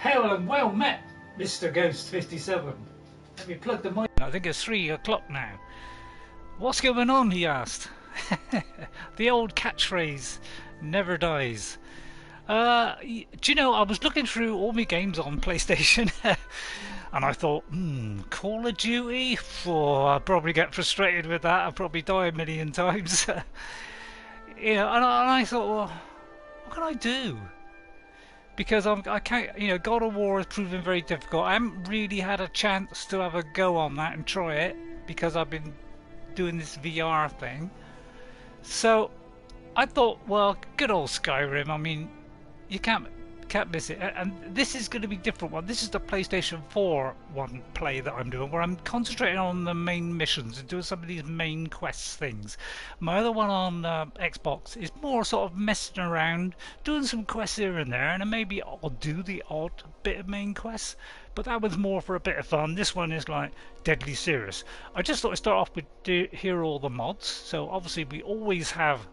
Hail and well met, Mr. Ghost 57. Let me plug the mic. I think it's 3 o'clock now. What's going on, he asked. The old catchphrase never dies. Do you know, I was looking through all my games on PlayStation and I thought, Call of Duty? Oh, I'll probably get frustrated with that. I'll probably die a million times. Yeah, and I thought, well, what can I do? Because I can't, you know, God of War has proven very difficult. I haven't really had a chance to have a go on that and try it because I've been doing this VR thing. So I thought, well, good old Skyrim. I mean, you can't miss it. And this is going to be a different one. This is the PlayStation 4 one play that I'm doing, where I'm concentrating on the main missions and doing some of these main quests things. My other one on Xbox is more sort of messing around, doing some quests here and there, and then maybe I'll do the odd bit of main quests. But that was more for a bit of fun. This one is like deadly serious. I just thought I'd start off with here are all the mods. So obviously we always have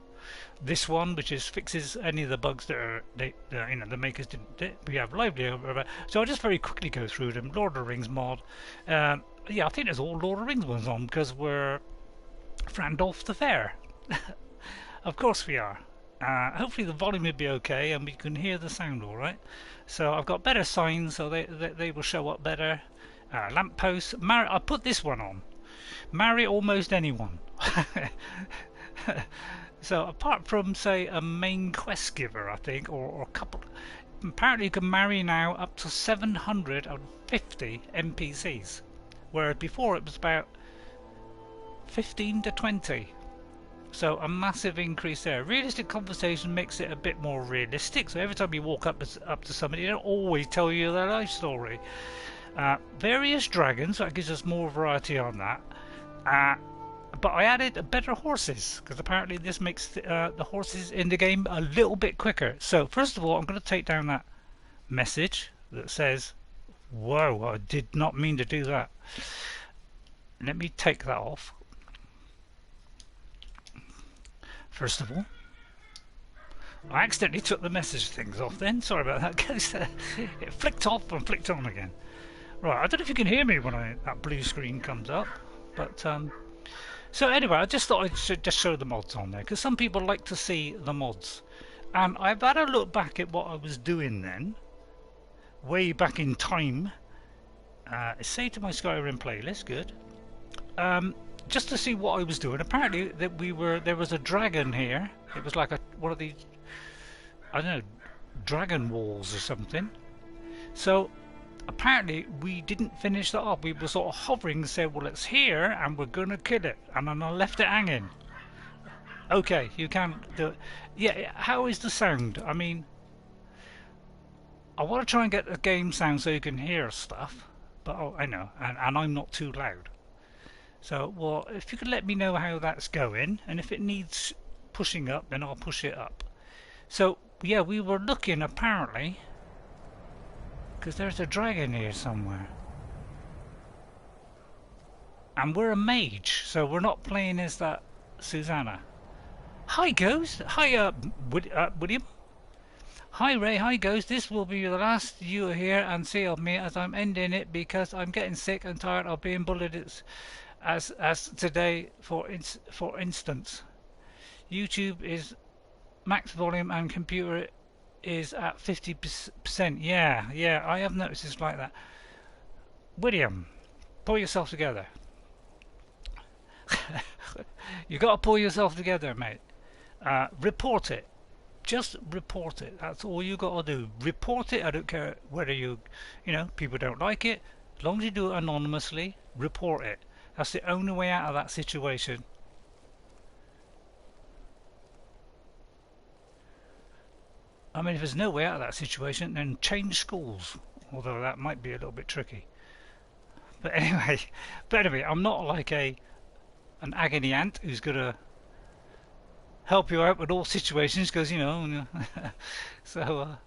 this one, which is fixes any of the bugs that are you know, the makers didn't. We have lively over. So I'll just very quickly go through them. Lord of the Rings mod. Yeah, I think there's all Lord of the Rings ones on because we're Frandalf the Fair. Of course we are. Hopefully the volume will be okay and we can hear the sound all right. So I've got better signs, so they will show up better. Lampposts. I put this one on. Marry almost anyone. So apart from, say, a main quest giver, I think, or a couple, apparently you can marry now up to 750 NPCs, whereas before it was about 15 to 20. So a massive increase there. Realistic conversation makes it a bit more realistic. So every time you walk up to somebody, they don't always tell you their life story. Various dragons, that gives us more variety on that. But I added better horses, because apparently this makes the horses in the game a little bit quicker. So first of all, I'm going to take down that message that says, whoa, I did not mean to do that. Let me take that off. First of all, I accidentally took the message things off then. Sorry about that, guys. It flicked off and flicked on again. Right, I don't know if you can hear me when that blue screen comes up, but so anyway, I just thought I should just show the mods on there, because some people like to see the mods. And I've had a look back at what I was doing then, way back in time. Say to my Skyrim playlist, good. Just to see what I was doing. Apparently that there was a dragon here. It was like one of these, I don't know, dragon walls or something. So apparently we didn't finish that up. We were sort of hovering and said, well, it's here and we're going to kill it. And then I left it hanging. Okay, you can't do it. Yeah, how is the sound? I mean, I want to try and get the game sound so you can hear stuff. But I know, and I'm not too loud. So, well, if you could let me know how that's going. And if it needs pushing up, then I'll push it up. So, yeah, we were looking apparently, because there's a dragon here somewhere. And we're a mage, so we're not playing as that Susanna. Hi, Ghost. Hi, William. Hi, Ray. Hi, Ghost. This will be the last you hear and see of me, as I'm ending it because I'm getting sick and tired of being bullied as today, for instance. YouTube is max volume and computer is at 50%. Yeah, I have noticed it's like that. William, pull yourself together. You got to pull yourself together, mate. Report it. Just report it. That's all you got to do. Report it. I don't care whether you know, people don't like it. As long as you do it anonymously, report it. That's the only way out of that situation. I mean, if there's no way out of that situation, then change schools. Although that might be a little bit tricky. But anyway, I'm not like an agony aunt who's gonna help you out with all situations, because you know. So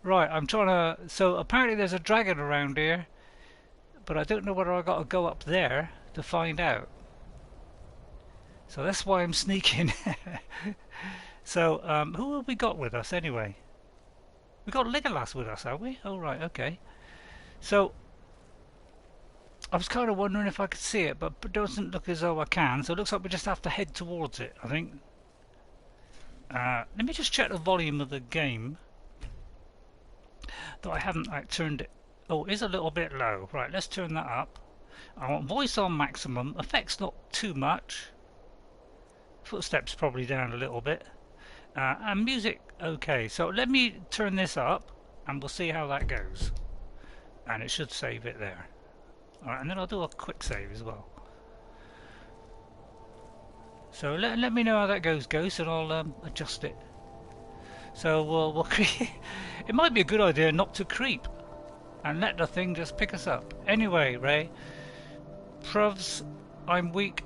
right, I'm trying to. So apparently there's a dragon around here, but I don't know whether I got to go up there to find out. So that's why I'm sneaking. So who have we got with us anyway? We got Legolas with us, have we? Oh right, okay. So I was kind of wondering if I could see it, but it doesn't look as though I can. So it looks like we just have to head towards it, I think. Let me just check the volume of the game. Though I haven't turned it. Oh, it is a little bit low. Right, let's turn that up. I want voice on maximum. Effects not too much. Footsteps probably down a little bit. And music okay. So let me turn this up and we'll see how that goes. And it should save it there. Alright, and then I'll do a quick save as well. So let me know how that goes, Ghost, and I'll adjust it. So we'll create. It might be a good idea not to creep and let the thing just pick us up. Anyway, Ray. Pruvs, I'm weak.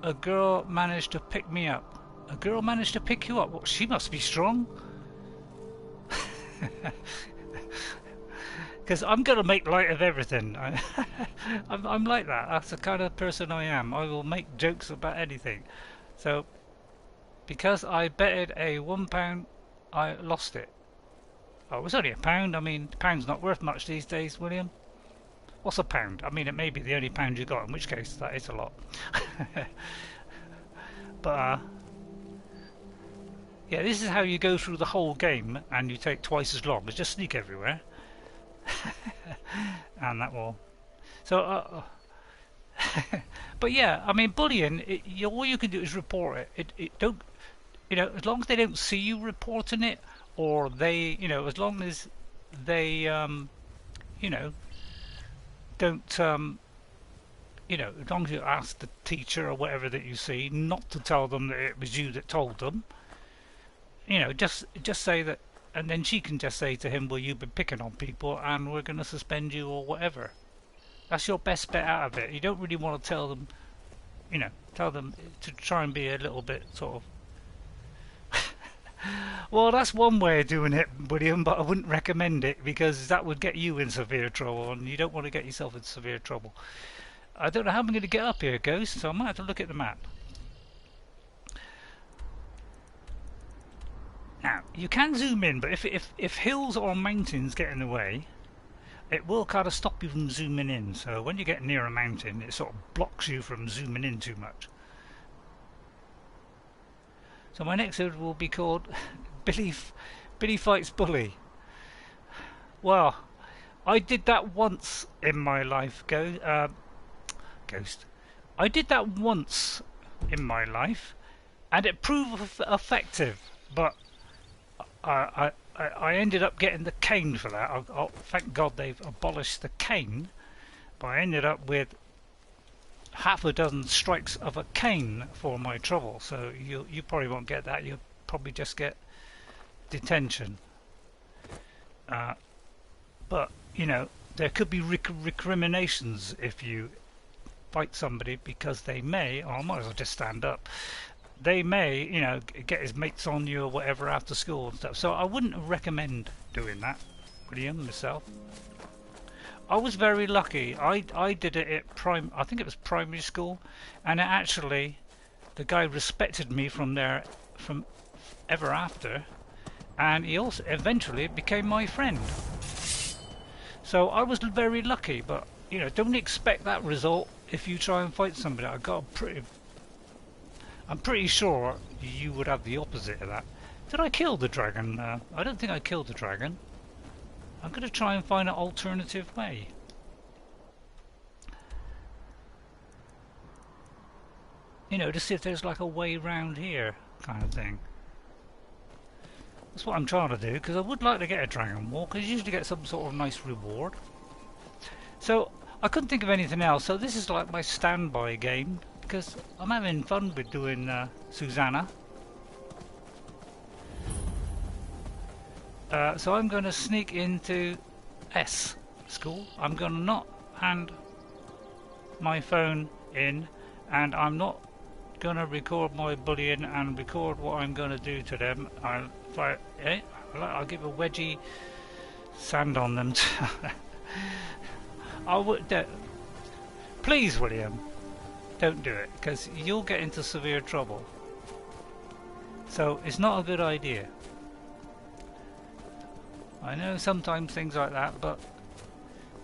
A girl managed to pick me up. A girl managed to pick you up? Well, she must be strong. Because I'm going to make light of everything. I'm like that. That's the kind of person I am. I will make jokes about anything. So, because I betted a £1, I lost it. Oh, it was only £1. I mean, £1's not worth much these days, William. What's £1? I mean, it may be the only £1 you got, in which case that is a lot. But, yeah, this is how you go through the whole game, and you take twice as long. It's just sneak everywhere. And that will. So, but yeah, I mean, bullying. All you can do is report it. It don't, you know, as long as they don't see you reporting it, or they, you know, as long as they, you know, don't, you know, as long as you ask the teacher or whatever that you see not to tell them that it was you that told them. You know, just say that. And then she can just say to him, well, you've been picking on people and we're going to suspend you or whatever. That's your best bet out of it. You don't really want to tell them, you know, tell them to try and be a little bit sort of... Well, that's one way of doing it, William, but I wouldn't recommend it because that would get you in severe trouble and you don't want to get yourself in severe trouble. I don't know how I'm going to get up here, Ghost, so I might have to look at the map. Now, you can zoom in, but if hills or mountains get in the way, it will kind of stop you from zooming in. So when you get near a mountain, it sort of blocks you from zooming in too much. So my next episode will be called Billy Fights Bully. Well, I did that once in my life, Ghost. I did that once in my life, and it proved effective, but I ended up getting the cane for that. Thank God they've abolished the cane, but I ended up with half a dozen strikes of a cane for my trouble. So you probably won't get that. You'll probably just get detention. But you know, there could be recriminations if you fight somebody because they may, or I might as well just stand up. They may, you know, get his mates on you or whatever after school and stuff. So I wouldn't recommend doing that, William, myself. I was very lucky. I did it at I think it was primary school, and actually, the guy respected me from ever after, and he also eventually became my friend. So I was very lucky, but you know, don't expect that result if you try and fight somebody. I'm pretty sure you would have the opposite of that. Did I kill the dragon? I don't think I killed the dragon. I'm going to try and find an alternative way. You know, to see if there's like a way round here, kind of thing. That's what I'm trying to do, because I would like to get a dragon walk, because you usually get some sort of nice reward. So, I couldn't think of anything else, so this is like my standby game. Because I'm having fun with doing Susanna. So I'm going to sneak into S school. I'm going to not hand my phone in, and I'm not going to record my bullying and record what I'm going to do to them. I'll give a wedgie sand on them. I would. Please, William. Don't do it, because you'll get into severe trouble. So it's not a good idea. I know sometimes things like that, but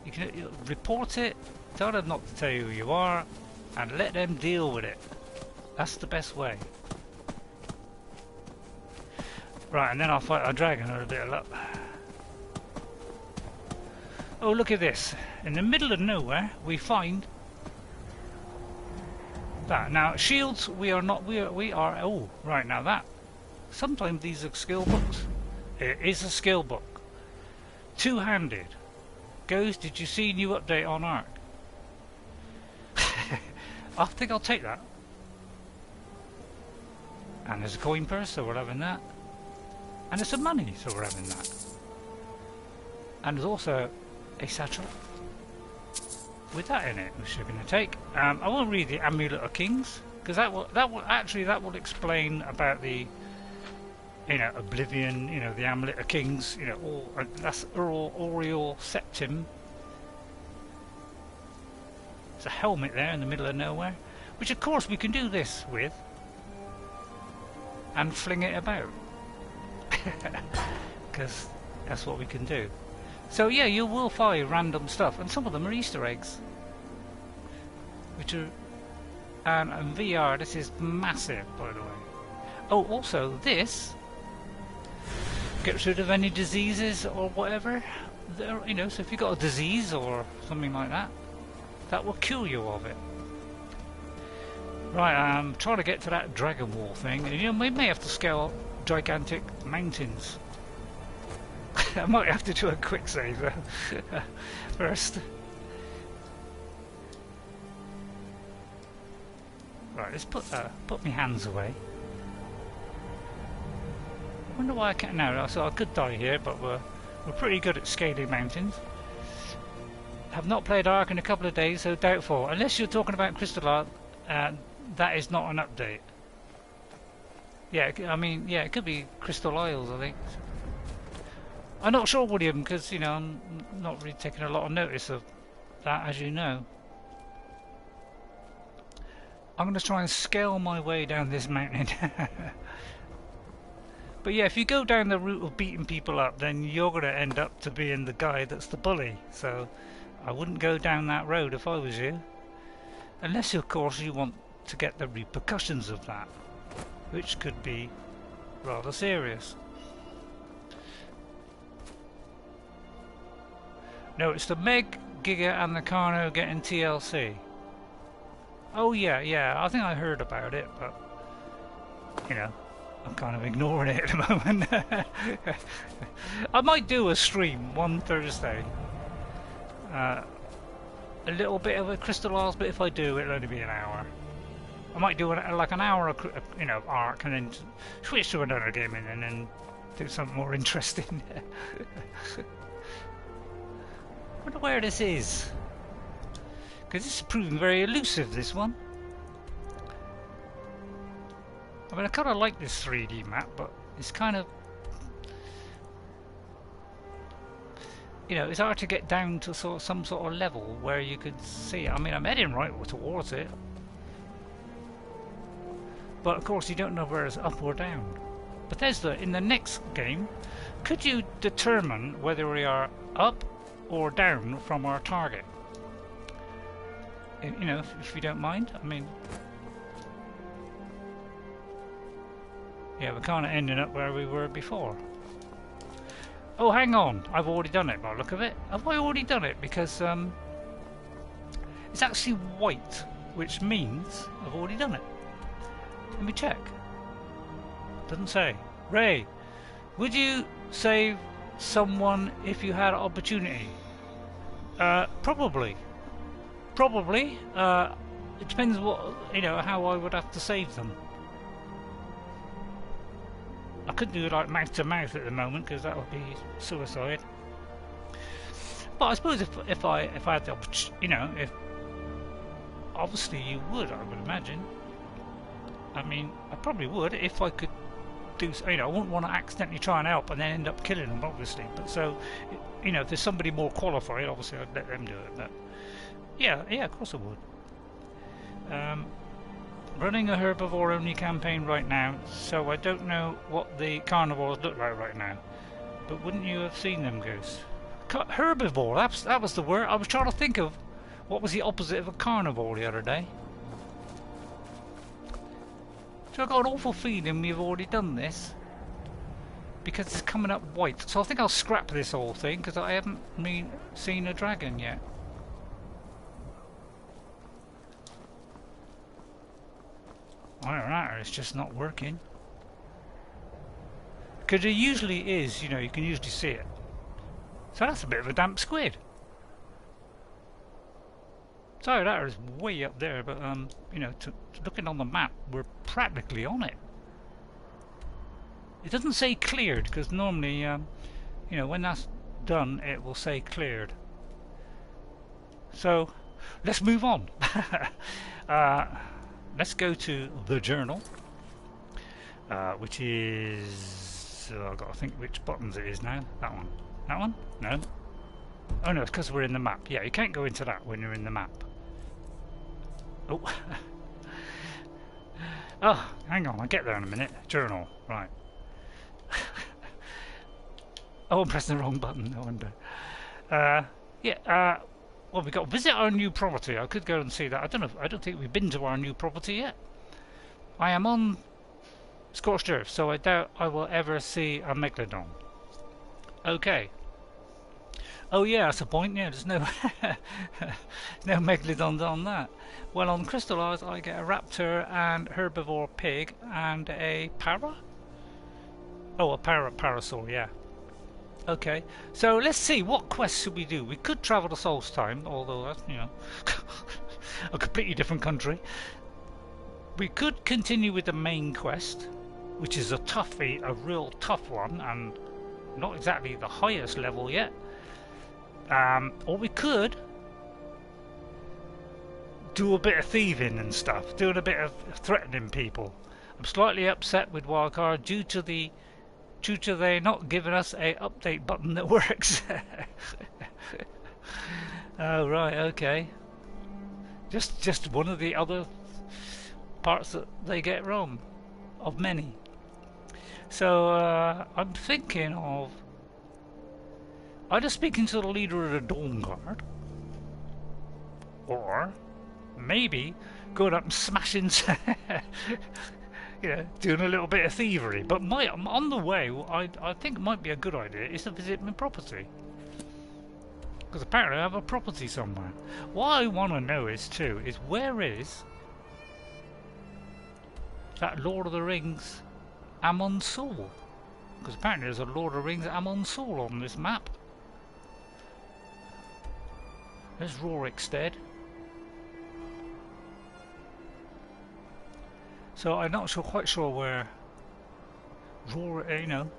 you report it, tell them not to tell you who you are, and let them deal with it. That's the best way. Right, and then I'll fight our dragon with a bit of luck. Oh, look at this. In the middle of nowhere, we find that. Now, shields, we are not, we are, oh, right, now that. Sometimes these are skill books. It is a skill book. Two-handed. Goes, did you see new update on Ark? I think I'll take that. And there's a coin purse, so we're having that. And there's some money, so we're having that. And there's also a satchel with that in it, which we're going to take. I won't read the Amulet of Kings, because that will explain about the, you know, Oblivion, you know, the Amulet of Kings, you know, all that's Oriel Septim. There's a helmet there in the middle of nowhere, which of course we can do this with and fling it about, because that's what we can do. So yeah, you will find random stuff, and some of them are Easter eggs, which are, and VR, this is massive, by the way. Oh, also this gets rid of any diseases or whatever, there, you know, so if you've got a disease or something like that, that will cure you of it. Right, I'm trying to get to that dragon wall thing, and you know, we may have to scale gigantic mountains. I might have to do a quick save though. First. Right, let's put my hands away. I wonder why I can't now. So I could die here, but we're pretty good at scaling mountains. Have not played Ark in a couple of days, so doubtful. Unless you're talking about Crystal Ark, that is not an update. Yeah, I mean, yeah, it could be Crystal Isles, I think. I'm not sure, William, because, you know, I'm not really taking a lot of notice of that, as you know. I'm going to try and scale my way down this mountain. But yeah, if you go down the route of beating people up, then you're going to end up to being the guy that's the bully. So I wouldn't go down that road if I was you. Unless, of course, you want to get the repercussions of that, which could be rather serious. No, it's the Meg, Giga and the Carno getting TLC. Oh yeah, I think I heard about it, but, you know, I'm kind of ignoring it at the moment. I might do a stream one Thursday. A little bit of a Crystal Isles, but if I do, it'll only be an hour. I might do like an hour of, you know, Ark, and then switch to another game and then do something more interesting. I wonder where this is, because this is proving very elusive, this one. I mean, I kind of like this 3D map, but it's kind of, you know, it's hard to get down to some sort of level where you could see it. I mean, I'm heading right towards it, but of course you don't know where it's up or down. Bethesda, in the next game, could you determine whether we are up or down from our target? You know, if you don't mind. I mean, yeah, we're kind of ending up where we were before. Oh, hang on, I've already done it by the look of it. Have I already done it? Because it's actually white, which means I've already done it. Let me check. Doesn't say. Ray, would you save someone if you had an opportunity? Probably. Probably. It depends what, you know, how I would have to save them. I couldn't do it like mouth to mouth at the moment because that would be suicide. But I suppose if I had the opportunity, you know, if obviously you would, I would imagine. I mean, I probably would if I could do. You know, I wouldn't want to accidentally try and help and then end up killing them, obviously. But so, you know, if there's somebody more qualified, obviously I'd let them do it. But yeah, of course I would. Running a herbivore only campaign right now, so I don't know what the carnivores look like right now. But wouldn't you have seen them ghosts? Herbivore, that was the word. I was trying to think of what was the opposite of a carnivore the other day. So I got an awful feeling we've already done this. Because it's coming up white. So I think I'll scrap this whole thing because I haven't seen a dragon yet. I don't know, it's just not working. Because it usually is, you know, you can usually see it. So that's a bit of a damp squid. Sorry, that is way up there, but you know, looking on the map, we're practically on it. It doesn't say cleared, because normally, you know, when that's done, it will say cleared. So, let's move on. Let's go to the journal, which is... I've got to think which buttons it is now. That one. That one? No. Oh no, it's because we're in the map. Yeah, you can't go into that when you're in the map. Oh. Oh, hang on, I'll get there in a minute. Journal, right. Oh, I'm pressing the wrong button, no wonder. Well, we've got to visit our new property. I could go and see that. I don't think we've been to our new property yet. I am on Scorched Earth, so I doubt I will ever see a Megalodon. Okay. Oh yeah, that's a point. Yeah, there's no no Megalodons on that. Well, on Crystal Isles, I get a raptor and herbivore pig and a para. Oh, a parasaur. Yeah. Okay. So let's see. What quests should we do? We could travel to Solstheim, although that's, you know, a completely different country. We could continue with the main quest, which is a toughie, a real tough one, and not exactly the highest level yet. Or we could do a bit of thieving and stuff, doing a bit of threatening people. I'm slightly upset with Wildcard due to they not giving us a update button that works. Oh right, okay. Just one of the other parts that they get wrong, of many. So I'm thinking of either speaking to the leader of the Dawnguard, or maybe going up and smashing, you know, doing a little bit of thievery. But on the way, I think it might be a good idea is to visit my property, because apparently I have a property somewhere. What I want to know is where is that Lord of the Rings Amon Sol? Because apparently there's a Lord of the Rings Amon Sol on this map. There's Rorikstead. So I'm not quite sure where you know,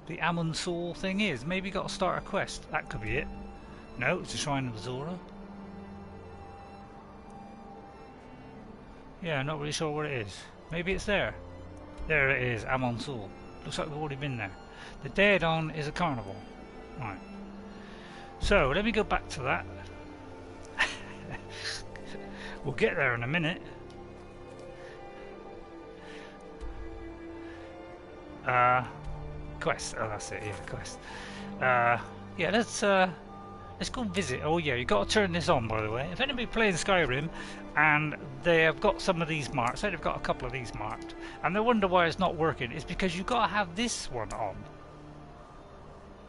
the Amon Sol thing is. Maybe got to start a quest. That could be it. No, it's the Shrine of Zora. Yeah, not really sure where it is. Maybe it's there. There it is, Amon Sol. Looks like we've already been there. The Daedon is a carnival. Right. So let me go back to that. We'll get there in a minute. Quest. Oh, that's it. Yeah, quest. Yeah, let's go visit. Oh yeah, you got to turn this on, by the way. If anybody playing Skyrim and they have got some of these marked, say they've got a couple of these marked, and they wonder why it's not working, it's because you've got to have this one on.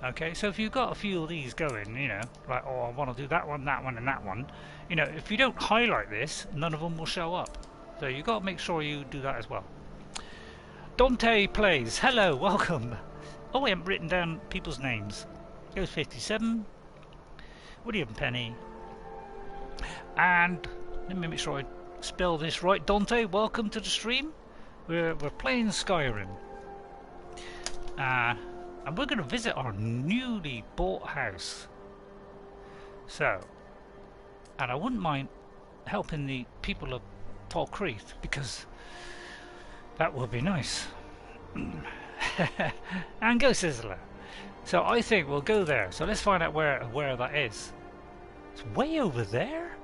Okay, so if you've got a few of these going, you know, like, oh, I want to do that one, and that one, you know, if you don't highlight this, none of them will show up. So you've got to make sure you do that as well. DontaiPlays, hello, welcome. Oh, I haven't written down people's names. Goes 57. William Penny. And let me make sure I spell this right. Dante, welcome to the stream. We're playing Skyrim. And we're going to visit our newly bought house. So, and I wouldn't mind helping the people of Falkreath, because that would be nice. And go Sizzler. So I think we'll go there. So let's find out where that is. It's way over there?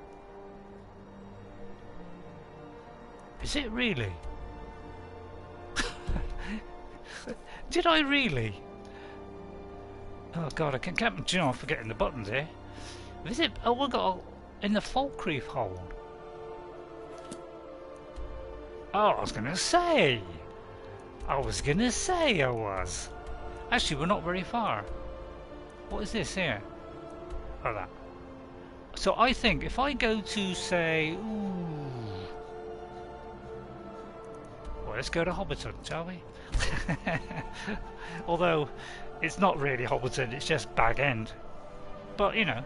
Is it really? Did I really? Oh god, I can't, you know, I'm forgetting the buttons here. Visit, oh, we got in the Falkreath hold. Oh, I was gonna say. I was. Actually, we're not very far. What is this here? Oh, that. So I think if I go to say, ooh, well, let's go to Hobbiton, shall we? Although it's not really Hobbiton, it's just Bag End. But you know,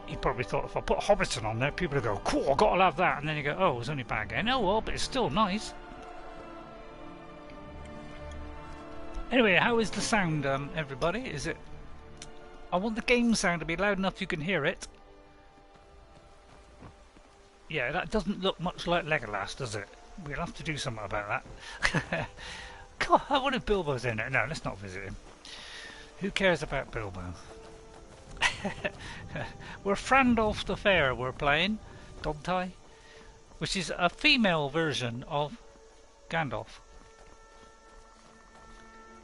you probably thought if I put Hobbiton on there, people would go, cool, I've got to have that, and then you go, oh, it's only Bag End. Oh well, but it's still nice. Anyway, how is the sound, everybody? Is it? I want the game sound to be loud enough you can hear it. Yeah, that doesn't look much like Legolas, does it? We'll have to do something about that. God, I wonder if Bilbo's in it. No, let's not visit him. Who cares about Bilbo? We're Frandalf the Fair, we're playing. Dante. Which is a female version of Gandalf.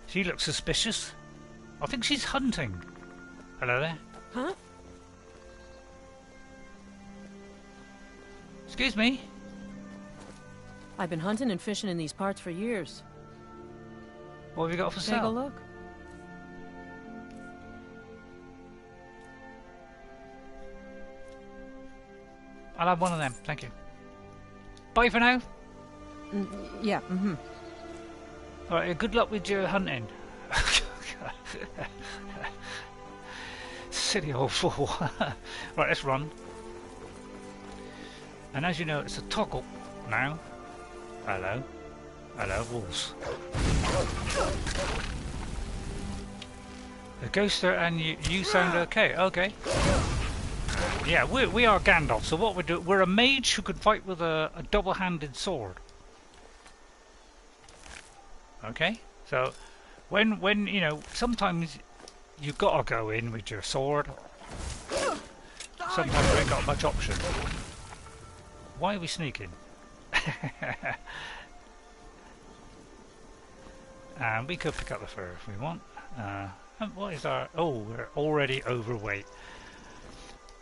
She looks suspicious. I think she's hunting. Hello there. Huh? Excuse me. I've been hunting and fishing in these parts for years. What have you got for sale? Take a look. I'll have one of them, thank you. Bye for now. Yeah, Alright, good luck with your hunting. Silly old fool. Right, let's run. And as you know, it's a toggle now. Hello. Hello, wolves. The ghoster and you sound okay. Okay. Yeah, we are Gandalf, so what we do, we're a mage who can fight with a double-handed sword. Okay? So when you know, sometimes you've got to go in with your sword. Sometimes we ain't got much option. Why are we sneaking? We could pick up the fur if we want. What is our... Oh, we're already overweight.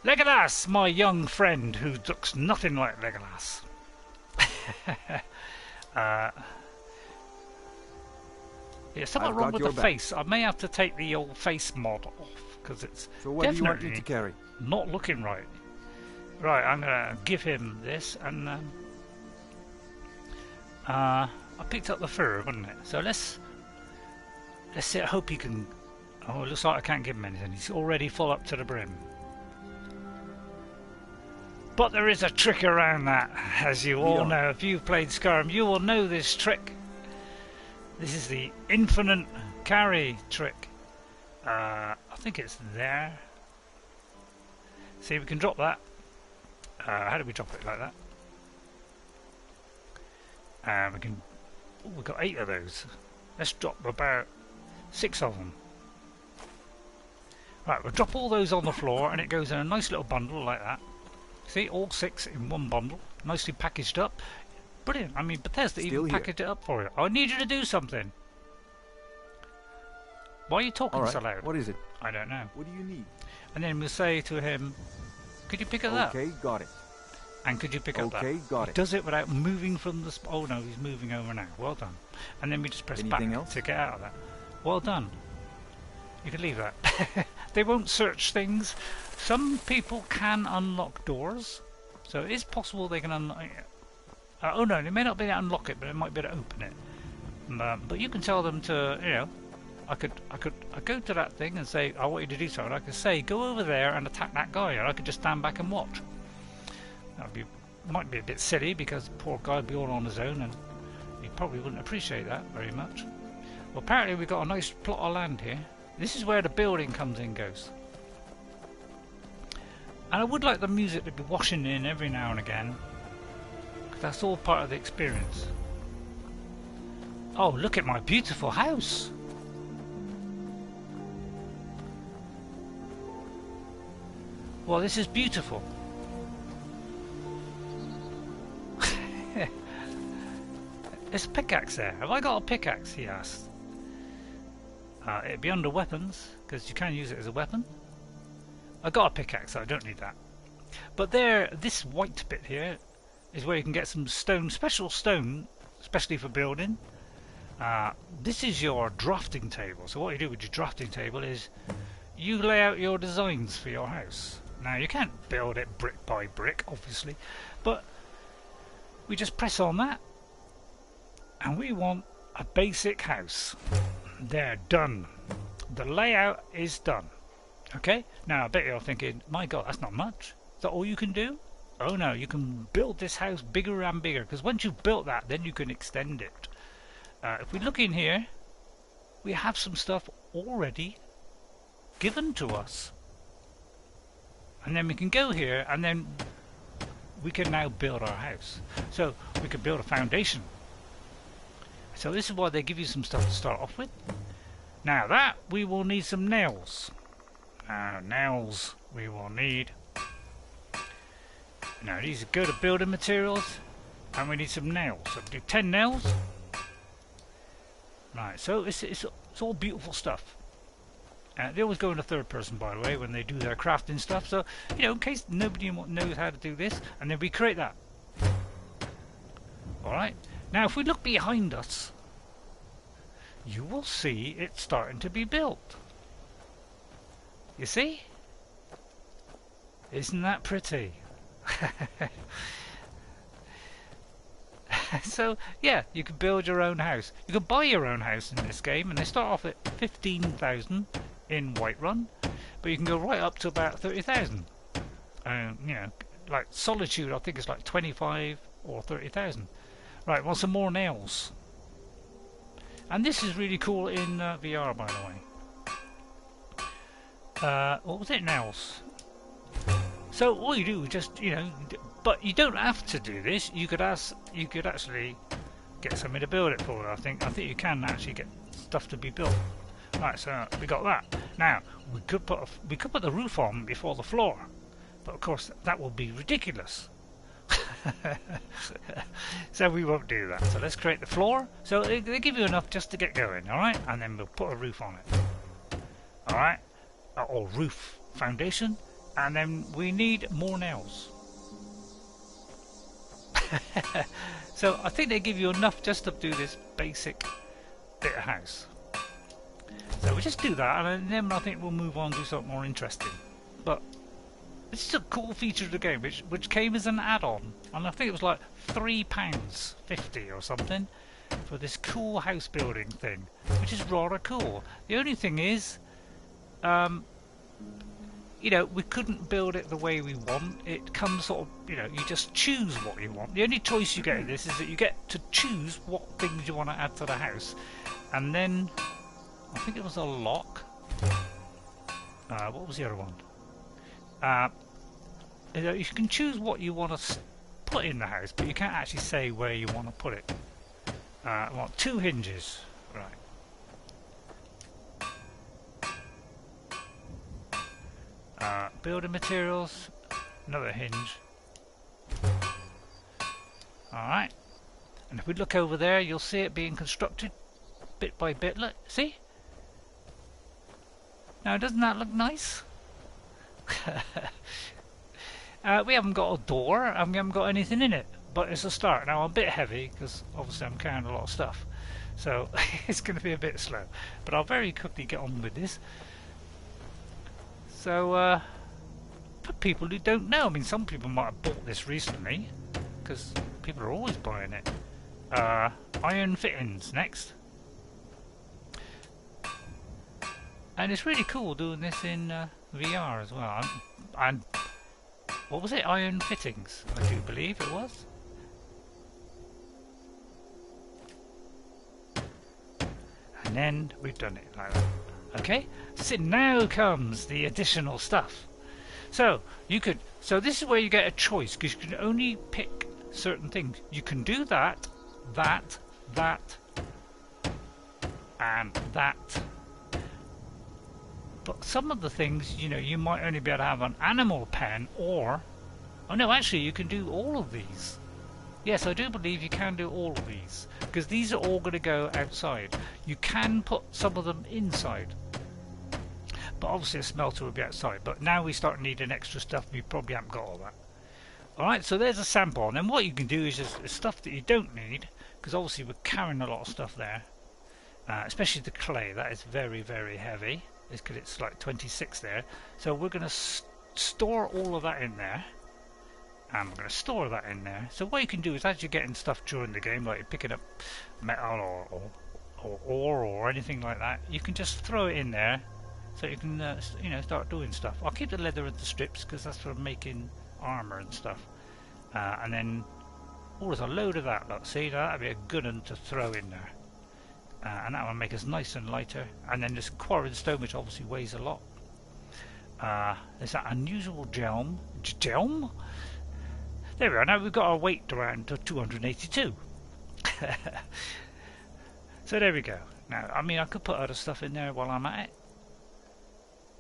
Legolas, my young friend, who looks nothing like Legolas. Yeah, something wrong with the face. I may have to take the old face mod off because it's definitely not looking right. Right, I'm gonna give him this, and I picked up the fur, wasn't it? So let's see. I hope he can. Oh, it looks like I can't give him anything. He's already full up to the brim. But there is a trick around that, as you all know. If you've played Skyrim, you will know this trick. This is the infinite carry trick. I think it's there. See, we can drop that. How do we drop it like that? We can. Oh, we've got 8 of those. Let's drop about 6 of them. Right, we'll drop all those on the floor, and it goes in a nice little bundle like that. See, all 6 in one bundle, nicely packaged up. Brilliant. I mean, Bethesda even packaged it up for you. I need you to do something. Why are you talking so loud? What is it? I don't know. What do you need? And then we'll say to him, could you pick it up? Okay, got it. And could you pick up that? Okay, got he it. does it without moving from the spot. Oh no, he's moving over now. Well done. And then we just press back to get out of that. Well done. You can leave that. They won't search things. Some people can unlock doors. So it is possible they can unlock it. Oh no, they may not be able to unlock it, but they might be able to open it. But you can tell them to, you know, I go to that thing and say, I want you to do something. I could say, go over there and attack that guy, and I could just stand back and watch. Might be a bit silly because the poor guy would be all on his own, and he probably wouldn't appreciate that very much. Well, apparently we've got a nice plot of land here. This is where the building comes in, Ghost. And I would like the music to be washing in every now and again. That's all part of the experience. Oh, look at my beautiful house! Well, this is beautiful. There's a pickaxe there. Have I got a pickaxe? He asked. It'd be under weapons, because you can use it as a weapon. I got a pickaxe, so I don't need that. But there, this white bit here is where you can get some stone, special stone, especially for building. This is your drafting table. So what you do with your drafting table is you lay out your designs for your house. Now you can't build it brick by brick, obviously, but we just press on that, and we want a basic house. There, done. The layout is done. Okay, now I bet you're thinking, my god, that's not much. Is that all you can do? Oh no, you can build this house bigger and bigger, because once you've built that, then you can extend it. If we look in here, we have some stuff already given to us. And then we can go here, and then we can now build our house. So we can build a foundation. So this is why they give you some stuff to start off with. Now that, we will need some nails. Nails we will need. Now these are good at building materials, and we need some nails. So we do 10 nails. Right, so it's all beautiful stuff. They always go in the third person, by the way, when they do their crafting stuff. So, you know, in case nobody knows how to do this, and then we create that. Alright, now if we look behind us, you will see it's starting to be built. You see? Isn't that pretty? So, yeah, you can build your own house. You can buy your own house in this game, and they start off at 15,000 in Whiterun, but you can go right up to about 30,000. You know, like Solitude, I think it's like 25 or 30,000. Right, well, some more nails. And this is really cool in VR, by the way. What was it, nails? So all you do is just, you know, but you don't have to do this. You could actually get somebody to build it for you. I think you can actually get stuff to be built. Right, so we got that. Now we could put the roof on before the floor, but of course that will be ridiculous. So we won't do that. So let's create the floor. So they give you enough just to get going, all right? And then we'll put a roof on it. All right, or roof foundation, and then we need more nails. So I think they give you enough just to do this basic bit of house. So we just do that, and then I think we'll move on and do something more interesting. But this is a cool feature of the game, which came as an add-on, and I think it was like £3.50 or something for this cool house building thing, which is rather cool. The only thing is, you know, we couldn't build it the way we want. It comes sort of, you know, you just choose what you want. The only choice you get in this is that you get to choose what things you want to add to the house, and then I think it was a lock. What was the other one? You can choose what you want to put in the house, but you can't actually say where you want to put it. I want 2 hinges, right. Building materials, another hinge. Alright, and if we look over there, you'll see it being constructed bit by bit. Look, see? Now, doesn't that look nice? We haven't got a door, and we haven't got anything in it, but it's a start. Now I'm a bit heavy because obviously I'm carrying a lot of stuff, so it's going to be a bit slow, but I'll very quickly get on with this. So for people who don't know, I mean, some people might have bought this recently because people are always buying it. Iron fittings next, and it's really cool doing this in VR as well. And what was it? Iron fittings, I do believe it was. And then we've done it like that. Okay, so now comes the additional stuff. So you could, so this is where you get a choice, because you can only pick certain things. You can do that, that, and that. But some of the things, you know, you might only be able to have an animal pen, or, oh no, actually you can do all of these. Yes, I do believe you can do all of these, because these are all going to go outside. You can put some of them inside, but obviously a smelter will be outside. But now we start needing extra stuff, we probably haven't got all that. Alright, so there's a sample, and then what you can do is just stuff that you don't need, because obviously we're carrying a lot of stuff there, especially the clay. That is very, very heavy, because it's like 26 there. So we're going to store all of that in there, and we're going to store that in there. So what you can do is, as you're getting stuff during the game, like you're picking up metal or ore or anything like that, you can just throw it in there, so you can you know, start doing stuff. I'll keep the leather and the strips, because that's for making armor and stuff, and then there's a load of that. Look, see, that'd be a good one to throw in there, and that will make us nice and lighter. And then this quarried stone, which obviously weighs a lot. There's that unusual gem. There we are. Now we've got our weight around to 282. So there we go. Now, I mean, I could put other stuff in there while I'm at it,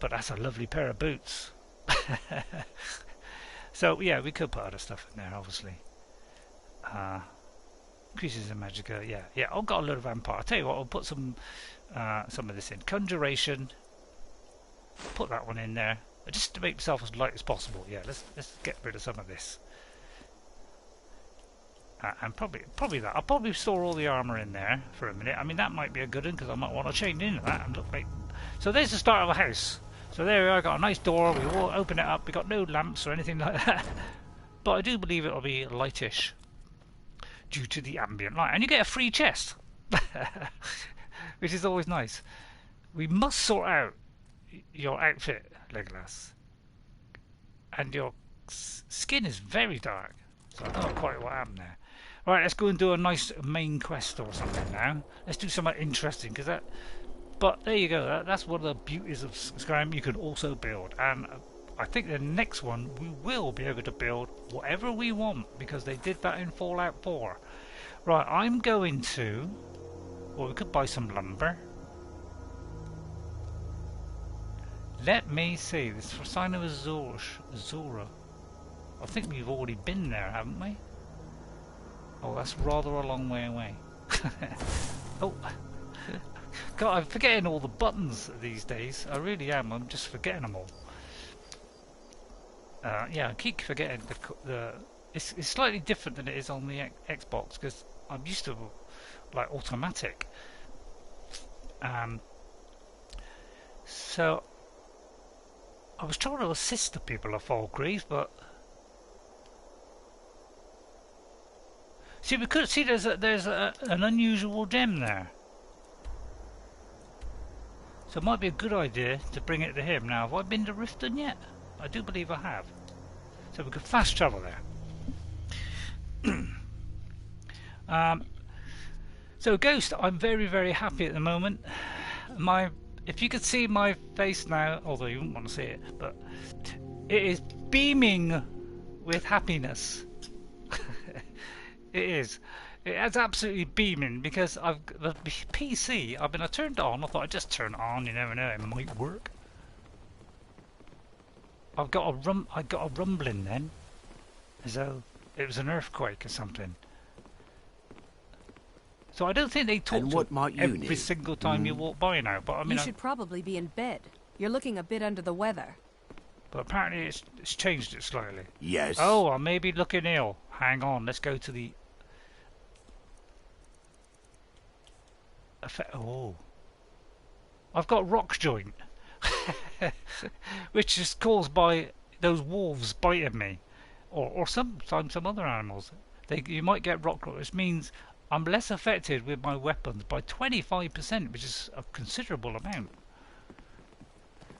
but that's a lovely pair of boots. So yeah, we could put other stuff in there, obviously. Increases in magicka, yeah. I've got a lot of vampire. I'll tell you what, I'll put some of this in. Conjuration. Put that one in there, just to make myself as light as possible. Yeah, let's get rid of some of this. And probably that. I'll probably store all the armor in there for a minute. I mean, that might be a good one, because I might want to change into that and look like. So there's the start of a house. So there we are, got a nice door, we will open it up, we got no lamps or anything like that. But I do believe it'll be lightish, due to the ambient light. And you get a free chest, which is always nice. We must sort out your outfit, Legolas. And your skin is very dark, so I don't know quite what happened there. Right, let's go and do a nice main quest or something now. Let's do something interesting, because that... But there you go, that's one of the beauties of Skyrim. You can also build, and I think the next one we will be able to build whatever we want, because they did that in Fallout 4. Right, I'm going to... Well, we could buy some lumber. Let me see, this is for sign of Azura. I think we've already been there, haven't we? Oh, that's rather a long way away. Oh... God, I'm forgetting all the buttons these days. I really am. I'm just forgetting them all. Yeah, I keep forgetting the. It's slightly different than it is on the Xbox, because I'm used to like automatic. So I was trying to assist the people of Falkreath, but see, we could see there's an unusual gem there. So it might be a good idea to bring it to him. Now, have I been to Riften yet? I do believe I have. So we could fast travel there. So Ghost, I'm very, very happy at the moment. If you could see my face now, although you wouldn't want to see it, but it is beaming with happiness. It is. It's absolutely beaming, because the PC, I turned it on. I thought I'd just turn it on. You never know, it might work. I got a rumbling then, as though it was an earthquake or something. So I don't think they talk to every single time you walk by now. But I mean, you should probably be in bed. You're looking a bit under the weather. But apparently it's changed it slightly. Yes. Oh, I may be looking ill. Hang on, let's go to the. Oh, I've got rock joint, which is caused by those wolves biting me, or sometimes some other animals. You might get rock joint, which means I'm less affected with my weapons by 25%, which is a considerable amount.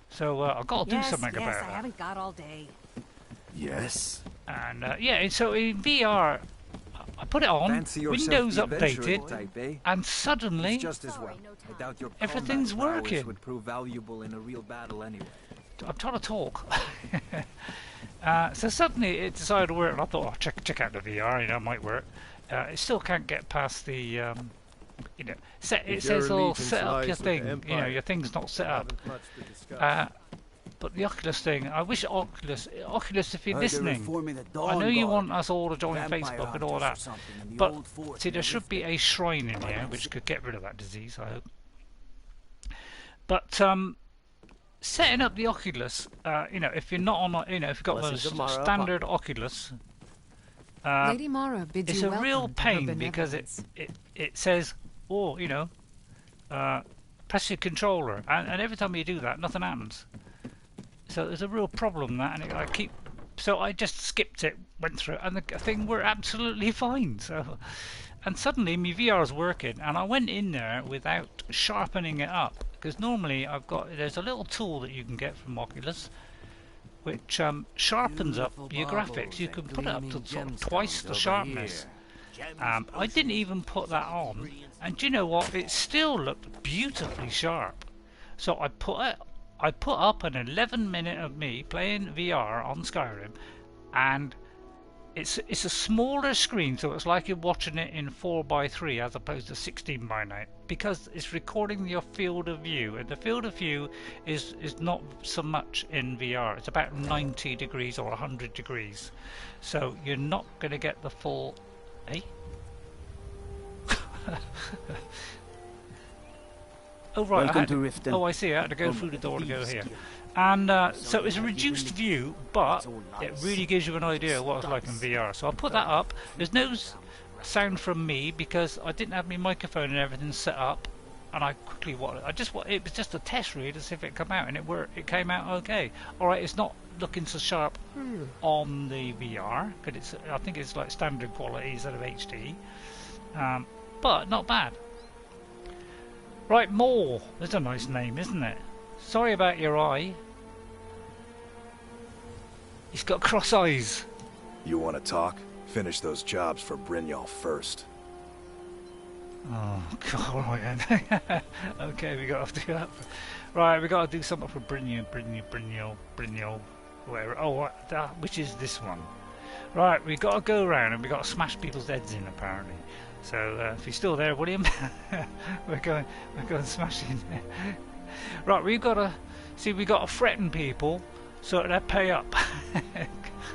So I've got to do something about that. Yes, I haven't got all day. Yes. And yeah, so in VR. I put it on, Windows updated, and suddenly just as well. I doubt your everything's working. Would prove valuable in a real battle anyway. I'm trying to talk. So suddenly it decided to work, and I thought, oh, check out the VR, it might work. It still can't get past the, it says, oh, set up your thing. Your thing's not set up. But the Oculus thing, I wish Oculus, if you're Heard they're listening, reforming the I know you Dawnguard, want us all to join vampire Facebook and hunters all or that, something in the but old fort see, in there should be Riften. a shrine in here which could get rid of that disease, I hope. But setting up the Oculus, you know, if you're not on, you know, if you've got the standard Oculus, Lady Mara bids it's you a welcome real to her pain because benevolence. it says, oh, you know, press your controller, and every time you do that, nothing happens. So there's a real problem that, and so I just skipped it, went through it, and the thing worked absolutely fine. So, and suddenly my VR's working, and I went in there without sharpening it up, because normally there's a little tool that you can get from Oculus, which sharpens up your graphics. You can put it up to sort of twice the sharpness. I didn't even put that on, and do you know what? It still looked beautifully sharp. So I put up an 11-minute of me playing VR on Skyrim, and it's a smaller screen, so it's like you're watching it in 4:3 as opposed to 16:9, because it's recording your field of view, and the field of view is not so much in VR. It's about 90 degrees or 100 degrees, so you're not going to get the full. Eh? Oh right, Welcome to Riften. Oh, I see. I had to go through the door to go here. And so it's a reduced view, but it really gives you an idea of what it's like in VR. So I'll put that up. There's no sound from me because I didn't have my microphone and everything set up. And I quickly it was just a test really to see if it come out, and it worked. It came out okay. All right, it's not looking so sharp on the VR because I think it's like standard quality instead of HD, but not bad. Right, Maul. That's a nice name, isn't it? Sorry about your eye. He's got cross eyes. You want to talk? Finish those jobs for Brynjolf first. Oh, God, all right then. Okay, we got to do that. Right, we got to do something for Brynjolf, whatever. Oh, which is this one. Right, we got to go around and we got to smash people's heads in, apparently. So, if you're still there, William, we're going smashing. Right, we got to threaten people so that they pay up,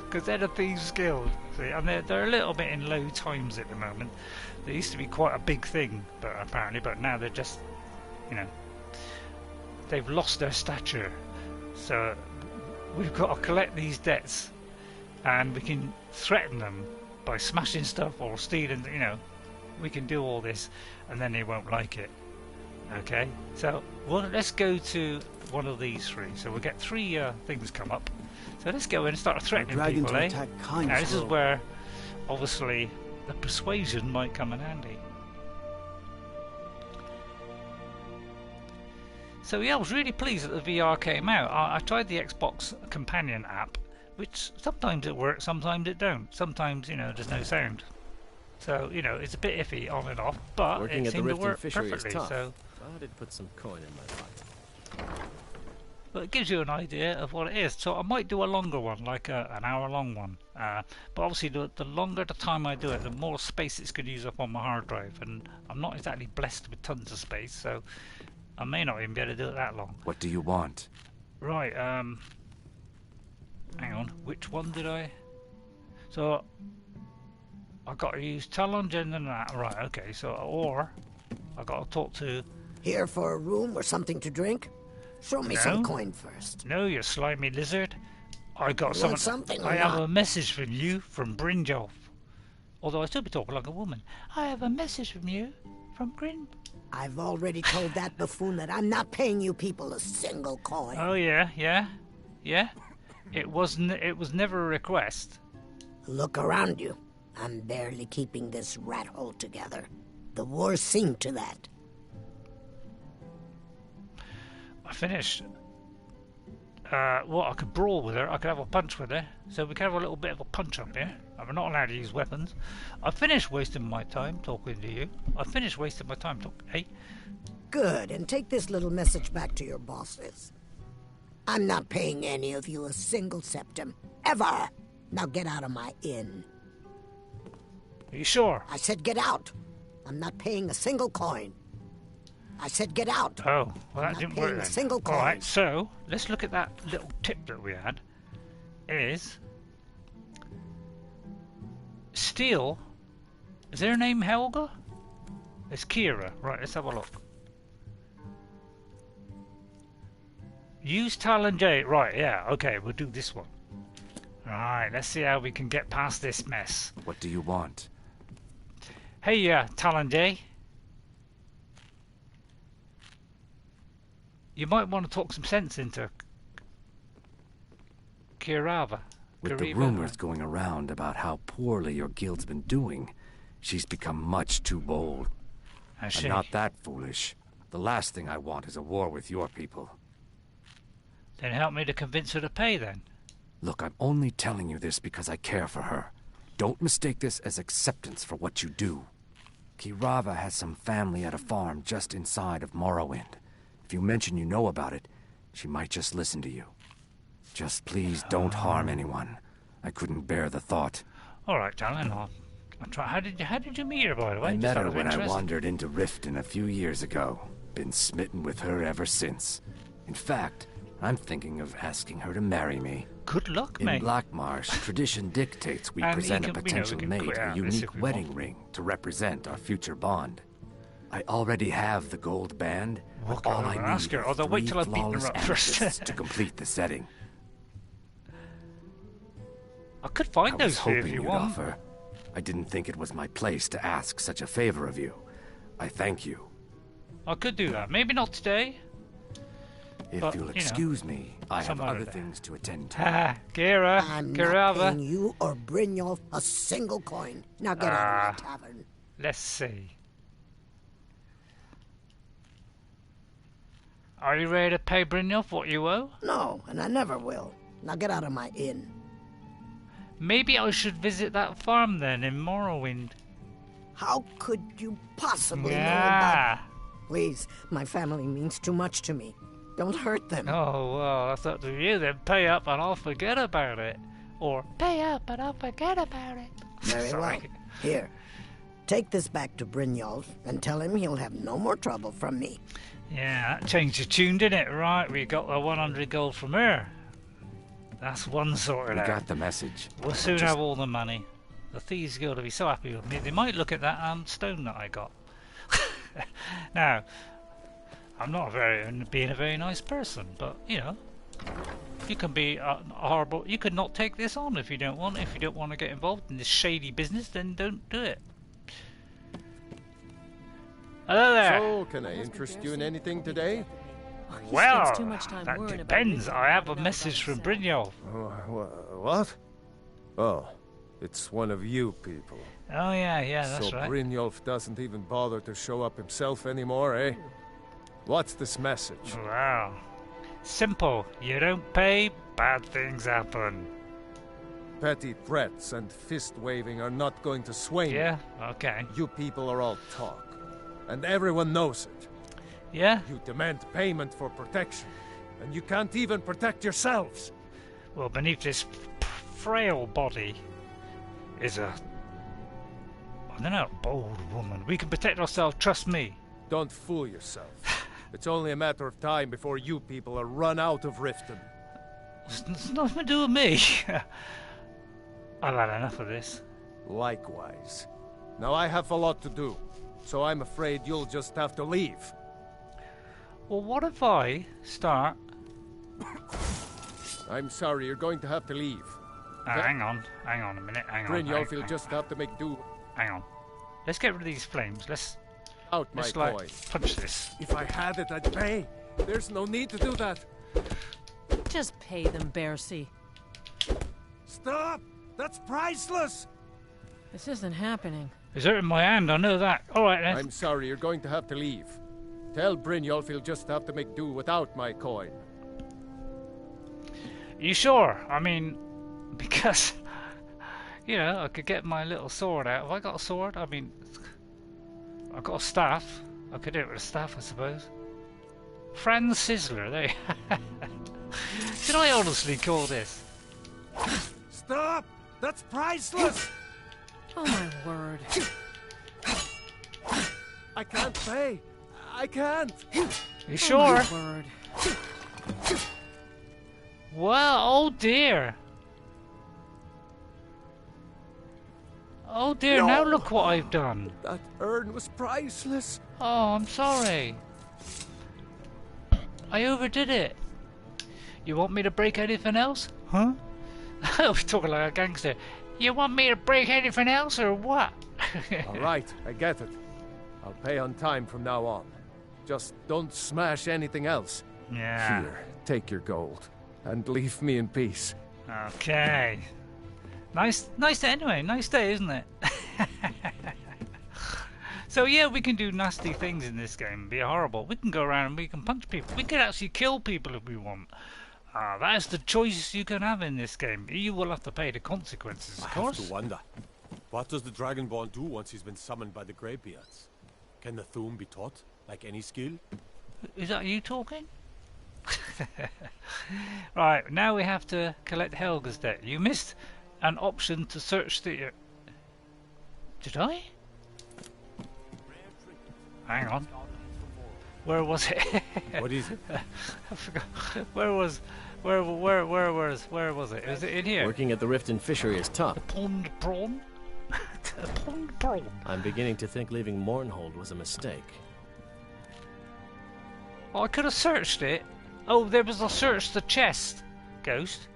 because they're the Thieves Guild. See, and they're a little bit in low times at the moment. They used to be quite a big thing, but now they're just, you know, they've lost their stature. So we've got to collect these debts, and we can threaten them by smashing stuff or stealing. You know, we can do all this, and then they won't like it. Okay, so let's go to one of these three. So we'll get three things come up. So let's go in and start threatening people, eh? Now this is where, obviously, the persuasion might come in handy. So yeah, I was really pleased that the VR came out. I tried the Xbox Companion app, which sometimes it works, sometimes it don't. Sometimes, you know, there's no sound. So, you know, it's a bit iffy on and off, but Working it at the seemed to Riften work fishery perfectly. is tough. So, But it put some coin in my pocket. but it gives you an idea of what it is. So I might do a longer one, like an hour-long one. But obviously, the longer the time I do it, the more space it's going to use up on my hard drive. And I'm not exactly blessed with tons of space, so I may not even be able to do it that long. What do you want? Right, hang on. Which one did I... So, I got to use Talon, and that. Right, okay. So, or I got to talk to... Here for a room or something to drink? Show me some coin first. No, you slimy lizard. I got You want something or I have not? a message from you from Brynjolf. Although I still be talking like a woman. I have a message from you from Bryn. I've already told that buffoon that I'm not paying you people a single coin. Oh yeah. It was never a request. Look around you. I'm barely keeping this rat hole together. The war's seen to that. I finished. Well, I could brawl with her. I could have a punch with her. So we could have a little bit of a punch up here. I'm not allowed to use weapons. I finished wasting my time talking to you. I finished wasting my time talking. Hey. Good, and take this little message back to your bosses. I'm not paying any of you a single septim. Ever! Now get out of my inn. Are you sure? I said get out! I'm not paying a single coin. I said get out. Oh, well, I'm that not didn't paying work a then. single coin. All right, so let's look at that little tip that we had. Is steal. Is there a name Helga? It's Kira. Right, let's have a look. Use Talon J. Right, yeah, okay, we'll do this one. Alright, let's see how we can get past this mess. What do you want? Hey, Talon J. You might want to talk some sense into Kirava. With the rumors going around about how poorly your guild's been doing, she's become much too bold. I'm not that foolish. The last thing I want is a war with your people. Then help me to convince her to pay, then. Look, I'm only telling you this because I care for her. Don't mistake this as acceptance for what you do. Kirava has some family at a farm just inside of Morrowind. If you mention you know about it, she might just listen to you. Just please don't harm anyone. I couldn't bear the thought. All right, Talon. I'll try. How did you meet her, by the way? I met her when I wandered into Riften a few years ago. Been smitten with her ever since. In fact, I'm thinking of asking her to marry me. Good luck, mate. In Blackmarsh, tradition dictates we present a potential mate a unique wedding ring to represent our future bond. I already have the gold band, but all I need are wait till I beat her up first to complete the setting. I could find those for you if you want. Offer. I didn't think it was my place to ask such a favor of you. I thank you. I could do that. Maybe not today. If you'll excuse me, I have other things to attend to. Kira, I'm not paying you or Brynjolf a single coin. Now get out of my tavern. Let's see. Are you ready to pay Brynjolf what you owe? No, and I never will. Now get out of my inn. Maybe I should visit that farm then in Morrowind. How could you possibly know about... Please, my family means too much to me. Don't hurt them. Oh, well, that's up to you then. Pay up and I'll forget about it. Or, pay up and I'll forget about it. Very well. Here, take this back to Brynjolf and tell him he'll have no more trouble from me. Yeah, that changed the tune, didn't it? Right, we got the 100 gold from her. That's one sorted out. We got the message. We'll soon have all the money. The Thieves Guild will be so happy with me. They might look at that stone that I got. Now, I'm not being a very nice person, but you know, you can be horrible. You could not take this on if you don't want. If you don't want to get involved in this shady business, then don't do it. Hello there. So, can I interest you in anything today? Well, that depends. I have a message from Brynjolf. What? Oh, it's one of you people. Oh yeah, that's right. So Brynjolf doesn't even bother to show up himself anymore, eh? What's this message? Wow. Simple. You don't pay, bad things happen. Petty threats and fist-waving are not going to sway me. Yeah, okay. You people are all talk, and everyone knows it. Yeah? You demand payment for protection, and you can't even protect yourselves. Well, beneath this frail body is a... I don't know, bold woman. We can protect ourselves, trust me. Don't fool yourself. It's only a matter of time before you people are run out of Riften. It's nothing to do with me. I've had enough of this. Likewise. Now I have a lot to do, so I'm afraid you'll just have to leave. Well, what if I start... I'm sorry, you're going to have to leave. Hang on a minute, hang on. Brynjolf, you'll just have to make do. Hang on. Let's get rid of these flames. Let's my coin. Punch this. If I had it, I'd pay. There's no need to do that. Just pay them, Bercy. Stop! That's priceless! This isn't happening. It's hurting my hand, I know that. Alright then. I'm sorry, you're going to have to leave. Tell Brynjolf he'll just have to make do without my coin. You sure? I mean, because, you know, I could get my little sword out. Have I got a sword? I mean, I've got a staff. I could do it with a staff, I suppose. Franz Sizzler, there. Did I honestly call this? Stop! That's priceless! Oh my word. I can't pay. I can't. You sure? Oh, my word. Well, oh dear. Oh dear, No. now look what I've done. That urn was priceless. Oh, I'm sorry. I overdid it. You want me to break anything else? Huh? We're talking like a gangster. You want me to break anything else or what? All right, I get it. I'll pay on time from now on. Just don't smash anything else. Yeah. Here, take your gold. And leave me in peace. Okay. Nice day anyway. Nice day, isn't it? So yeah, we can do nasty things in this game. Be horrible. We can go around and we can punch people. We can actually kill people if we want. That is the choice you can have in this game. You will have to pay the consequences, of course. I have to wonder. What does the Dragonborn do once he's been summoned by the Greybeards? Can the Thuum be taught, like any skill? Is that you talking? Right, now we have to collect Helga's debt. You missed an option to search the... Did I? Hang on. Where was it? What is it? I forgot. Where was it? Was it in here? Working at the Riften fishery is tough. The pond prawn? The pond prawn. I'm beginning to think leaving Mournhold was a mistake. Oh, I could have searched it. Oh, there was a search the chest, Ghost.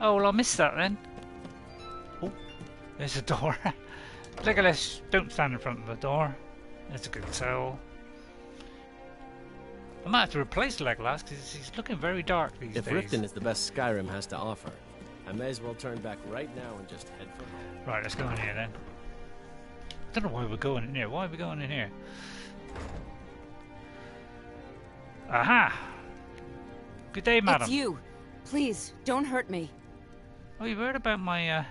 Oh, well, I missed that then. Oh, there's a door. Legolas, don't stand in front of the door. That's a good tell. I might have to replace Legolas because he's looking very dark these If days. Riften is the best Skyrim has to offer, I may as well turn back right now and just head for home. Right, let's go in here then. I don't know why we're going in here. Why are we going in here? Aha! Good day, madam. It's you. Please, don't hurt me. Oh, you heard about my,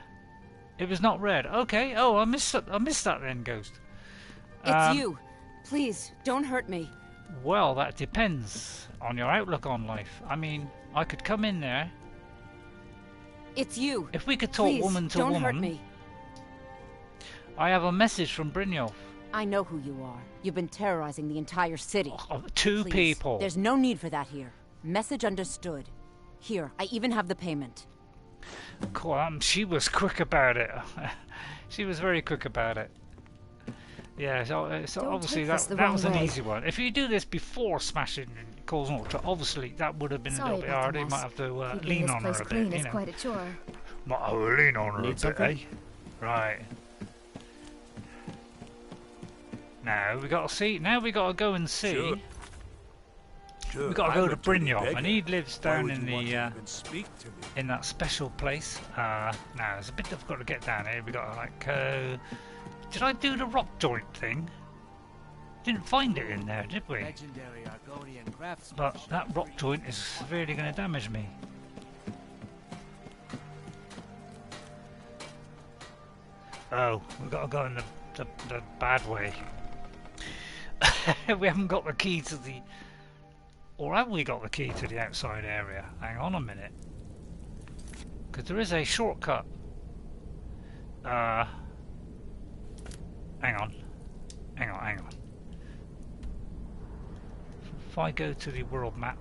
It was not red. Okay. Oh, I missed that then, Ghost. It's you. Please, don't hurt me. Well, that depends on your outlook on life. I mean, I could come in there. It's you. If we could talk Please, woman to don't woman. hurt me. I have a message from Brynjolf. I know who you are. You've been terrorizing the entire city. Oh, two Please, people. There's no need for that here. Message understood. Here, I even have the payment. Cool. She was quick about it. She was very quick about it. Yeah, so obviously that was an easy one. If you do this before smashing and causing ultra, obviously that would have been a little bit hard. You might have to lean on her a bit. You know. Quite a chore. Might have to lean on her a bit, eh? Right. Now we got to see. Now we got to go and see. Sure. We got to go to Brynjolf, beggar. and he lives down in the Speak to me. in that special place. Now it's a bit difficult to get down here. We got to like. Did I do the rock joint thing? Didn't find it in there, did we? Legendary Argonian craftsmanship. But that rock joint is really going to damage me. Oh, we've got to go in the bad way. We haven't got the key to the... Or have we got the key to the outside area? Hang on a minute. Because there is a shortcut. Hang on. If I go to the world map,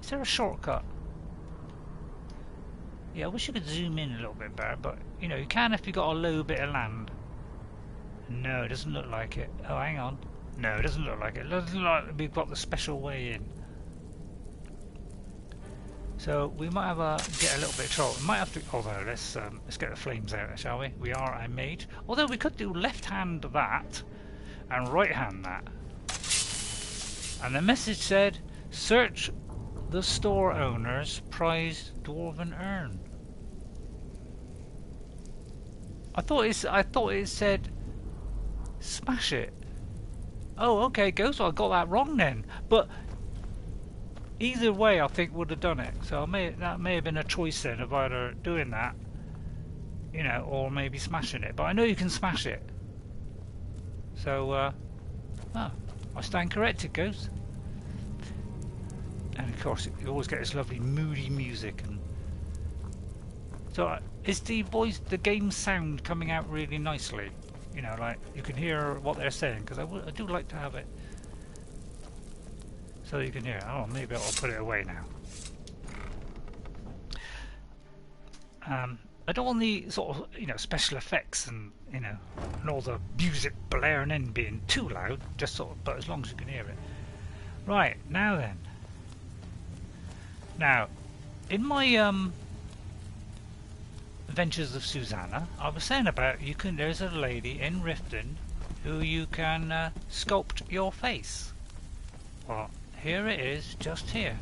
is there a shortcut? Yeah, I wish you could zoom in a little bit better, but you know, you can if you've got a low bit of land. No, it doesn't look like it. Oh, hang on. No, it doesn't look like it. It doesn't look like we've got the special way in. So we might have get a little bit of trouble. We might have to. Although let's get the flames out, shall we? We are a mage. Although we could do left hand that and right hand that. And the message said, "Search the store owner's prized dwarven urn." I thought it said, "Smash it." Oh, okay, Ghost. I got that wrong then. But either way, I think would have done it. So that may have been a choice then of either doing that, you know, or maybe smashing it. But I know you can smash it. So, I stand corrected, Ghost. And of course, you always get this lovely moody music. And so, is the game sound coming out really nicely? You know, like you can hear what they're saying, because I do like to have it so you can hear it. Oh, maybe I'll put it away now. I don't want the sort of, you know, special effects and, you know, and all the music blaring in being too loud, just sort of, but as long as you can hear it. Right, now then. Now, in my Adventures of Susanna, I was saying about there's a lady in Riften who you can sculpt your face. Well, here it is, just here.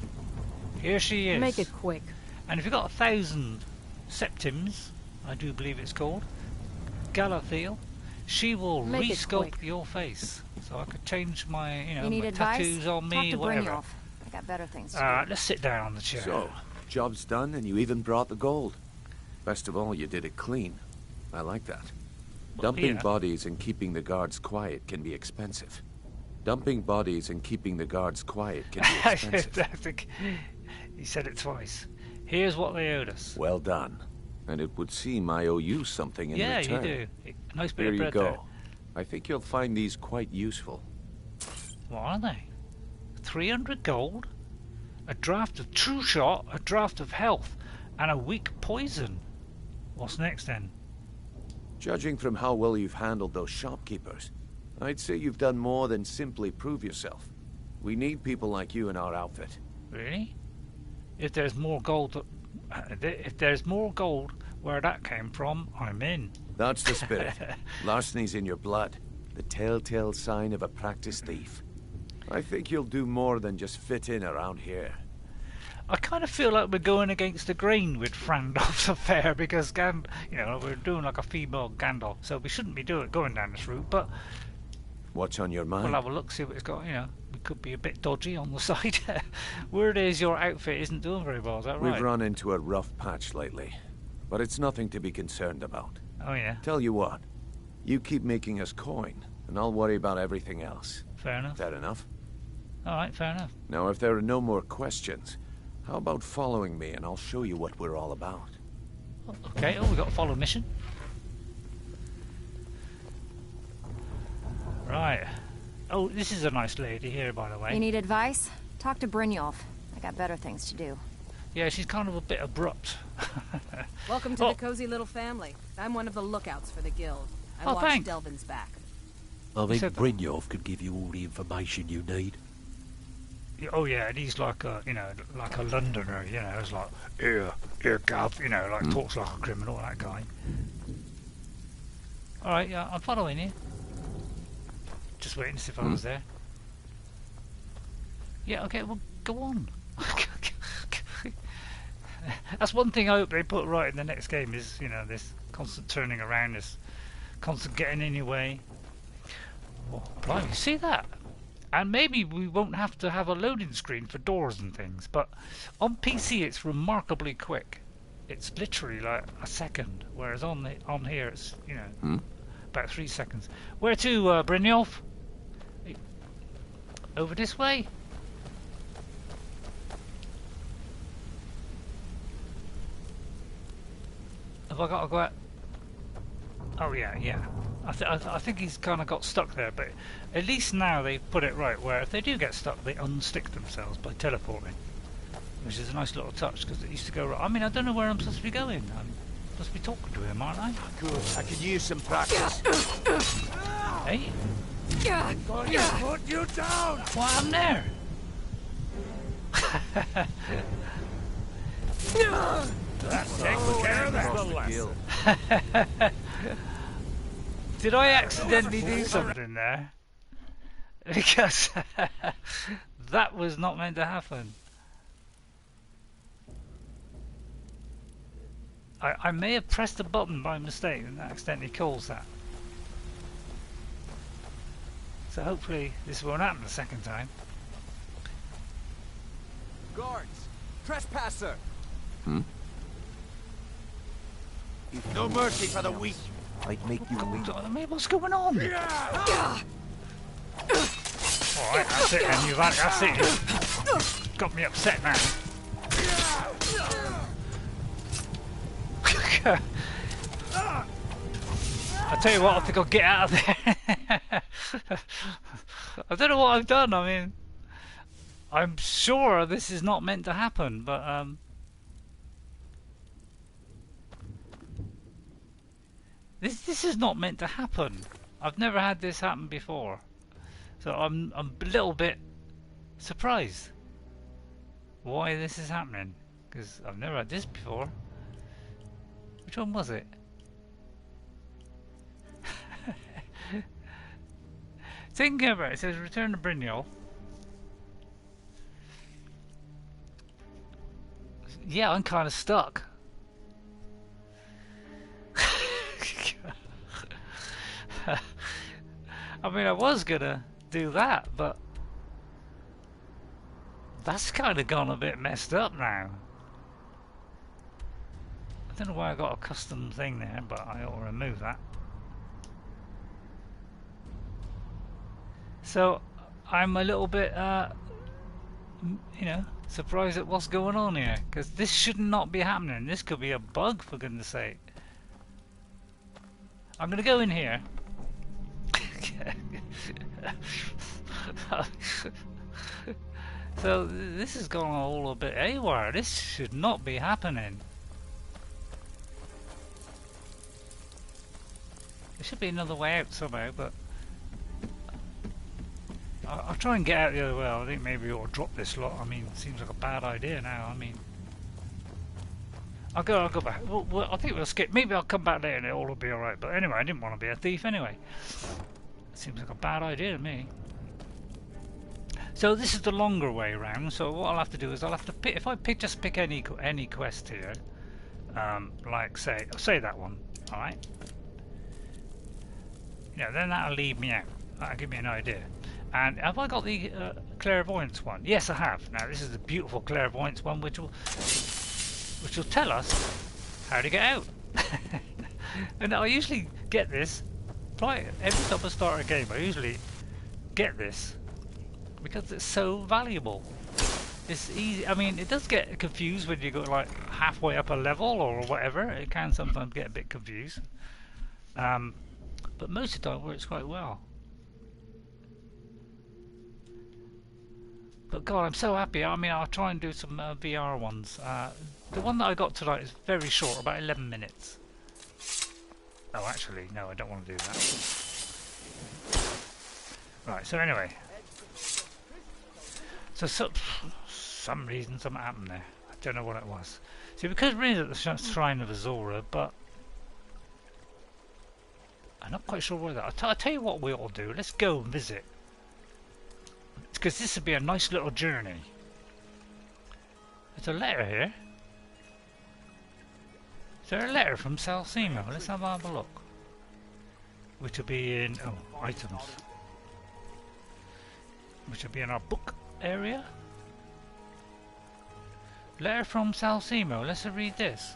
Here she is. Make it quick. And if you've got 1,000 septims, I do believe it's called, Galathiel, she will re-sculpt your face. So I could change my, you know, my tattoos on me, whatever. Brynjolf. I got better things to do. Let's sit down on the chair. So, job's done and you even brought the gold. Best of all, you did it clean. I like that. Well, Dumping bodies and keeping the guards quiet can be expensive. Dumping bodies and keeping the guards quiet can be expensive. I think he said it twice. Here's what they owed us. Well done. And it would seem I owe you something in return. Yeah, you do. Nice bit Here of bread you go. there. I think you'll find these quite useful. What are they? 300 gold, a draft of true shot, a draft of health, and a weak poison. What's next then? Judging from how well you've handled those shopkeepers, I'd say you've done more than simply prove yourself. We need people like you in our outfit. Really? If there's more gold, where that came from, I'm in. That's the spirit. Larceny's in your blood. The telltale sign of a practiced thief. I think you'll do more than just fit in around here. I kind of feel like we're going against the grain with Frandalf the Fair, because you know, we're doing like a female Gandalf, so we shouldn't be going down this route. But what's on your mind? We'll have a look, see what it's got. You know, we could be a bit dodgy on the side. Word is your outfit isn't doing very well. Is that right? We've run into a rough patch lately, but it's nothing to be concerned about. Oh yeah. Tell you what, you keep making us coin, and I'll worry about everything else. Fair enough. Fair enough. All right, fair enough. Now, if there are no more questions, how about following me and I'll show you what we're all about? Okay, we got a follow mission. Right. Oh, this is a nice lady here, by the way. You need advice? Talk to Brynjolf. I got better things to do. Yeah, she's kind of a bit abrupt. Welcome to the cozy little family. I'm one of the lookouts for the guild. I watch thanks. Delvin's back. I think Brynjolf could give you all the information you need. Oh yeah, and he's like a, you know, like a Londoner, you know, it's like, here, Gav, you know, like talks like a criminal, that guy. Alright, yeah, I'm following you. Just waiting to see if I was there. Yeah, okay, well, go on. That's one thing I hope they put right in the next game is, you know, this constant turning around, this constant getting in your way. Oh, blimey, see that? And maybe we won't have to have a loading screen for doors and things, but on PC it's remarkably quick. It's literally like a second, whereas on here it's, you know, about 3 seconds. Where to, Brynjolf? Over this way? Have I got to go out? Oh yeah, yeah. I think he's kind of got stuck there, but at least now they've put it right, where if they do get stuck, they unstick themselves by teleporting, which is a nice little touch, because it used to go right. I mean, I don't know where I'm supposed to be going. I'm supposed to be talking to him, aren't I? Good. I could use some practice. Hey? Going to put you down! What happened there? Take care of that. Did I accidentally do something there? Because that was not meant to happen. I may have pressed a button by mistake and accidentally caused that. So hopefully this won't happen the second time. Guards! Trespasser! No mercy for the weak. I'd make you weak. I mean, what's going on? Alright, that's it then, you've had it, that's it. You've got me upset now. I tell you what, I think I'll get out of there. I don't know what I've done. I mean, I'm sure this is not meant to happen, but this is not meant to happen. I've never had this happen before, so I'm a little bit surprised why this is happening, because I've never had this before. Which one was it? Thinking about it, it says return to Brynjolf. Yeah, I'm kind of stuck. I mean, I was gonna do that, but that's kind of gone a bit messed up now. I don't know why I got a custom thing there, but I ought to remove that. So I'm a little bit, you know, surprised at what's going on here, because this should not be happening. This could be a bug, for goodness sake. I'm gonna go in here. So this has gone all a bit haywire. This should not be happening. There should be another way out somehow, but I'll try and get out the other way. I think maybe we'll drop this lot. I mean, it seems like a bad idea now. I mean, I'll go back. I think we'll skip. Maybe I'll come back later and it all will be alright. But anyway, I didn't want to be a thief anyway. It seems like a bad idea to me. So this is the longer way around. So what I'll have to do is I'll have to pick. If I just pick any quest here, like say that one. All right. Yeah, then that'll lead me out. That'll give me an idea. And have I got the clairvoyance one? Yes, I have. Now this is the beautiful clairvoyance one, which will tell us how to get out. And I usually get this right every time I start a game. I usually get this because it's so valuable. It's easy. I mean, it does get confused when you go like halfway up a level or whatever. It can sometimes get a bit confused. But most of the time it works quite well. But God, I'm so happy. I mean, I'll try and do some VR ones. The one that I got tonight is very short, about 11 minutes. Oh, actually, no, I don't want to do that. Right, so anyway. So, some reason, something happened there. I don't know what it was. See, because we're in at the Shrine of Azora, but I'm not quite sure where that. I'll tell you what we ought to do. Let's go and visit. Because this would be a nice little journey. There's a letter here. Is there a letter from Salsimo? Let's have a look. Which will be in items. Which will be in our book area. Letter from Salsimo. Let's read this.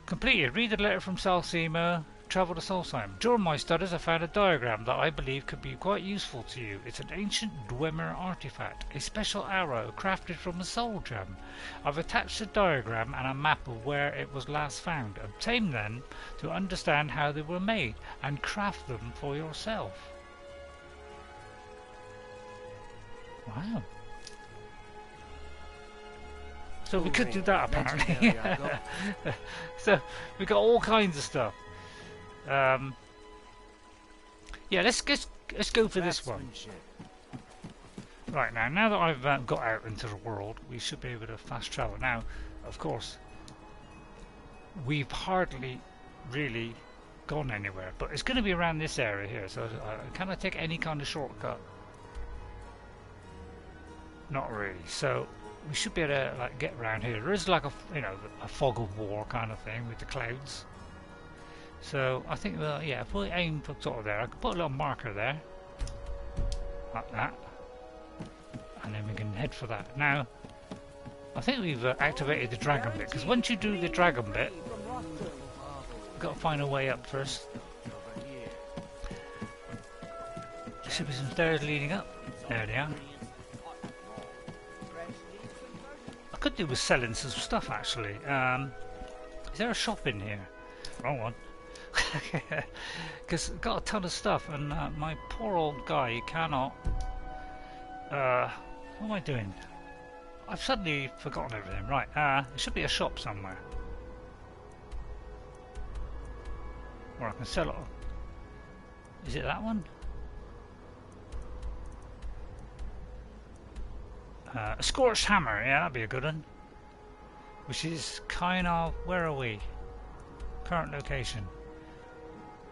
Completed. Read the letter from Salsimo. Travel to Solstheim. During my studies I found a diagram that I believe could be quite useful to you. It's an ancient Dwemer artifact, a special arrow crafted from a soul gem. I've attached the diagram and a map of where it was last found. Obtain them to understand how they were made and craft them for yourself. Wow. So we could do that apparently. So we got all kinds of stuff. Yeah, let's go for this one. Right, now that I've got out into the world, we should be able to fast travel. Now, of course, we've hardly really gone anywhere, but it's going to be around this area here. So, can I take any kind of shortcut? Not really. So we should be able to like get around here. There is like a a fog of war kind of thing with the clouds. So I think, well, yeah, if we aim for sort of there, I can put a little marker there, like that, and then we can head for that. Now, I think we've activated the dragon bit, because once you do the dragon bit, you've got to find a way up first. There should be some stairs leading up. There they are. I could do with selling some stuff, actually. Is there a shop in here? Wrong one. Because I've got a ton of stuff, and my poor old guy, he cannot... what am I doing? I've suddenly forgotten everything. Right, there should be a shop somewhere. Where I can sell it. Is it that one? A Scorched Hammer, yeah, that'd be a good one. Which is kind of... Where are we? Current location.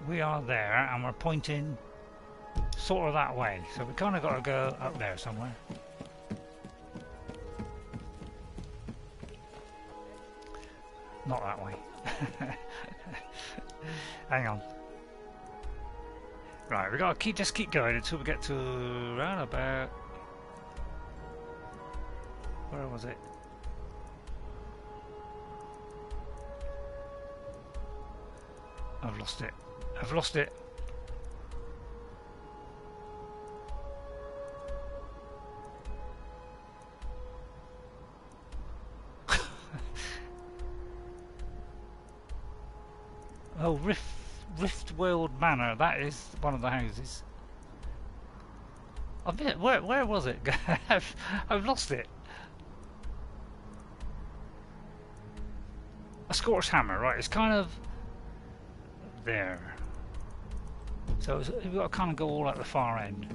We are there, and we're pointing sort of that way. So we kind of got to go up there somewhere. Not that way. Hang on. Right, we got to just keep going until we get to around about... Where was it? I've lost it. I've lost it. Oh, Riftworld Manor. That is one of the houses. Where was it? I've lost it. A Scorched Hammer, right? It's kind of there. So we've got to kind of go all at the far end.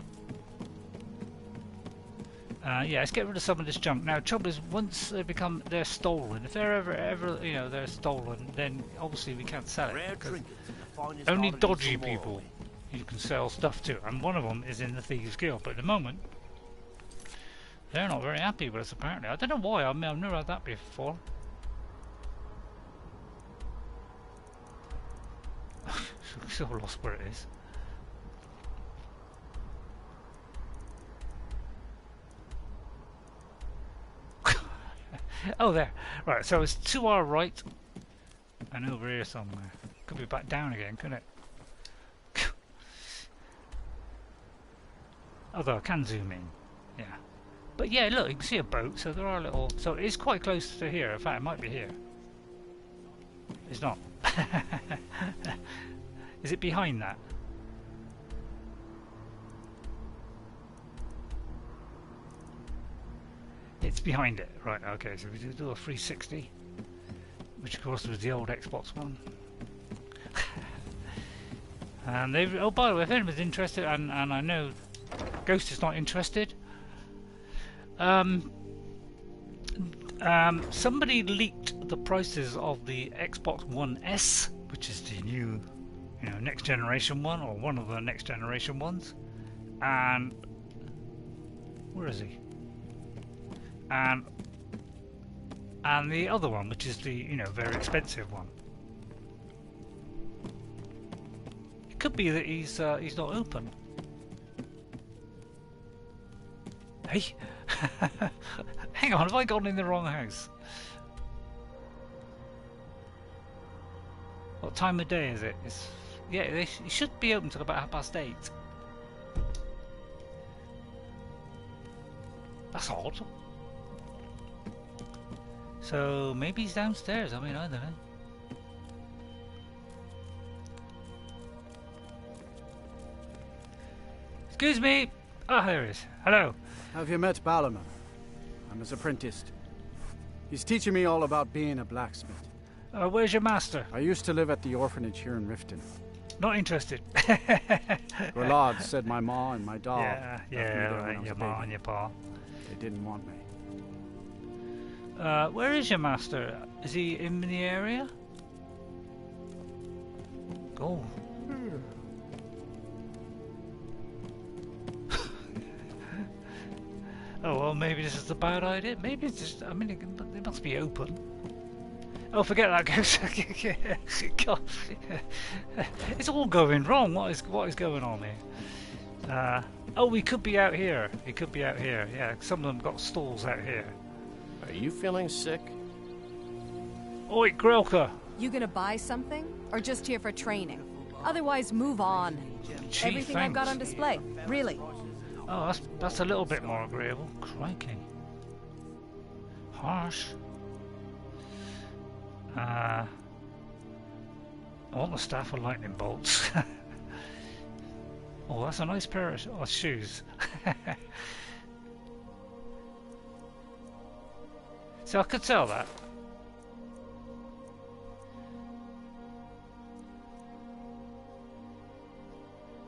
Yeah, let's get rid of some of this junk. Now, the trouble is, once they're stolen. If they're ever, you know, they're stolen, then obviously we can't sell it. Only dodgy people you can sell stuff to, and one of them is in the Thieves Guild. But at the moment, they're not very happy with us. Apparently, I don't know why. I mean, I've never had that before. So lost where it is. Oh, there. Right, so it's to our right and over here somewhere. Could be back down again, couldn't it? Although I can zoom in. Yeah. But yeah, look, you can see a boat, so there are little... So it is quite close to here. In fact, it might be here. It's not. Is it behind that? It's behind it, right? Okay, so we do a 360, which of course was the old Xbox One. And they, oh, by the way, if anyone's interested, and I know Ghost is not interested. Somebody leaked the prices of the Xbox One S, which is the new, you know, next generation one, or one of the next generation ones. And where is he? And the other one, which is the, you know, very expensive one. It could be that he's not open. Hey, hang on, have I gone in the wrong house? What time of day is it? It's, yeah, it should be open till about 8:30. That's odd. So maybe he's downstairs. I mean, I don't know. Excuse me. Ah, there he is. Hello. Have you met Balaman? I'm his apprentice. He's teaching me all about being a blacksmith. Where's your master? I used to live at the orphanage here in Riften. Not interested. Your lord said my ma and my dog. Yeah, right. Your ma and your pa. They didn't want me. Where is your master? Is he in the area? Go. Oh, well, maybe this is a bad idea. Maybe it's just, I mean, it must be open. Oh, forget that, Ghost. God. It's all going wrong. What is going on here? Oh, we could be out here. It could be out here. Yeah, some of them got stalls out here. Are you feeling sick? Oi, Grelka. You gonna buy something? Or just here for training? Otherwise, move on. Gee, everything thanks. I've got on display. Really. Oh, that's a little bit more agreeable. Crikey. Harsh. I want the staff of lightning bolts. Oh, that's a nice pair of shoes. So I could sell that.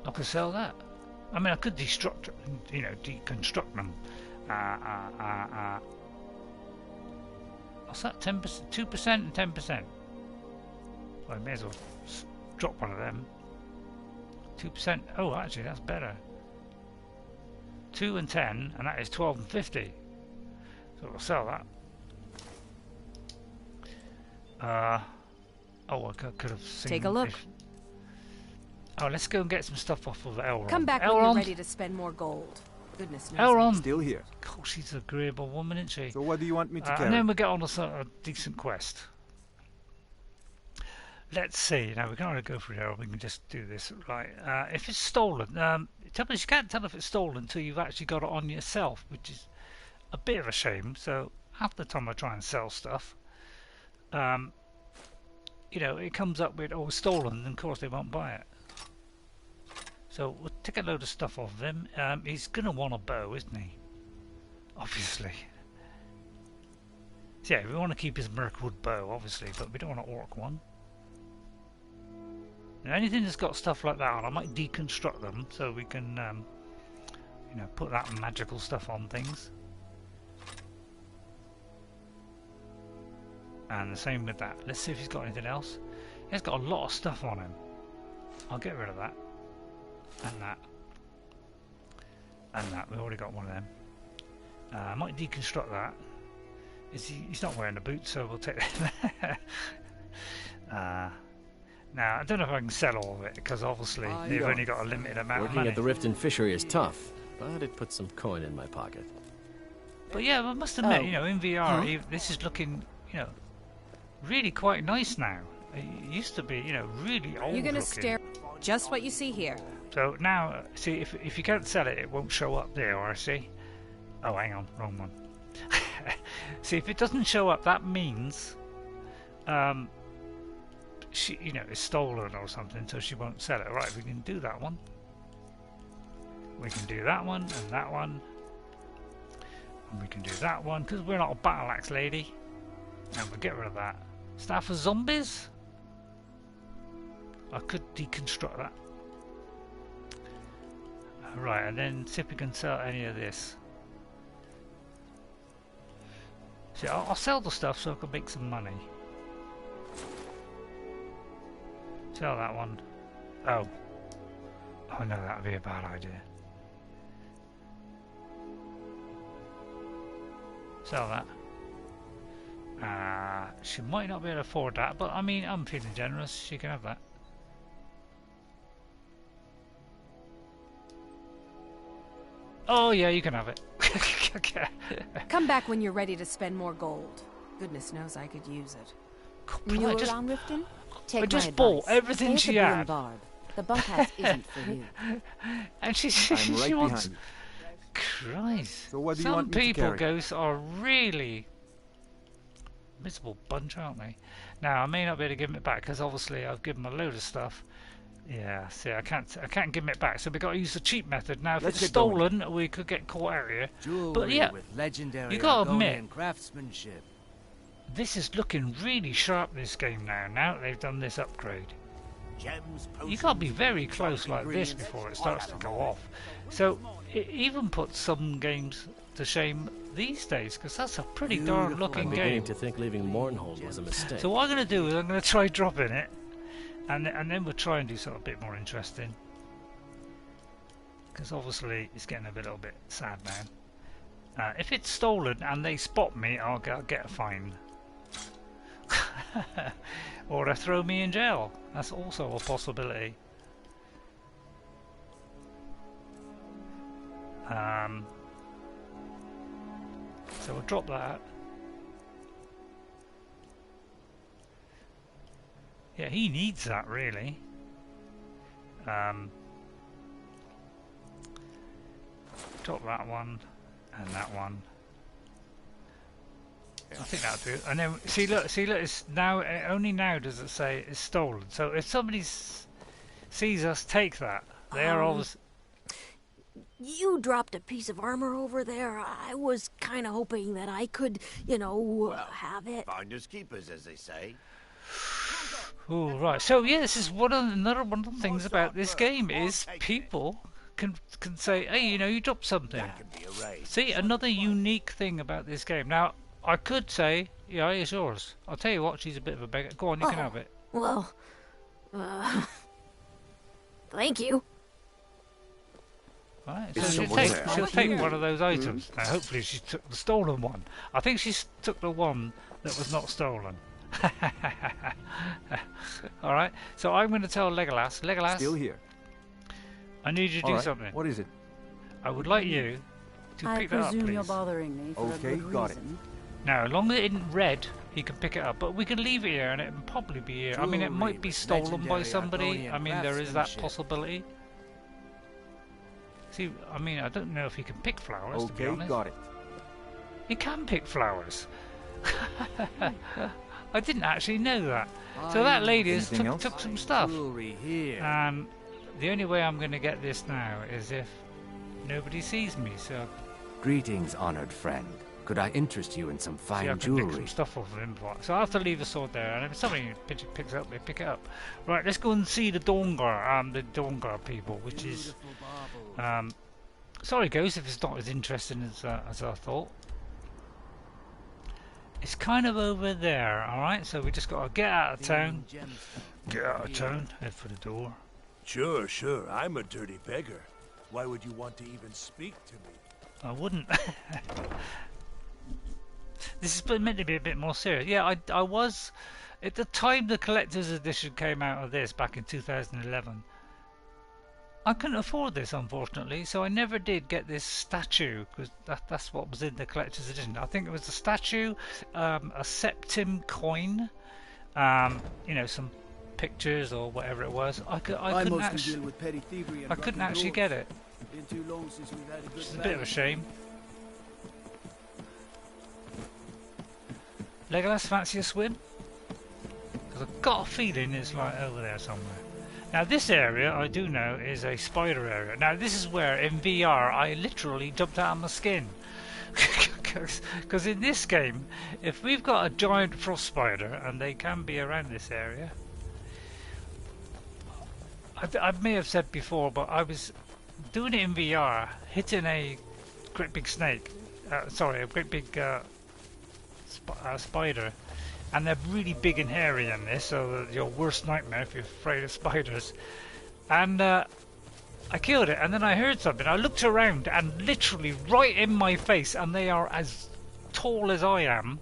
I could sell that. I mean, I could destruct, you know, deconstruct them. What's that? 10%, 2% and 10%. Well, I may as well drop one of them. 2%. Oh, actually, that's better. 2 and 10, and that is 12 and 50. So we'll sell that. Oh, I could have seen. Take a look. Oh, let's go and get some stuff off of Elrond. Come back when you're ready to spend more gold. Goodness knows. Elrond! Still here. Oh, she's an agreeable woman, isn't she? So what do you want me to carry? And then we'll get on a decent quest. Let's see. Now, we can't really go through here. We can just do this. Right. If it's stolen, you can't tell if it's stolen until you've actually got it on yourself, which is a bit of a shame. So, half the time I try and sell stuff, you know, it comes up with, oh, stolen, and of course they won't buy it. So we'll take a load of stuff off of him. He's going to want a bow, isn't he? Obviously. So yeah, we want to keep his Mirkwood bow, obviously, but we don't want an orc one. And anything that's got stuff like that on, I might deconstruct them so we can, you know, put that magical stuff on things. And the same with that. Let's see if he's got anything else. He's got a lot of stuff on him. I'll get rid of that. And that. And that. We've already got one of them. I might deconstruct that. He's not wearing the boots, so we'll take that. Now, I don't know if I can sell all of it, because obviously they've only got a limited amount of money. Working at the Riften fishery is tough, but it puts some coin in my pocket. But yeah, I must admit, you know, in VR, this is looking, you know, really quite nice now. It used to be, you know, really old. You're gonna looking. stare just what you see here. So now, see, if you can't sell it, it won't show up there, or see? Oh, hang on, wrong one. See, if it doesn't show up, that means, she, you know, it's stolen or something, so she won't sell it. Right, we can do that one. We can do that one, and that one. And we can do that one, because we're not a battle axe lady. And we'll get rid of that. Staff of zombies? I could deconstruct that. Right, and then see if we can sell any of this. See, I'll sell the stuff so I can make some money. Sell that one. Oh. Oh no, that would be a bad idea. Sell that. She might not be able to afford that, but I mean, I'm feeling generous. She can have that. Oh yeah, you can have it. Come back when you're ready to spend more gold. Goodness knows I could use it. New around Riften? Take I just bought everything she had. The bunkhouse isn't for you. And she wants. Christ. So what do you Some want me to people, carry? Ghosts, are really miserable bunch, aren't they? Now I may not be able to give them it back because obviously I've given them a load of stuff. Yeah, see, I can't give them it back, so we got to use the cheap method. Now, if it's stolen, we could get caught out here. But yeah, you got to admit, craftsmanship. this is looking really sharp. This game now. Now that they've done this upgrade, you got to be very close like this before it starts to go off. So it even puts some games to shame these days, because that's a pretty darn looking I'm game. beginning to think leaving Mournhold was a mistake. So what I'm going to do is I'm going to try dropping it. And then we'll try and do something a bit more interesting, because obviously it's getting a little bit sad now. If it's stolen and they spot me, I'll get a fine, or they throw me in jail. That's also a possibility. So we'll drop that. Yeah, he needs that really. Drop that one and that one. I think that'll do. And then see, look, it's now only now does it say it's stolen. So if somebody sees us take that, they are always. You dropped a piece of armor over there. I was kind of hoping that I could, have it. Finders keepers, as they say. Oh, right. So yeah, this is another one of the things about this game is people can say, hey, you dropped something. See, another unique thing about this game. Now, I could say, yeah, it's yours. I'll tell you what, she's a bit of a beggar. Go on, you can have it. Well, thank you. Right, so she'll take one of those items. Now, hopefully she took the stolen one. I think she took the one that was not stolen. Alright, so I'm going to tell Legolas... Still here. I need you to do something. What is it? I would like you to pick that up, please. I presume you're bothering me for a good got reason. it. Now, as long as it isn't red, he can pick it up. But we can leave it here, and it can probably be here. I mean, it might be stolen by somebody. I mean, there is that possibility. See, I mean, I don't know if he can pick flowers, to be honest. Got it. He can pick flowers. I didn't actually know that. So that lady has took some stuff. And the only way I'm going to get this now is if nobody sees me, so... Greetings, honored friend. Could I interest you in some fine jewelry? jewelry? Pick some stuff off of him. So I have to leave the sword there, and if somebody picks it up, they pick it up. Right, let's go and see the Dawnguard people, which is... sorry, Ghost, if it's not as interesting as I thought. It's kind of over there, alright? So we just got to get out of town. Get out of town, head for the door. Sure. I'm a dirty beggar. Why would you want to even speak to me? I wouldn't. This is meant to be a bit more serious. Yeah, I was... At the time the collector's edition came out of this, back in 2011, I couldn't afford this, unfortunately, so I never did get this statue, because that's what was in the collector's edition. I think it was a statue, a septim coin, some pictures or whatever it was. I couldn't actually get it. Which is a bit of a shame. Legolas, fancy a swim? Because I've got a feeling it's like over there somewhere. Now this area, I do know, is a spider area. Now this is where, in VR, I literally jumped out of my skin. Because in this game, if we've got a giant frost spider, and they can be around this area... I may have said before, but I was doing it in VR, hitting a great big snake. A great big spider. And they're really big and hairy in this, so your worst nightmare if you're afraid of spiders. And I killed it, and then I heard something. I looked around, and literally right in my face, and they are as tall as I am,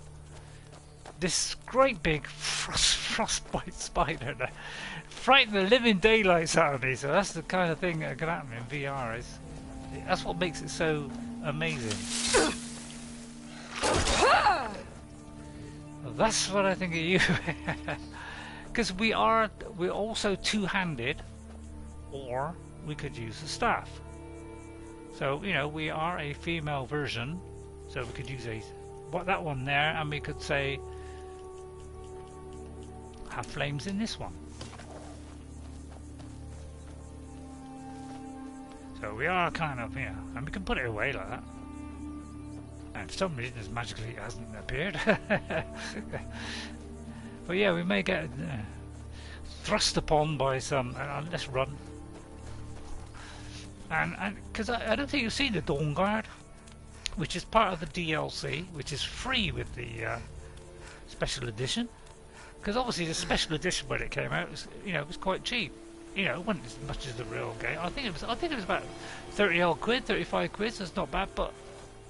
this great big frostbite spider that frightened the living daylights out of me. So that's the kind of thing that can happen in VR. That's what makes it so amazing. That's what I think of you. Because we're also two-handed, or we could use a staff. So we are a female version, so we could use that one there, and we could say have flames in this one. So we are kind of and we can put it away like that. And for some reason, it hasn't appeared. But yeah, we may get thrust upon by some. Let's run. And because I don't think you've seen the Dawnguard, which is part of the DLC, which is free with the special edition. Because obviously the special edition when it came out was it was quite cheap. It wasn't as much as the real game. I think it was about 30-odd quid, 35 quid. So it's not bad, but.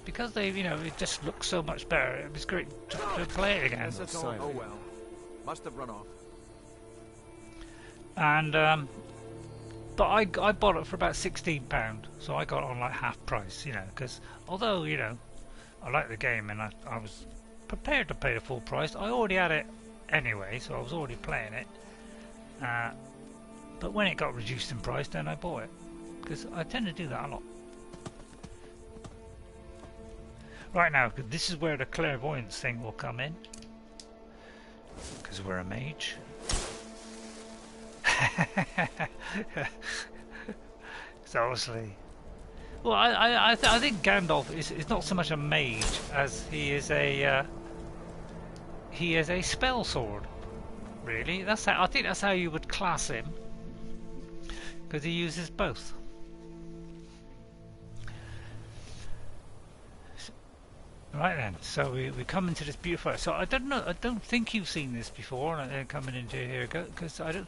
Because they, it just looks so much better. It was great to play it again. Oh well, must have run off. And but I bought it for about £16, so I got it on like half price. Because although I like the game and I was prepared to pay the full price, I already had it anyway, so I was already playing it. But when it got reduced in price, then I bought it because I tend to do that a lot. Right now, this is where the clairvoyance thing will come in. Because we're a mage. So obviously... Well, I think Gandalf is not so much a mage as he is a spell sword. Really, I think that's how you would class him, because he uses both. Right then, so we come into this beautiful. So I don't think you've seen this before. Coming into here, because I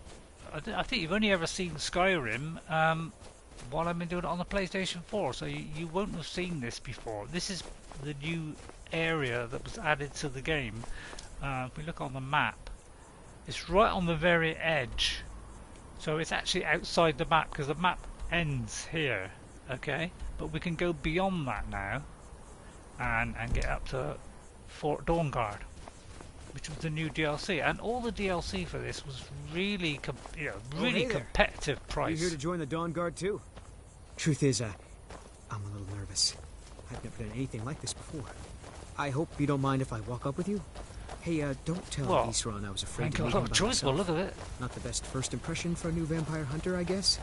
think you've only ever seen Skyrim. While I've been doing it on the PlayStation 4, so you won't have seen this before. This is the new area that was added to the game. If we look on the map, it's right on the very edge. So it's actually outside the map, because the map ends here, okay? But we can go beyond that now, and get up to Fort Dawnguard, which was the new DLC. And all the DLC for this was really, really competitive price. Are you here to join the Dawnguard too? Truth is, I'm a little nervous. I've never done anything like this before. I hope you don't mind if I walk up with you. Hey, don't tell Isran I was afraid to meet him by myself. Look at it. Not the best first impression for a new vampire hunter, I guess.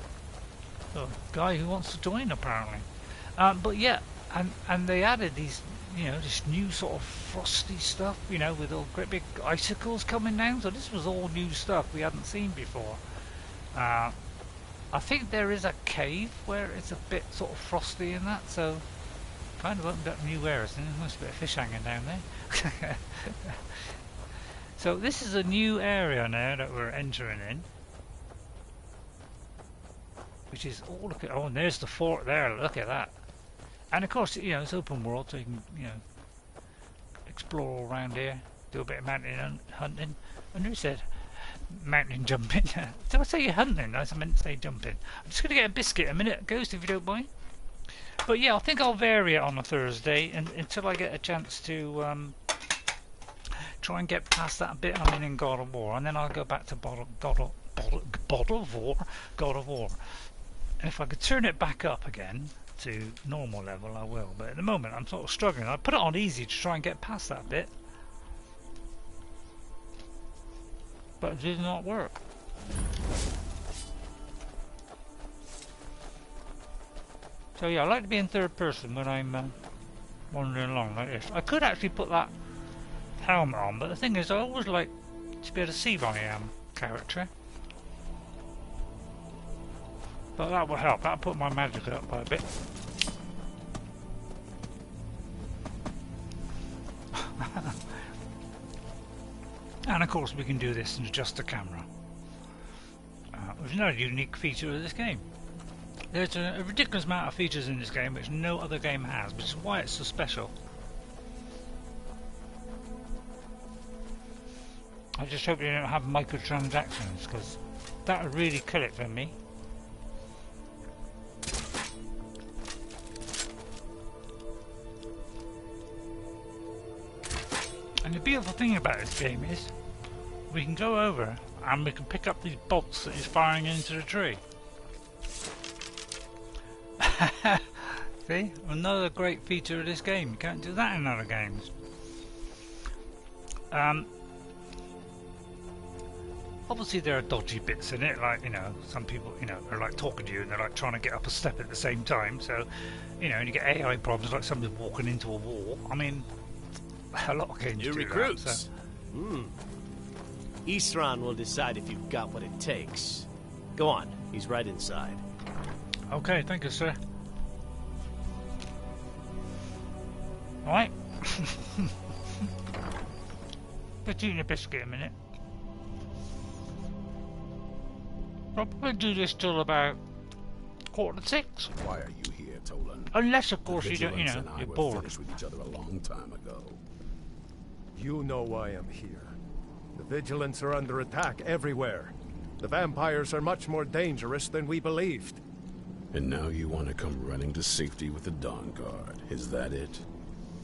A guy who wants to join, apparently. But yeah, and they added these, this new sort of frosty stuff, with all great big icicles coming down. So this was all new stuff we hadn't seen before. I think there is a cave where it's a bit sort of frosty in that, so kind of opened up new areas. And there's a bit of fish hanging down there. So this is a new area now that we're entering in, which is and there's the fort there. Look at that. And of course, it's open world, so you can explore all around here, do a bit of mountain hunting. And who said mountain jumping? Did I say hunting? I meant to say jumping. I'm just going to get a biscuit a minute, Ghost, if you don't mind. But yeah, I think I'll vary it on a Thursday until I get a chance to try and get past that bit I'm in God of War, and then I'll go back to God of War. And if I could turn it back up again to normal level, I will. But at the moment, I'm sort of struggling. I put it on easy to try and get past that bit, but it did not work. So yeah, I like to be in third person when I'm wandering along like this. I could actually put that helmet on, but the thing is, I always like to be able to see my character. But that will help. That'll put my magic up by a bit. And of course we can do this and adjust the camera. Which is another unique feature of this game. There's a ridiculous amount of features in this game which no other game has, which is why it's so special. I just hope you don't have microtransactions, because that would really kill it for me. And the beautiful thing about this game is we can go over and we can pick up these bolts that he's firing into the tree. See? Another great feature of this game. You can't do that in other games. Obviously there are dodgy bits in it, like, some people, are like talking to you and they're like trying to get up a step at the same time, so, and you get AI problems like somebody walking into a wall. I mean, a lot of games New do recruits. that, so. Isran will decide if you've got what it takes. Go on, he's right inside. Okay, thank you, sir. Alright. Put you in a biscuit a minute. I'll probably do this till about 5:45. Why are you here, Tolan? Unless, of course, you don't, Vigilance and I you're were bored. finished with each other a long time ago. You know why I'm here. The Vigilants are under attack everywhere. The vampires are much more dangerous than we believed. And now you want to come running to safety with the Dawnguard. Is that it?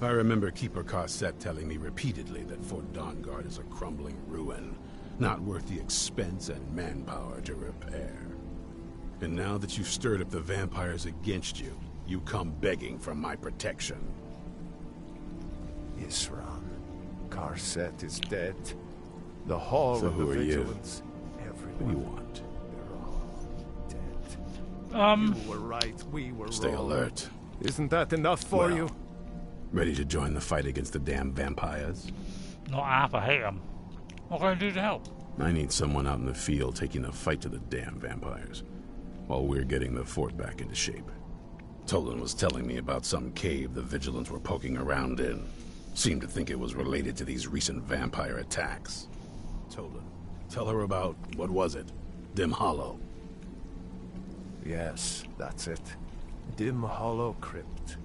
I remember Keeper Carset telling me repeatedly that Fort Dawnguard is a crumbling ruin, not worth the expense and manpower to repair. And now that you've stirred up the vampires against you, you come begging for my protection. Isran. Karset is dead. The Hall So of the who are you? Vigilance. Everyone. What do you want? They're all dead. You were right, we were Stay wrong. alert. Isn't that enough for Well, you? Ready to join the fight against the damn vampires? Not half, I hate them. What can I do to help? I need someone out in the field taking the fight to the damn vampires, while we're getting the fort back into shape. Tolan was telling me about some cave the Vigilants were poking around in. Seemed to think it was related to these recent vampire attacks. Tolan, tell her about, what was it? Dimhollow. Yes, that's it. Dimhollow Crypt.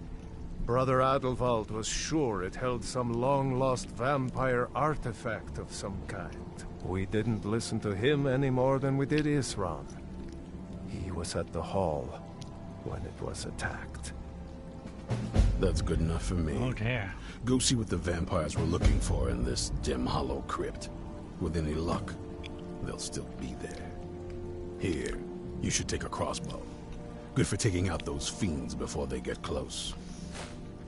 Brother Adalvald was sure it held some long-lost vampire artifact of some kind. We didn't listen to him any more than we did Isran. He was at the hall when it was attacked. That's good enough for me. Oh dear. Go see what the vampires were looking for in this Dimhollow Crypt. With any luck, they'll still be there. Here, you should take a crossbow. Good for taking out those fiends before they get close.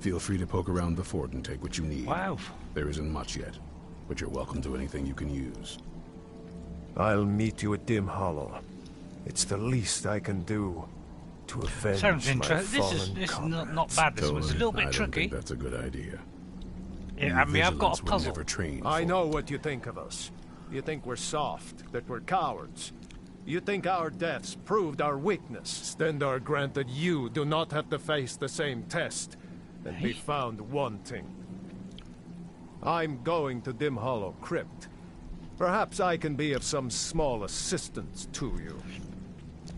Feel free to poke around the fort and take what you need. Wow. There isn't much yet, but you're welcome to anything you can use. I'll meet you at Dimhollow. It's the least I can do to avenge Sounds my interesting. fallen This is comrades. not bad. This was a little bit I don't tricky. think that's a good idea. Yeah, I mean, I've got a Vigilants were puzzle. never trained I for know what you think of us. You think we're soft, that we're cowards. You think our deaths proved our weakness. Stendarr granted you do not have to face the same test and be found wanting. I'm going to Dimhollow Crypt. Perhaps I can be of some small assistance to you.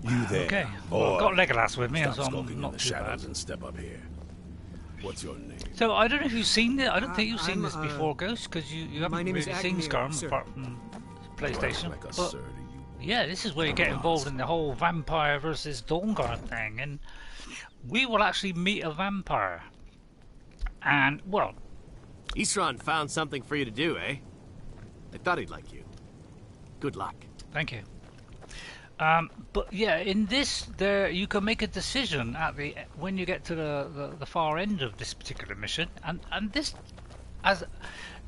You there? Okay. Boy. Well, I've got Legolas with me, Stop so I'm skulking in not the too shadows bad. and step up here. What's your name? So I don't know if you've seen it. I don't think you've seen I'm, this before, Ghost, because you haven't my name really is seen Agnew, Skyrim sir. apart from PlayStation. Like a But sir to you. yeah, this is where you get involved in the whole vampire versus Dawnguard thing, and we will actually meet a vampire. And well, Isran found something for you to do, eh? I thought he'd like you. Good luck. thank you. But yeah, in this, there you can make a decision at the when you get to the far end of this particular mission, and this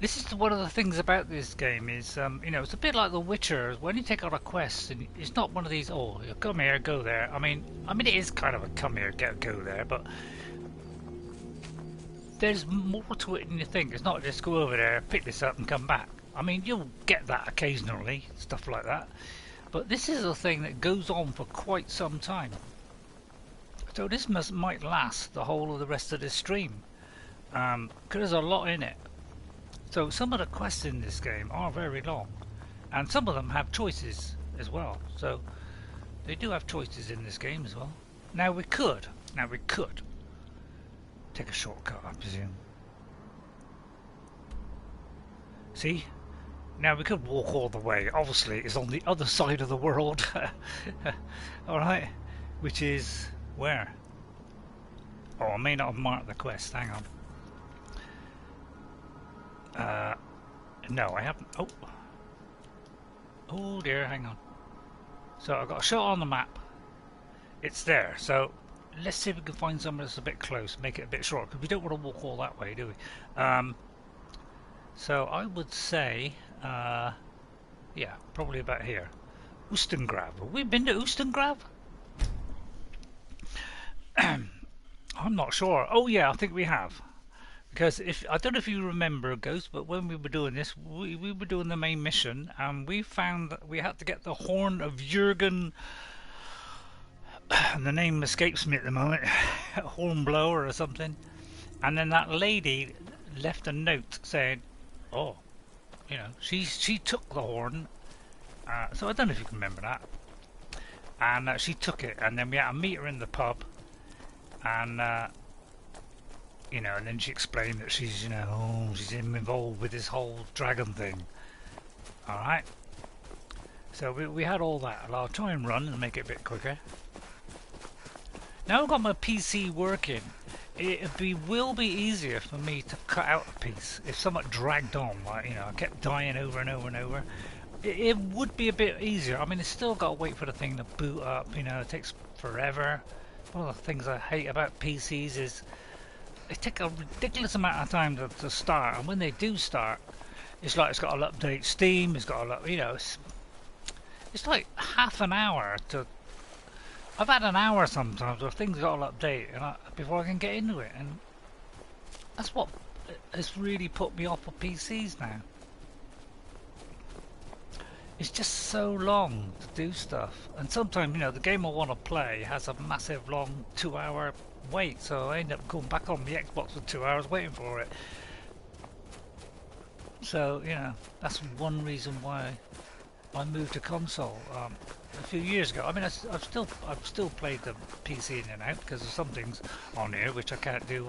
is one of the things about this game is you know, it's a bit like The Witcher. When you take on a quest, and it's not one of these you come here, go there. I mean it is kind of a come here, go there, but there's more to it than you think. It's not just go over there, pick this up, and come back. I mean, you'll get that occasionally, stuff like that. But this is a thing that goes on for quite some time. So this might last the whole of the rest of this stream. Because there's a lot in it. So some of the quests in this game are very long. And some of them have choices as well. So they do have choices in this game as well. Now we could take a shortcut, I presume. See? Now we could walk all the way. Obviously, it's on the other side of the world. Alright. Which is where? Oh, I may not have marked the quest. Hang on. No, I haven't. Oh dear, hang on. So I've got a shot on the map. It's there. So let's see if we can find somewhere that's a bit close. Make it a bit short, because we don't want to walk all that way, do we? So I would say, yeah, probably about here. Oostengrav. Have we been to Oostengrav? I'm not sure. Oh yeah, I think we have. Because I don't know if you remember, Ghost, but when we were doing this, we were doing the main mission, and we found that we had to get the horn of Jurgen. The name escapes me at the moment. Hornblower or something. And then that lady left a note saying, oh, you know, she took the horn. So I don't know if you can remember that. And she took it, and then we had to meet her in the pub. And you know, and then she explained that she's, you know, she's involved with this whole dragon thing. All right. So we had all that. I'll try and run and make it a bit quicker. Now I've got my PC working. Will be easier for me to cut out a piece if something dragged on, like, you know, I kept dying over and over and over. It would be a bit easier. I mean, it's still got to wait for the thing to boot up, you know, it takes forever. One of the things I hate about PCs is they take a ridiculous amount of time to start, and when they do start, it's like it's got to update Steam. It's got to, you know, it's like half an hour to. I've had an hour sometimes where things got to update before I can get into it, and that's what has really put me off of PCs now. It's just so long to do stuff, and sometimes, you know, the game I want to play has a massive long 2-hour wait, so I end up going back on the Xbox for 2 hours waiting for it. So, you know, that's one reason why I moved to console a few years ago. I mean, I've still played the PC in and out because there's some things on here which I can't do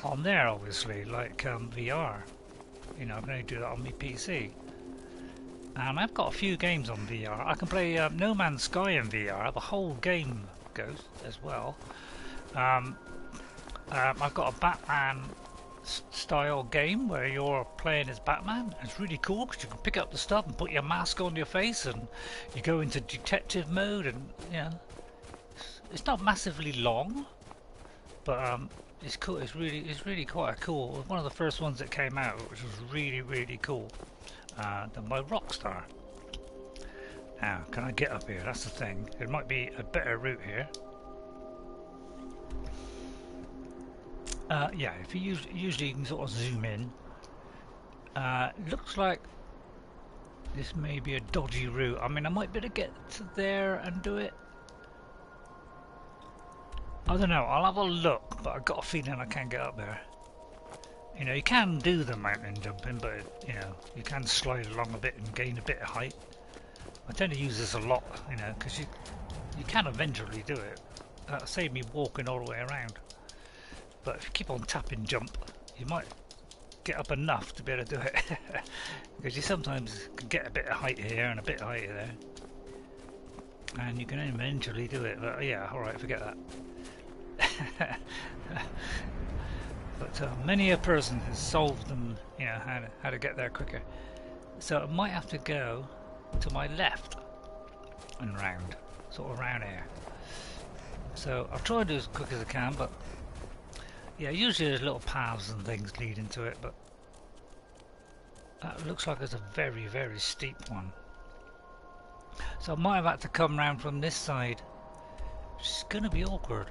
on there, obviously, like VR. You know, I can only do that on my PC. And I've got a few games on VR. I can play No Man's Sky in VR. The whole game goes as well. I've got a Batman style game where you're playing as Batman. It's really cool because you can pick up the stuff and put your mask on your face, and you go into detective mode, and you know, it's not massively long, but it's cool. It's really quite cool. It was one of the first ones that came out, which was really cool. Done by Rockstar. Now, can I get up here? That's the thing. There might be a better route here. Yeah, if you usually you can sort of zoom in. Looks like this may be a dodgy route. I mean, I might be able to get to there and do it. I don't know. I'll have a look, but I've got a feeling I can't get up there. You know, you can do the mountain jumping, but you know, you can slide along a bit and gain a bit of height. I tend to use this a lot, you know, because you can eventually do it. That'll save me walking all the way around. But if you keep on tapping jump, you might get up enough to be able to do it. Because you sometimes can get a bit of height here and a bit of height there. And you can eventually do it, but yeah, alright, forget that. But many a person has solved them, you know, how to get there quicker. So I might have to go to my left and round, sort of round here. So I'll try and do as quick as I can, but yeah, usually there's little paths and things leading to it, but that looks like it's a very steep one. So I might have had to come round from this side, which is going to be awkward.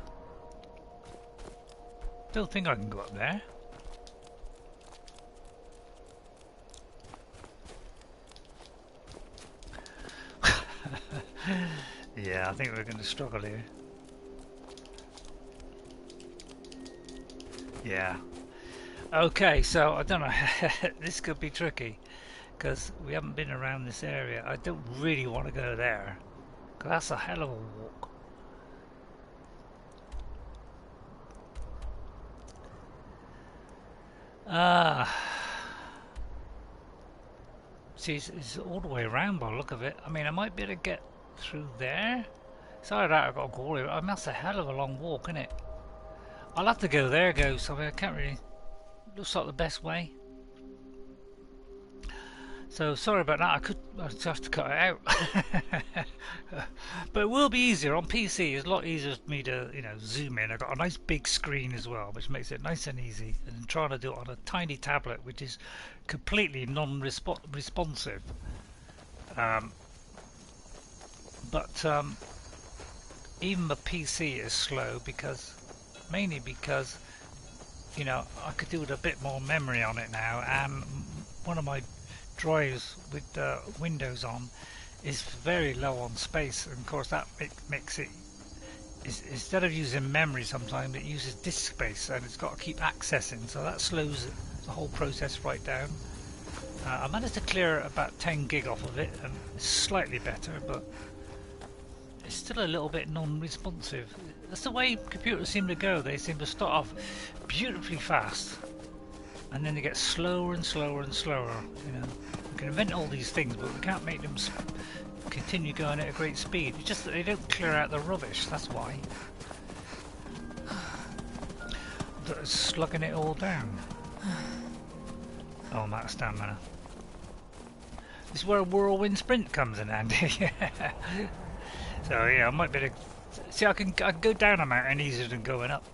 Don't think I can go up there. Yeah, I think we're going to struggle here. Yeah. Okay, so I don't know. This could be tricky because we haven't been around this area. I don't really want to go there because that's a hell of a walk. See, it's all the way around by the look of it. I mean, I might be able to get through there. Sorry that I've got to go all the way. I mean, that's a hell of a long walk, isn't it? I'll have to go there, so I can't really. Looks like the best way. So sorry about that. I just have to cut it out. But it will be easier on PC. It's a lot easier for me to, you know, zoom in. I've got a nice big screen as well, which makes it nice and easy. And trying to do it on a tiny tablet, which is completely non-responsive. But even the PC is slow mainly because, you know, I could do with a bit more memory on it now, and one of my drives with Windows on is very low on space, and of course that makes it instead of using memory sometimes it uses disk space, and it's got to keep accessing, so that slows the whole process right down. I managed to clear about 10 gig off of it, and it's slightly better, but it's still a little bit non-responsive. That's the way computers seem to go. They seem to start off beautifully fast, and then they get slower and slower and slower. You know, we can invent all these things, but we can't make them continue going at a great speed. It's just that they don't clear out the rubbish. That's why. They're slugging it all down. Oh, I'm out of stamina. This is where a whirlwind sprint comes in handy. So yeah, I might be able to see. I can go down a mountain easier than going up.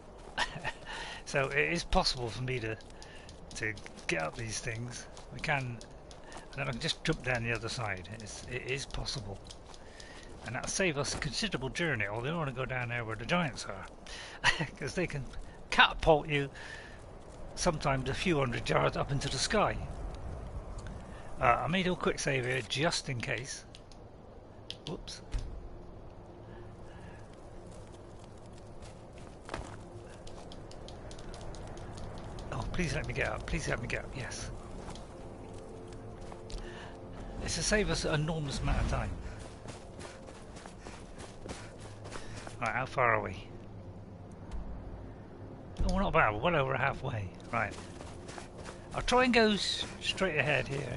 So it is possible for me to get up these things. We can, and then I can just jump down the other side. It is possible. And that'll save us a considerable journey, although I don't want to go down there where the giants are. Because they can catapult you sometimes a few hundred yards up into the sky. I made a quick save here just in case. Whoops. Oh, please let me get up. Please let me get up. Yes. It's to save us an enormous amount of time. Right, how far are we? Oh, we're not bad. We're well over halfway. Right. I'll try and go straight ahead here.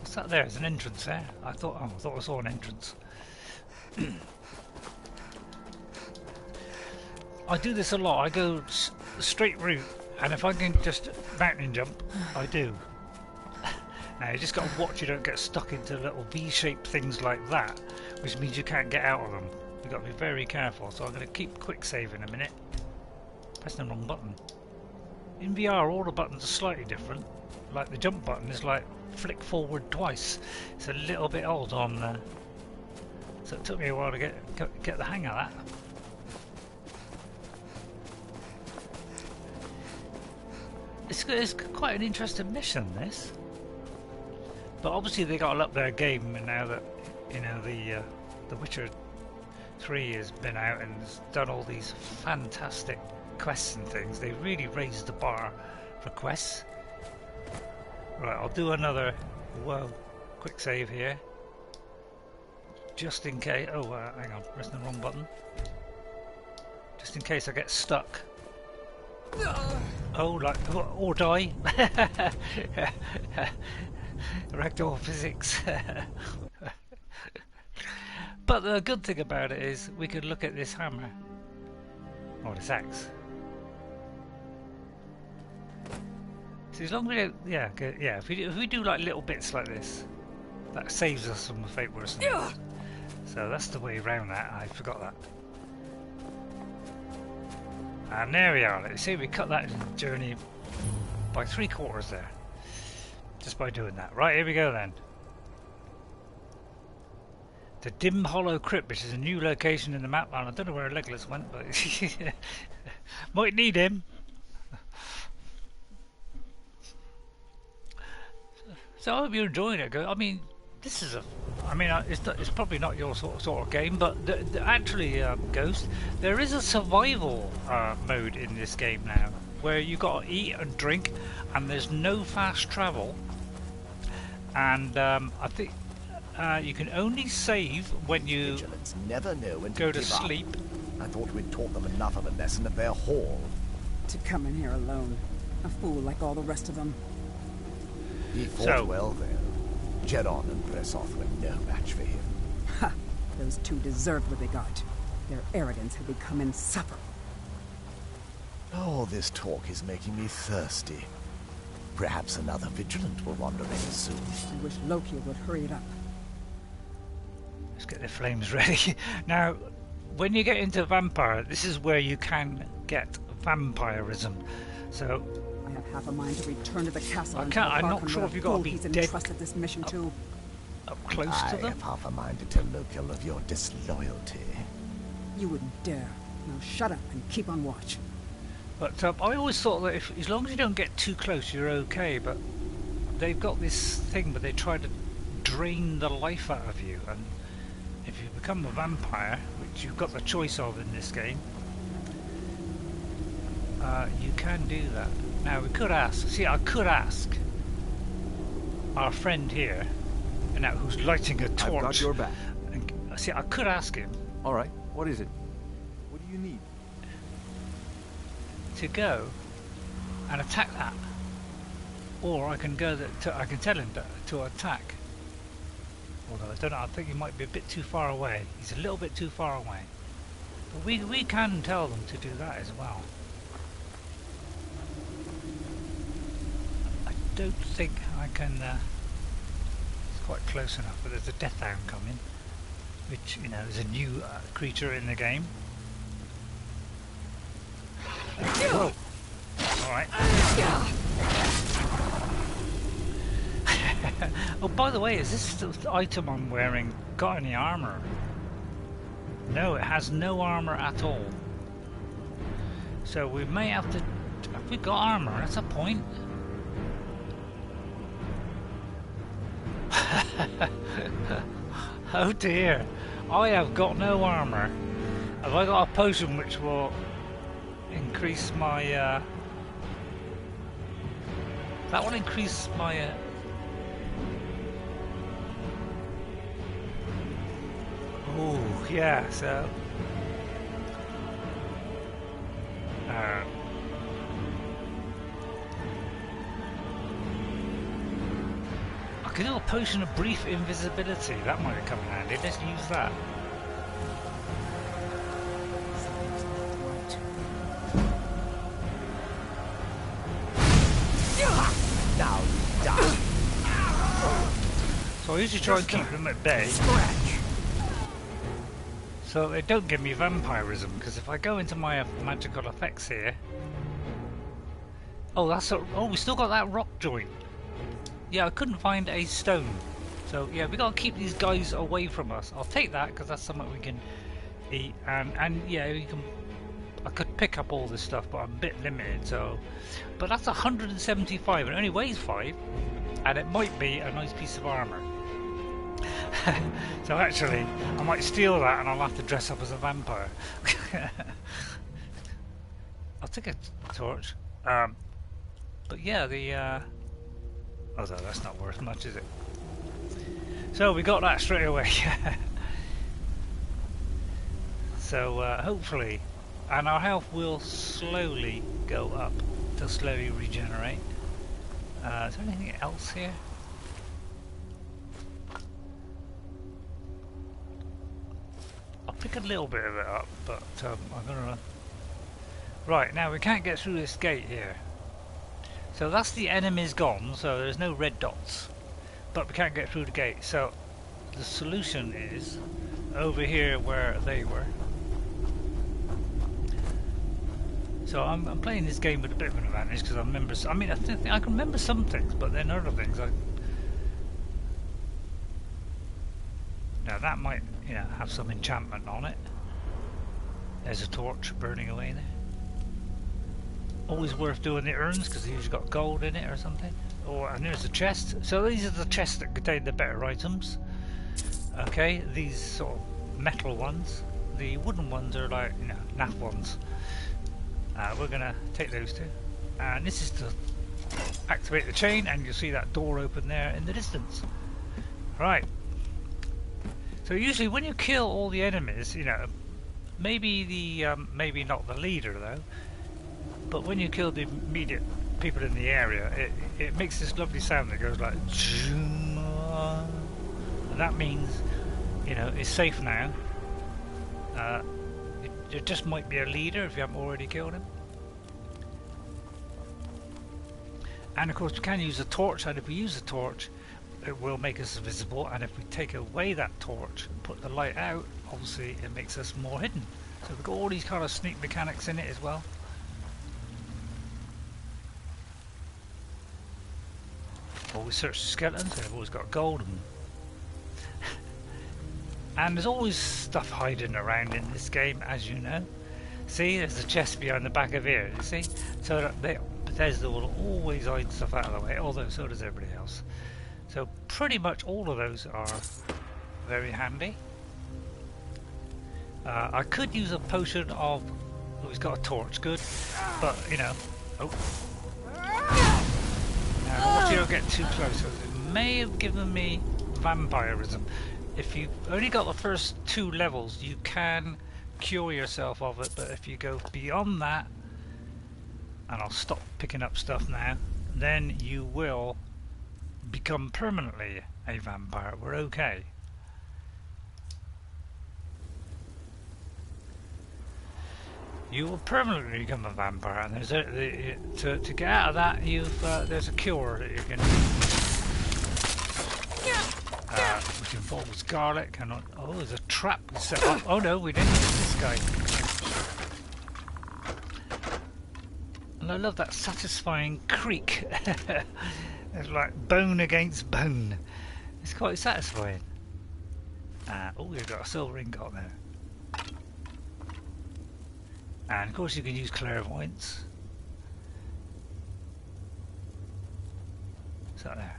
What's that there? There's an entrance there. I thought I saw an entrance. I do this a lot. I go straight route, and if I can just mountain jump, I do. Now you just got to watch you don't get stuck into little V-shaped things like that, which means you can't get out of them. You've got to be very careful. So I'm going to keep quick saving a minute. Pressing the wrong button. In VR, all the buttons are slightly different. Like the jump button is like flick forward twice. It's a little bit odd on. So it took me a while to get the hang of that. It's quite an interesting mission, this. But obviously they got to up their game, and now that the Witcher 3 has been out and has done all these fantastic quests and things, they really raised the bar for quests. Right, I'll do another quick save here, just in case. Oh, hang on, pressing the wrong button. Just in case I get stuck. Oh, or die. Ragdoll physics. But the good thing about it is we could look at this hammer, or this axe. So as long as we don't, yeah, if we do like little bits like this, that saves us from the fate worse. So that's the way around that. I forgot that. And there we are. Let's see, we cut that journey by 3/4 there, just by doing that. Right, here we go then. The Dimhollow Crypt, which is a new location in the map. And I don't know where Legolas went, but might need him. So I hope you're enjoying it. I mean, this is it's probably not your sort of game, but actually, Ghost, there is a survival mode in this game now, where you got to eat and drink, and there's no fast travel, and I think you can only save when you never know when go to sleep. I thought we'd taught them enough of a lesson at their hall. To come in here alone, a fool like all the rest of them. He fought well there. Jedon and Bresoth were no match for him. Ha! Those two deserved what they got. Their arrogance had become insufferable. All this talk is making me thirsty. Perhaps another vigilant will wander in soon. I wish Loki would hurry it up. Let's get the flames ready. Now, when you get into vampire, this is where you can get vampirism. So I have half a mind to return to the castle. I'm not sure if you've got to be dead. Entrusted this mission to. Up close to them. I have half a mind to tell Loki of your disloyalty. You wouldn't dare. Now shut up and keep on watch. But I always thought that as long as you don't get too close, you're okay. But they've got this thing where they try to drain the life out of you, and if you become a vampire, which you've got the choice of in this game, you can do that. Now we could ask. See, I could ask our friend here, and now who's lighting a torch. I've got your back. And, see, I could ask him. All right. What is it? What do you need? To go and attack that, or I can go I can tell him to attack. Although I don't know, I think he might be a bit too far away. He's a little bit too far away. But we can tell them to do that as well. I don't think I can. It's quite close enough, but there's a Death Hound coming, which is a new creature in the game. Whoa. Alright. Oh, by the way, is this item I'm wearing got any armor? No, it has no armor at all. So we may have to... Have we got armor? That's a point. Oh dear. I have got no armor. Have I got a potion which will increase my... That will increase my... Oh, yeah, so... I could do a potion of brief invisibility. That might come in handy. Let's use that. Now you die. So I usually try and keep them at bay. So they don't give me vampirism, because if I go into my magical effects here... Oh, that's a... Oh, we still got that rock joint. Yeah, I couldn't find a stone. So, yeah, we got to keep these guys away from us. I'll take that, because that's something we can eat. And yeah, you can... I could pick up all this stuff, but I'm a bit limited, so... But that's 175, and it only weighs 5. And it might be a nice piece of armour. So actually, I might steal that and I'll have to dress up as a vampire. I'll take a torch. But yeah, the... Oh, no, that's not worth much, is it? So we got that straight away. So hopefully... And our health will slowly go up. It'll slowly regenerate. Is there anything else here? I'll pick a little bit of it up, but I'm gonna... Right, now we can't get through this gate here. So that's the enemies gone, so there's no red dots. But we can't get through the gate, so the solution is over here where they were. So I'm playing this game with a bit of an advantage because I remember... I mean, I can remember some things, but then other things I... Now that might, you know, have some enchantment on it. There's a torch burning away there. Always worth doing the urns because they usually got gold in it or something. And there's a chest. So these are the chests that contain the better items. Okay, these sort of metal ones. The wooden ones are like, you know, naff ones. We're gonna take those two. And this is to activate the chain, and you'll see that door open there in the distance. Right. So usually when you kill all the enemies, you know, maybe the maybe not the leader though, but when you kill the immediate people in the area, it makes this lovely sound that goes like, and that means, you know, it's safe now. There just might be a leader if you haven't already killed him. And of course we can use a torch, and if we use a torch it will make us visible, and if we take away that torch and put the light out, obviously it makes us more hidden. So we've got all these kind of sneak mechanics in it as well. Always search the skeletons, they've always got gold. And there's always stuff hiding around in this game, as you know. See, there's a chest behind the back of here, you see? So Bethesda will always hide stuff out of the way, although so does everybody else. So pretty much all of those are very handy. I could use a potion of... Oh, he's got a torch, good. But, you know... Oh. Now, watch you don't get too close. It may have given me vampirism. If you've only got the first 2 levels, you can cure yourself of it, but if you go beyond that, and I'll stop picking up stuff now, then you will become permanently a vampire. We're okay. You will permanently become a vampire, and there's to get out of that, there's a cure that you can. Which involves garlic and oh, there's a trap set up. Oh no, we didn't use this guy. And I love that satisfying creak. It's like bone against bone. It's quite satisfying. Oh, we've got a silver ingot there. And of course you can use clairvoyance. So there.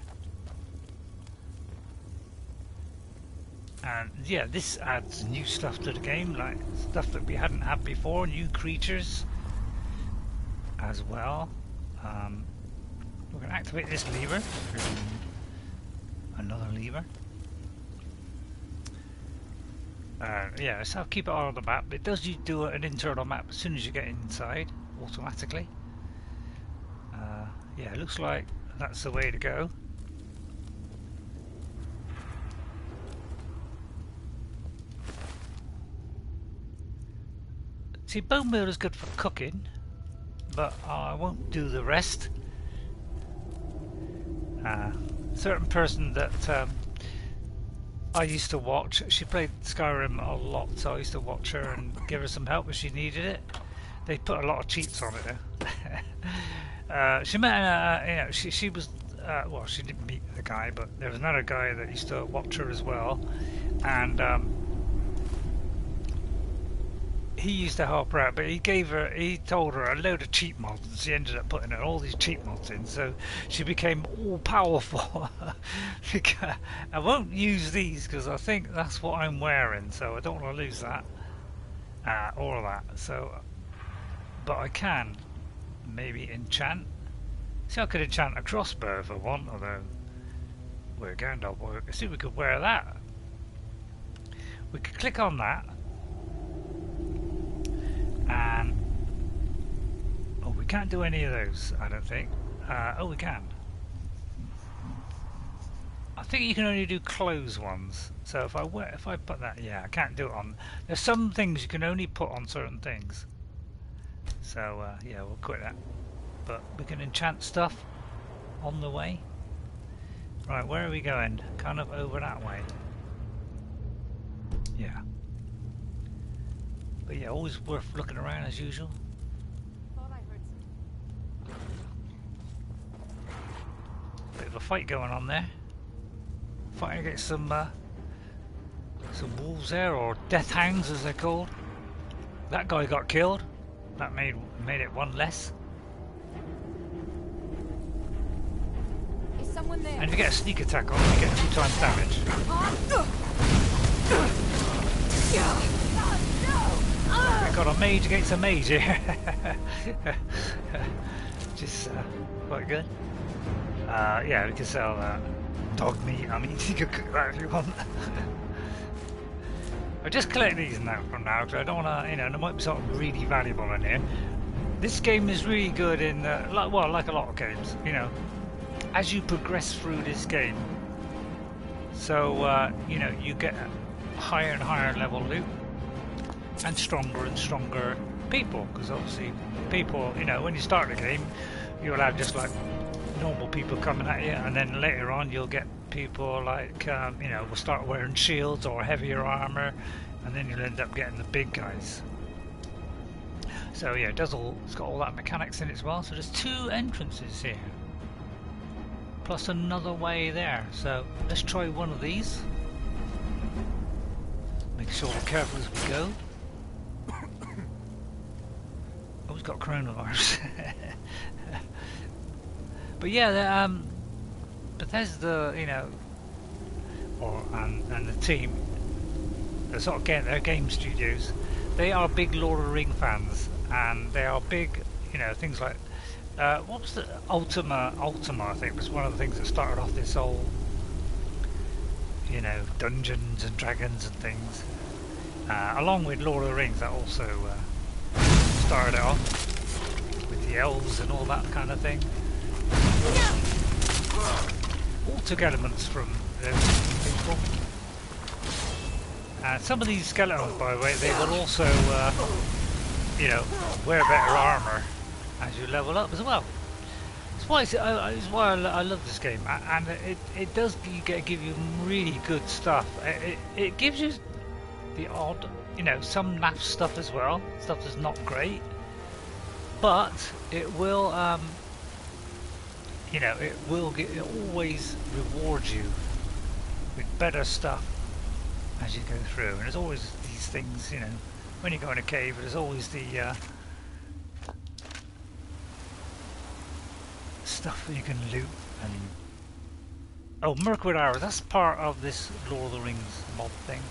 And yeah, this adds new stuff to the game, like stuff that we hadn't had before, new creatures as well. We're going to activate this lever. Another lever. Yeah, so keep it on the map. It does do an internal map as soon as you get inside, automatically. Yeah, it looks like that's the way to go. See, bone meal is good for cooking, but I won't do the rest. Certain person that I used to watch, she played Skyrim a lot, so I used to watch her and give her some help if she needed it. They put a lot of cheats on it though. She met, you know, she was, well, she didn't meet the guy, but there was another guy that used to watch her as well, and he used to help her out, but he told her a load of cheat mods, and she ended up putting all these cheat mods in, so she became all powerful. I won't use these because I think that's what I'm wearing, so I don't want to lose that, all of that. So, but I can maybe enchant. See, I could enchant a crossbow if I want, although we're Gandalf. See, we could wear that. We could click on that. And oh, we can't do any of those, I don't think. Oh, we can. I think you can only do clothes ones. So if I put that, yeah, I can't do it on. There's some things you can only put on certain things. So yeah, we'll quit that. But we can enchant stuff on the way. Right, where are we going? Kind of over that way. Yeah. But yeah, always worth looking around as usual. Bit of a fight going on there. Fighting against some wolves there, or death hounds as they're called. That guy got killed. That made it one less. Is someone there? And if you get a sneak attack on, you get 2 times damage. We got a mage against a mage here. Just quite good. Yeah, we can sell dog meat. I mean, you can cook that if you want. I just collect these now from now because I don't want to, you know, there might be something really valuable in here. This game is really good in, like a lot of games, you know, as you progress through this game. So, you know, you get higher and higher level loot. And stronger people, because obviously people, you know, when you start the game you'll have just like normal people coming at you, and then later on you'll get people like you know, will start wearing shields or heavier armor, and then you'll end up getting the big guys. So yeah, it's got all that mechanics in it as well. So there's 2 entrances here plus another way there, so let's try one of these. Make sure we're careful as we go. Oh, he's got coronavirus. But yeah, Bethesda, you know, and the team, they're sort of their game studios. They are big Lord of the Rings fans, and they are big, you know, things like what was the Ultima? I think was one of the things that started off this whole, you know, Dungeons and Dragons and things. Along with Lord of the Rings, that also started it off with the elves and all that kind of thing. All took elements from those people. Some of these skeletons, by the way, they will also, you know, wear better armor as you level up as well. It's why I love this game, and it does give you really good stuff. It gives you the odd, you know, some naff stuff as well, stuff that's not great. but it will, you know, it always rewards you with better stuff as you go through. And there's always these things, you know, when you go in a cave, there's always the stuff that you can loot. And oh, Mirkwood Arrow, that's part of this Lord of the Rings mob thing.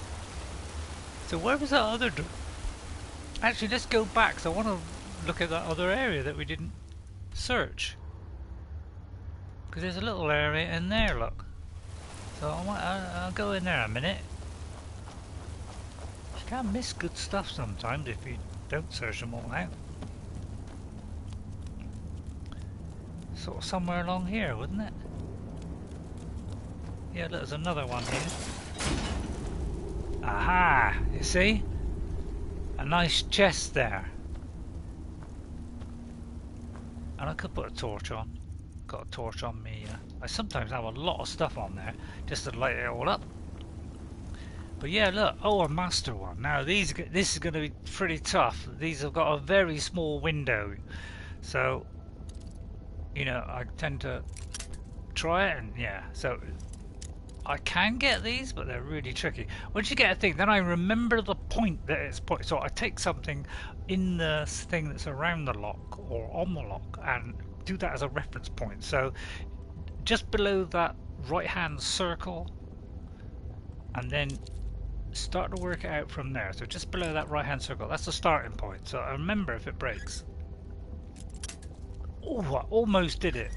So where was that other door? Actually, let's go back, so I want to look at that other area that we didn't search. Because there's a little area in there, look. So I'll go in there a minute. You can miss good stuff sometimes if you don't search them all out. Sort of somewhere along here, wouldn't it? Yeah, look, there's another one here. Aha! You see? A nice chest there. And I could put a torch on. Got a torch on me. I sometimes have a lot of stuff on there just to light it all up. But yeah, look. Oh, a master one. Now this is going to be pretty tough. These have got a very small window. So, you know, I tend to try it and yeah. So I can get these, but they're really tricky. Once you get a thing, then I remember the point that it's put. So I take something in the thing that's around the lock or on the lock and do that as a reference point. So just below that right-hand circle, and then start to work it out from there. So just below that right-hand circle, that's the starting point. So I remember if it breaks. Oh, I almost did it.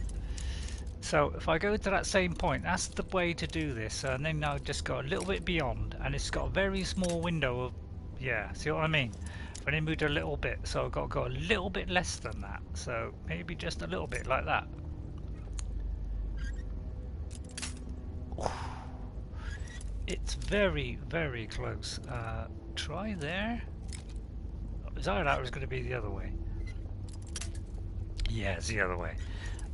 So if I go to that same point, that's the way to do this. And then I'll just go a little bit beyond, and it's got a very small window of, yeah, see what I mean? When I moved a little bit, so I've got to go a little bit less than that. So maybe just a little bit like that. It's very, very close. Try there. I thought it was going to be the other way. Yeah, it's the other way.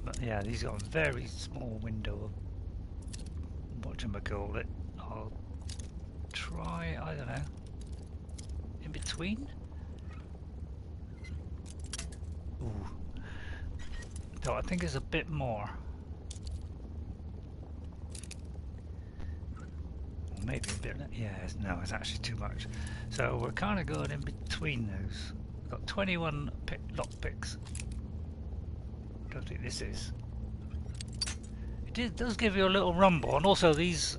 But yeah, these got a very small window of whatchamacallit. I'll try, I don't know, in between? Ooh. So I think there's a bit more. Or maybe a bit, yeah, no, it's actually too much. So we're kind of going in between those. We've got 21 lockpicks. I don't think this is. It does give you a little rumble, and also these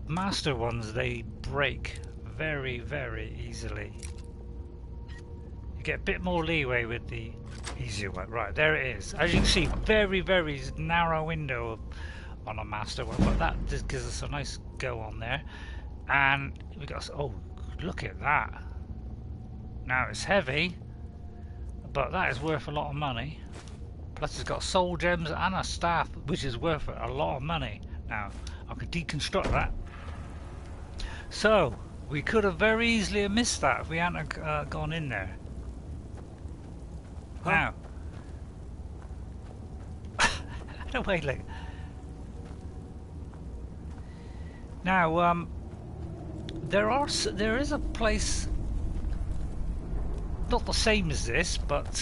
master ones, they break very, very easily. You get a bit more leeway with the easier one. Right, there it is. As you can see, very, very narrow window on a master one, but that just gives us a nice go on there. And we got, oh, look at that. Now it's heavy, but that is worth a lot of money. Plus it's got soul gems and a staff, which is worth a lot of money. Now, I could deconstruct that. So, we could have very easily missed that if we hadn't gone in there. Huh? Now. No way, look. Now, there is a place, not the same as this, but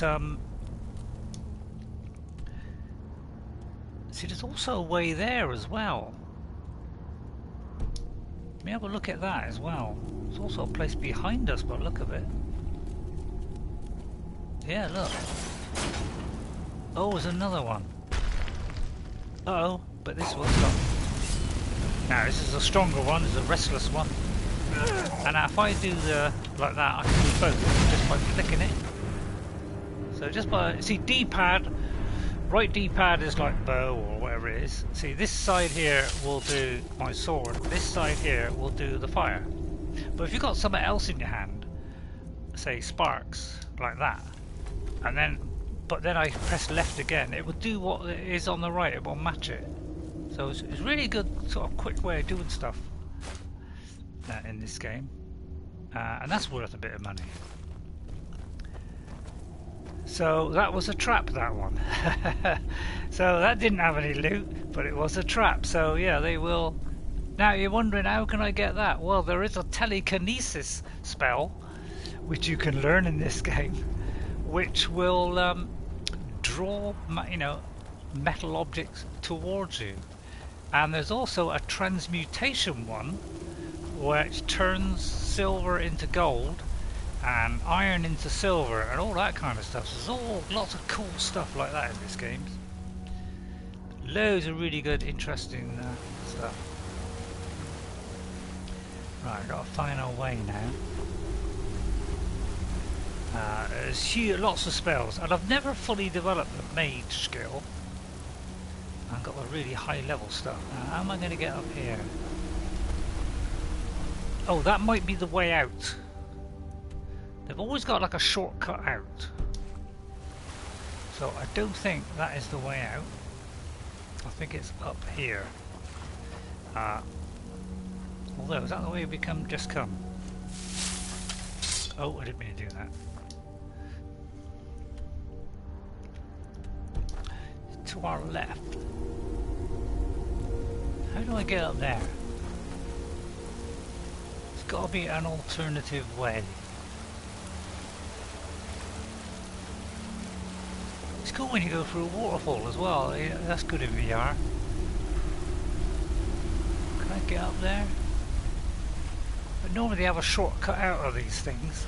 see, there's also a way there as well. Let me have a look at that as well. There's also a place behind us by the look of it. Yeah, look. Oh, there's another one. Uh-oh, but this one's got... Now, this is a stronger one, it's a restless one. And now if I do the like that, I can do both just by clicking it. So just by... See, D-pad... Right D-pad is like bow or whatever it is. See, this side here will do my sword. This side here will do the fire. But if you've got something else in your hand, say sparks, like that, and then, but then I press left again, it will do what it is on the right. It will match it. So it's really good, sort of quick way of doing stuff in this game, and that's worth a bit of money. So that was a trap, that one. So that didn't have any loot, but it was a trap. So yeah, they will... Now you're wondering, how can I get that? Well, there is a telekinesis spell, which you can learn in this game, which will draw, you know, metal objects towards you. And there's also a transmutation one, which turns silver into gold and iron into silver and all that kind of stuff. So there's all lots of cool stuff like that in this game. Loads of really good, interesting stuff. Right, I've got to find our way now. There's lots of spells, and I've never fully developed the mage skill. I've got the really high level stuff. Now, how am I going to get up here? Oh, that might be the way out. They've always got like a shortcut out. So I don't think that is the way out. I think it's up here. Although, is that the way we just come? Oh, I didn't mean to do that. To our left. How do I get up there? There's got to be an alternative way. It's cool when you go through a waterfall as well. Yeah, that's good in VR. Can I get up there? But normally they have a shortcut out of these things.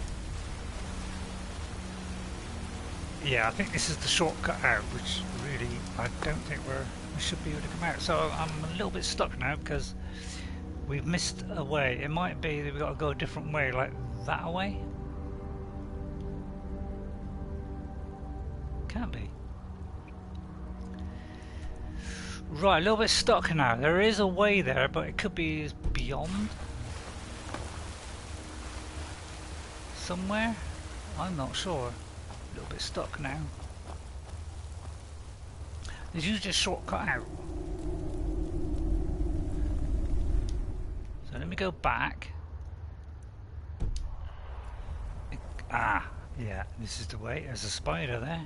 Yeah, I think this is the shortcut out, which really I don't think we should be able to come out. So I'm a little bit stuck now because we've missed a way. It might be that we've got to go a different way, like that way. Can't be. Right, a little bit stuck now. There is a way there, but it could be beyond. Somewhere? I'm not sure. A little bit stuck now. There's usually a shortcut out. So let me go back. Ah, yeah, this is the way. There's a spider there.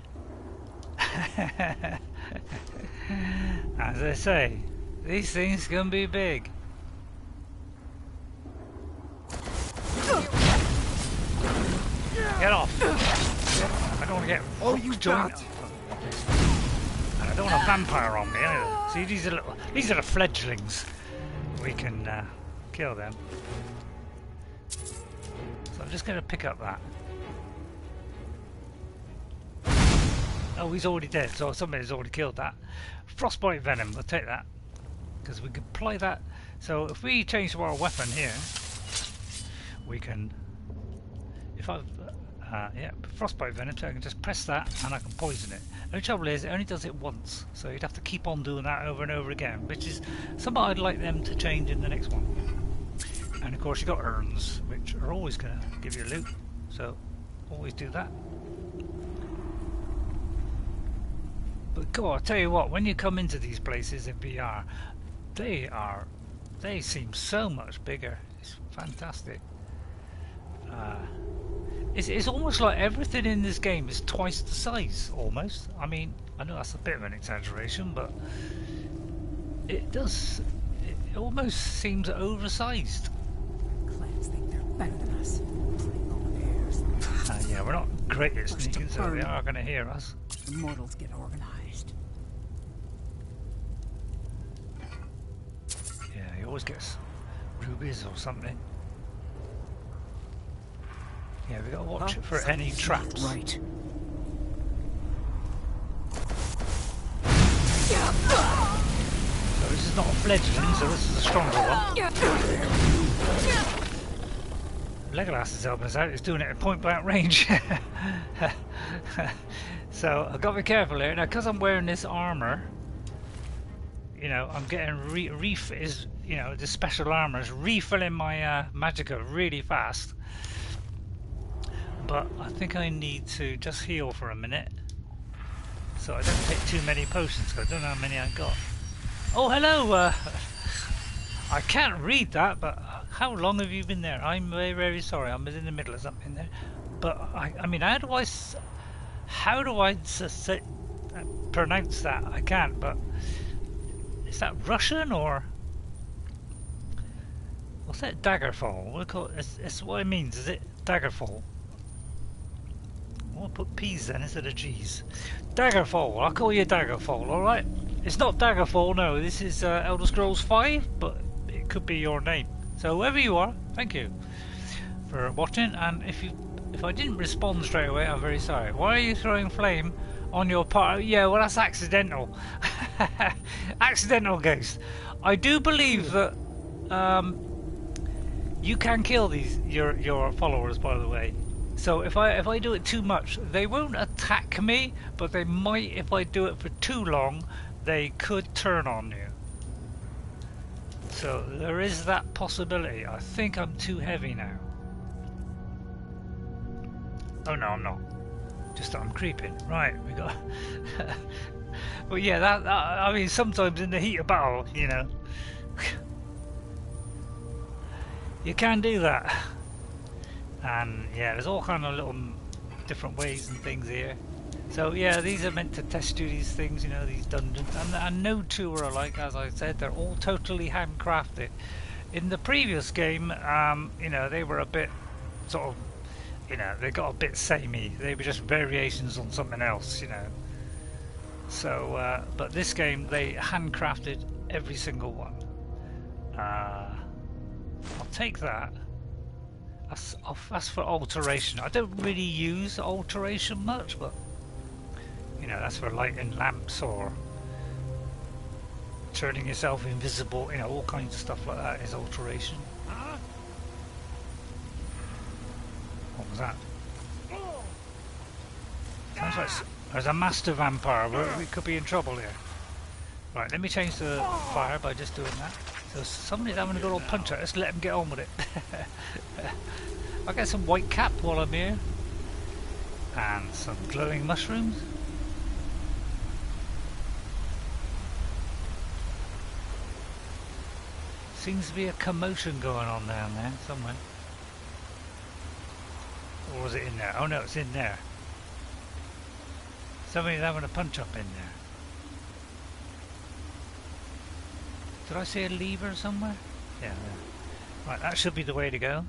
As I say, these things can be big. Get off! I don't want to get joined. And I don't want a vampire on me either. See, these are the fledglings. We can kill them. So I'm just going to pick up that. Oh, he's already dead, so somebody's already killed that. Frostbite venom, we'll take that. Because we can apply that. So if we change to our weapon here, we can... If I've... yeah, frostbite venom, so I can just press that and I can poison it. The only trouble is, it only does it once. So you'd have to keep on doing that over and over again. Which is something I'd like them to change in the next one. And of course you've got urns, which are always going to give you loot. So, always do that. But God, I'll tell you what, when you come into these places in VR, they seem so much bigger. It's fantastic. It's almost like everything in this game is twice the size, almost. I mean, I know that's a bit of an exaggeration, but it almost seems oversized. Clans think they're better than us. Yeah, we're not great at sneaking, so they are going to hear us. The mortals get organized. Yeah, he always gets rubies or something. Yeah, we got to watch for any traps. Right. So this is not a fledgling, so this is a stronger one. Legolas is helping us out. He's doing it at point blank range. So I've got to be careful here. Now, because I'm wearing this armor, you know, I'm getting this special armor is refilling my magicka really fast. But I think I need to just heal for a minute, so I don't take too many potions, because I don't know how many I got. Oh, hello! I can't read that, but how long have you been there? I'm very, very sorry. I was in the middle of something there. But I mean, how do I pronounce that? I can't. But is that Russian or what's that? Daggerfal? What do you call it? It's what it means. Is it daggerfal? I'll put P's then instead of G's. Daggerfall. I'll call you Daggerfall, alright? It's not Daggerfall, no. This is Elder Scrolls 5, but it could be your name. So whoever you are, thank you for watching. And if I didn't respond straight away, I'm very sorry. Why are you throwing flame on your part? Yeah, well, that's accidental. Accidental, Ghost. I do believe that you can kill your followers, by the way. So if I do it too much, they won't attack me, but they might. If I do it for too long, they could turn on you. So there is that possibility. I think I'm too heavy now. Oh no, I'm not. Just that I'm creeping. Right, we got. But yeah, that I mean, sometimes in the heat of battle, you know, you can do that. And yeah, there's all kind of little different ways and things here. So yeah, these are meant to test you these things, you know, these dungeons. And no two are alike, as I said. They're all totally handcrafted. In the previous game, you know, they were a bit sort of, you know, they got a bit samey. They were just variations on something else, you know. So, but this game, they handcrafted every single one. I'll take that. That's for alteration. I don't really use alteration much, but you know, that's for lighting lamps or turning yourself invisible. You know, all kinds of stuff like that is alteration. What was that? Sounds like there's a master vampire. We could be in trouble here. Right, let me change the fire by just doing that. So somebody's having a good old punch out. Let's let him get on with it. I'll get some white cap while I'm here. And some glowing mushrooms. Seems to be a commotion going on down there somewhere. Or was it in there? Oh no, it's in there. Somebody's having a punch up in there. Did I see a lever somewhere? Yeah, there. Right, that should be the way to go.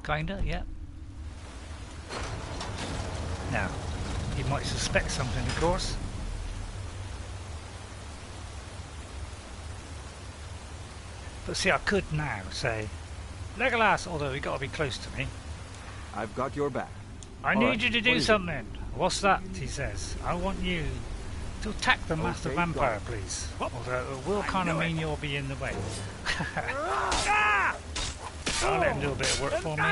Kinda, yeah. Now, you might suspect something, of course. But see, I could now say, Legolas, although you got to be close to me. I've got your back. I need you to do something. What's that? He says. I want you to attack the master vampire, please. Although it will kind of mean you'll be in the way. I'll let him do a bit of work for me.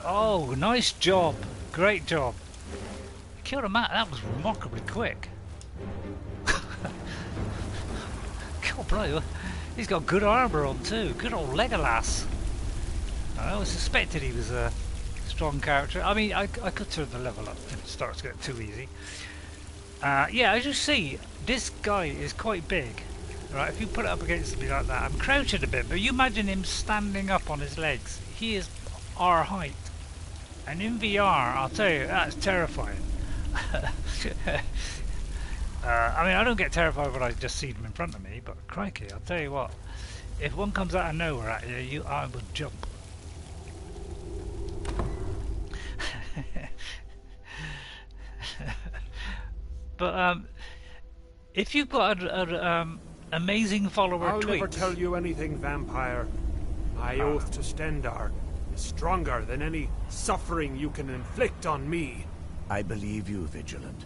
Oh, nice job. Great job. You killed a man. That was remarkably quick. God, bro. He's got good armour on too. Good old Legolas. I always suspected he was a strong character. I mean, I could turn the level up if it starts to get too easy. Yeah, as you see, this guy is quite big. Right, if you put it up against me like that, I'm crouching a bit, but you imagine him standing up on his legs. He is our height. And in VR, I'll tell you, that's terrifying. I mean, I don't get terrified when I just see them in front of me, but crikey, I'll tell you what. If one comes out of nowhere at you, I would jump. But if you've got an amazing follower I'll tweet... never tell you anything, vampire. My oath to Stendarr is stronger than any suffering you can inflict on me. I believe you, Vigilant.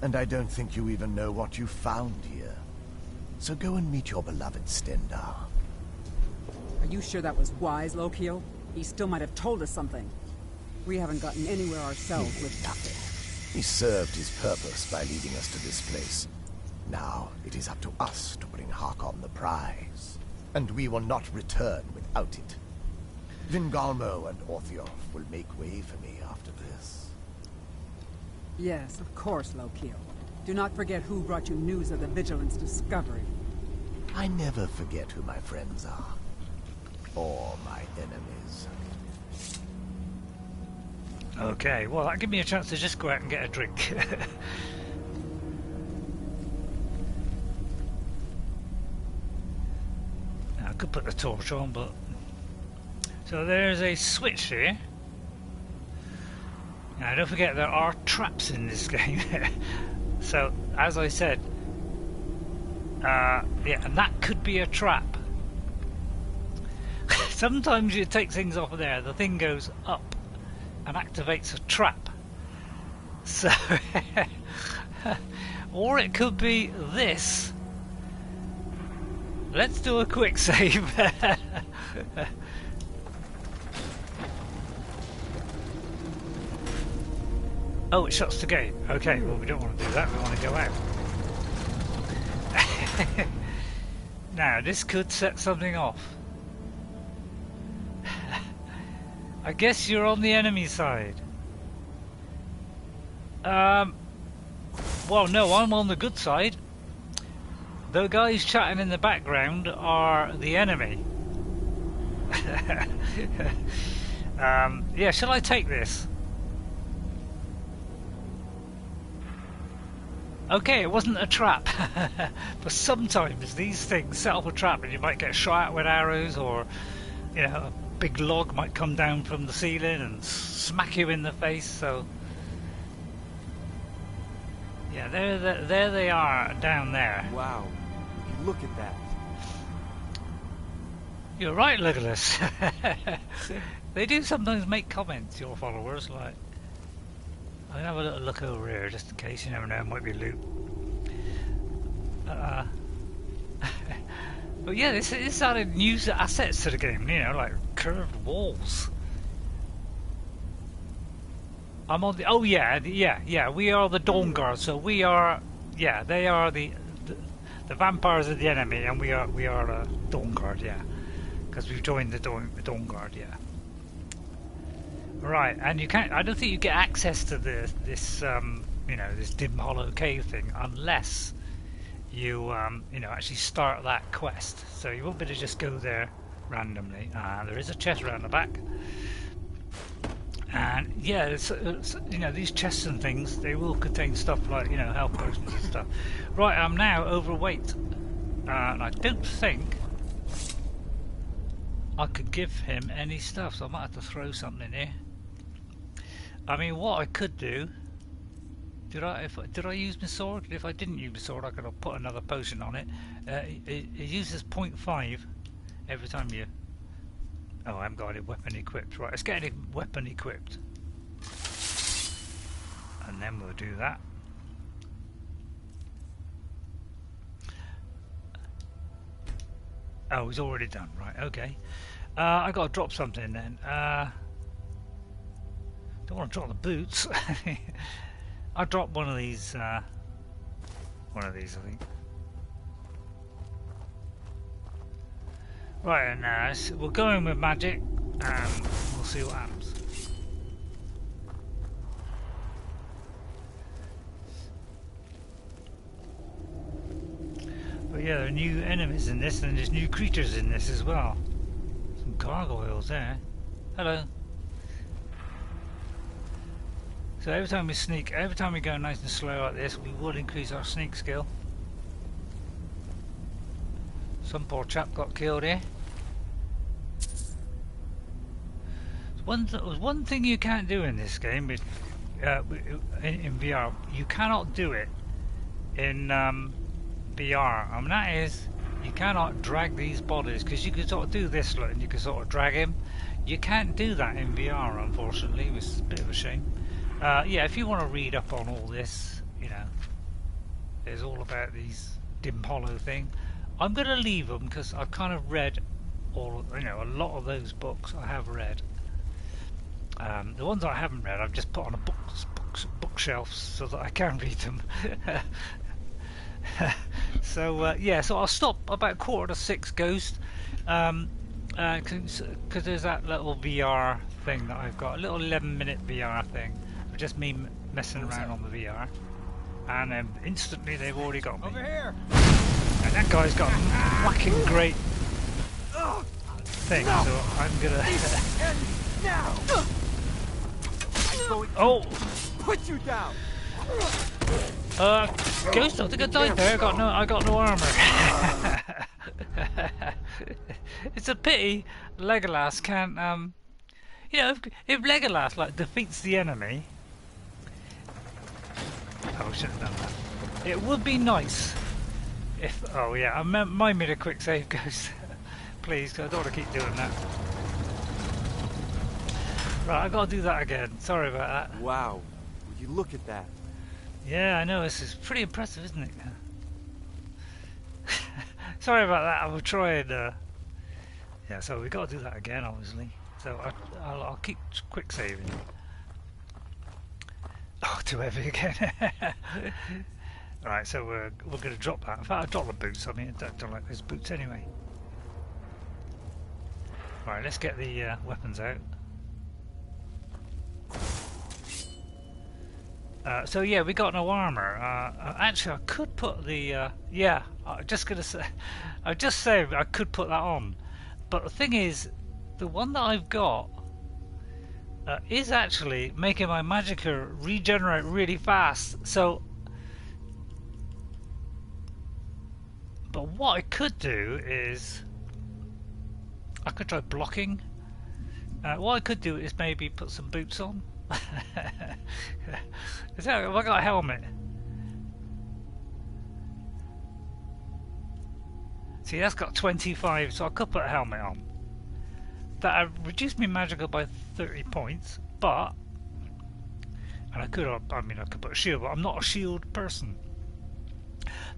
And I don't think you even know what you found here. So go and meet your beloved Stendarr. Are you sure that was wise, Lokio? He still might have told us something. We haven't gotten anywhere ourselves with nothing. He served his purpose by leading us to this place. Now, it is up to us to bring Hakon the prize. And we will not return without it. Vingalmo and Orthiolf will make way for me after this. Yes, of course, Lokio. Do not forget who brought you news of the Vigilance discovery. I never forget who my friends are. Or my enemies. Okay, well, that gives me a chance to just go out and get a drink. Now, I could put the torch on, but So there's a switch here. Now don't forget there are traps in this game. So as I said, yeah, and that could be a trap. Sometimes you take things off of there, the thing goes up and activates a trap. So, or it could be this. Let's do a quick save. Oh, it shuts the gate. Okay, well we don't want to do that, we want to go out. Now, this could set something off. I guess you're on the enemy side. Well, no, I'm on the good side. The guys chatting in the background are the enemy. Yeah, shall I take this? Okay, it wasn't a trap. But sometimes these things set off a trap and you might get shot at with arrows, or, you know, a big log might come down from the ceiling and smack you in the face, so... Yeah, there they are, down there. Wow, look at that. You're right, Legolas. They do sometimes make comments, your followers, like... I'll have a little look over here, just in case, you never know, it might be loot. But yeah, this added new assets to the game, you know, like curved walls. I'm on the... Oh yeah, yeah, we are the Dawnguard, so we are... Yeah, they are the vampires of the enemy, and we are Dawnguard, yeah. Because we've joined the Dawnguard, yeah. Right, and you can't... I don't think you get access to this you know, this Dimhollow cave thing unless you, you know, actually start that quest. So you won't be able to just go there randomly. There is a chest around the back. And yeah, it's, you know, these chests and things, they will contain stuff like, you know, health potions and stuff. Right, I'm now overweight. And I don't think I could give him any stuff, so I might have to throw something in here. I mean, what I could do... Did I use my sword? If I didn't use my sword, I could have put another potion on it. It uses 0.5 every time you... Oh, I haven't got any weapon equipped. Right, let's get any weapon equipped. And then we'll do that. Oh, it's already done. Right, okay. I got to drop something then. Don't want to drop the boots. I'll drop one of these. I think. Right, and so we'll go in with magic, and we'll see what happens. But yeah, there are new enemies in this, and there's new creatures in this as well. Some gargoyles there. Hello. So every time we sneak, every time we go nice and slow like this, we will increase our sneak skill. Some poor chap got killed here. One thing you can't do in this game with, in VR, you cannot do it in VR, and that is you cannot drag these bodies, because you can sort of do this look and you can sort of drag him. You can't do that in VR, unfortunately, which is a bit of a shame. Yeah, if you want to read up on all this, you know, there's all about these Dimhollow thing. I'm going to leave them because I've kind of read all, you know, a lot of those books I have read. The ones I haven't read, I've just put on a bookshelf so that I can read them. So yeah, so I'll stop about 5:45 Ghost, because there's that little VR thing that I've got, a little 11-minute VR thing. Just me messing around on the VR, and instantly they've already got me. Over here. And that guy's got a whacking great thing, so I'm gonna. Oh! Put you down. Ghost, I think I died there. I got no armor. It's a pity Legolas can't, you know, if Legolas, like, defeats the enemy... Oh, I should have done that. It would be nice if... Oh, yeah, mind me the quick save goes. Please, 'cause I don't want to keep doing that. Right, I've got to do that again. Sorry about that. Wow. Would you look at that? Yeah, I know. This is pretty impressive, isn't it? Sorry about that. I will try and... Yeah, so we've got to do that again, obviously. So I'll keep quick saving. Oh, too heavy again. Alright, so we're going to drop that. In fact, I dropped the boots. I mean, I don't like those boots anyway. Right, let's get the weapons out. So yeah, we got no armor. Actually, I could put the yeah. I'm just gonna say, I just saying I could put that on, but the thing is, the one that I've got is actually making my magicka regenerate really fast. So, but what I could do is, I could try blocking. What I could do is maybe put some boots on. Have I got a helmet? See, that's got 25, so I could put a helmet on. That reduced my magicka by 30 points, but... And I could put a shield, but I'm not a shield person.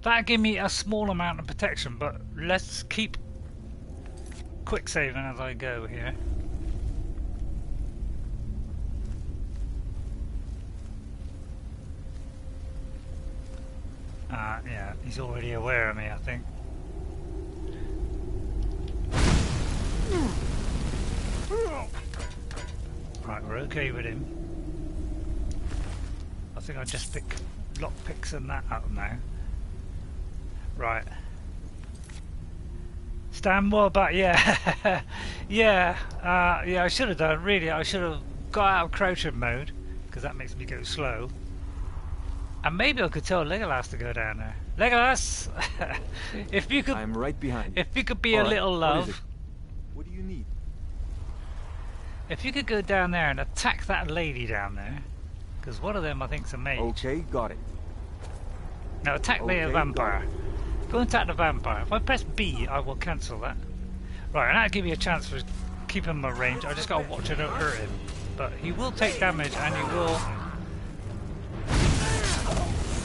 That'd give me a small amount of protection, but let's keep quick saving as I go here. Yeah, he's already aware of me, I think. Right, we're okay with him. I think I'll just pick lockpicks and that up now. Right. Stand well back, yeah. yeah, I should have done, really. I should have got out of crouching mode, because that makes me go slow. And maybe I could tell Legolas to go down there. Legolas, if you could, I'm right behind. If you could be a little love. What do you need? If you could go down there and attack that lady down there, because one of them I think's a mage. Okay, got it. Now attack the vampire. Go and attack the vampire. If I press B, I will cancel that. Right, and that'll give you a chance for keeping my range. I just gotta watch it don't hurt him. But he will take damage, and he will.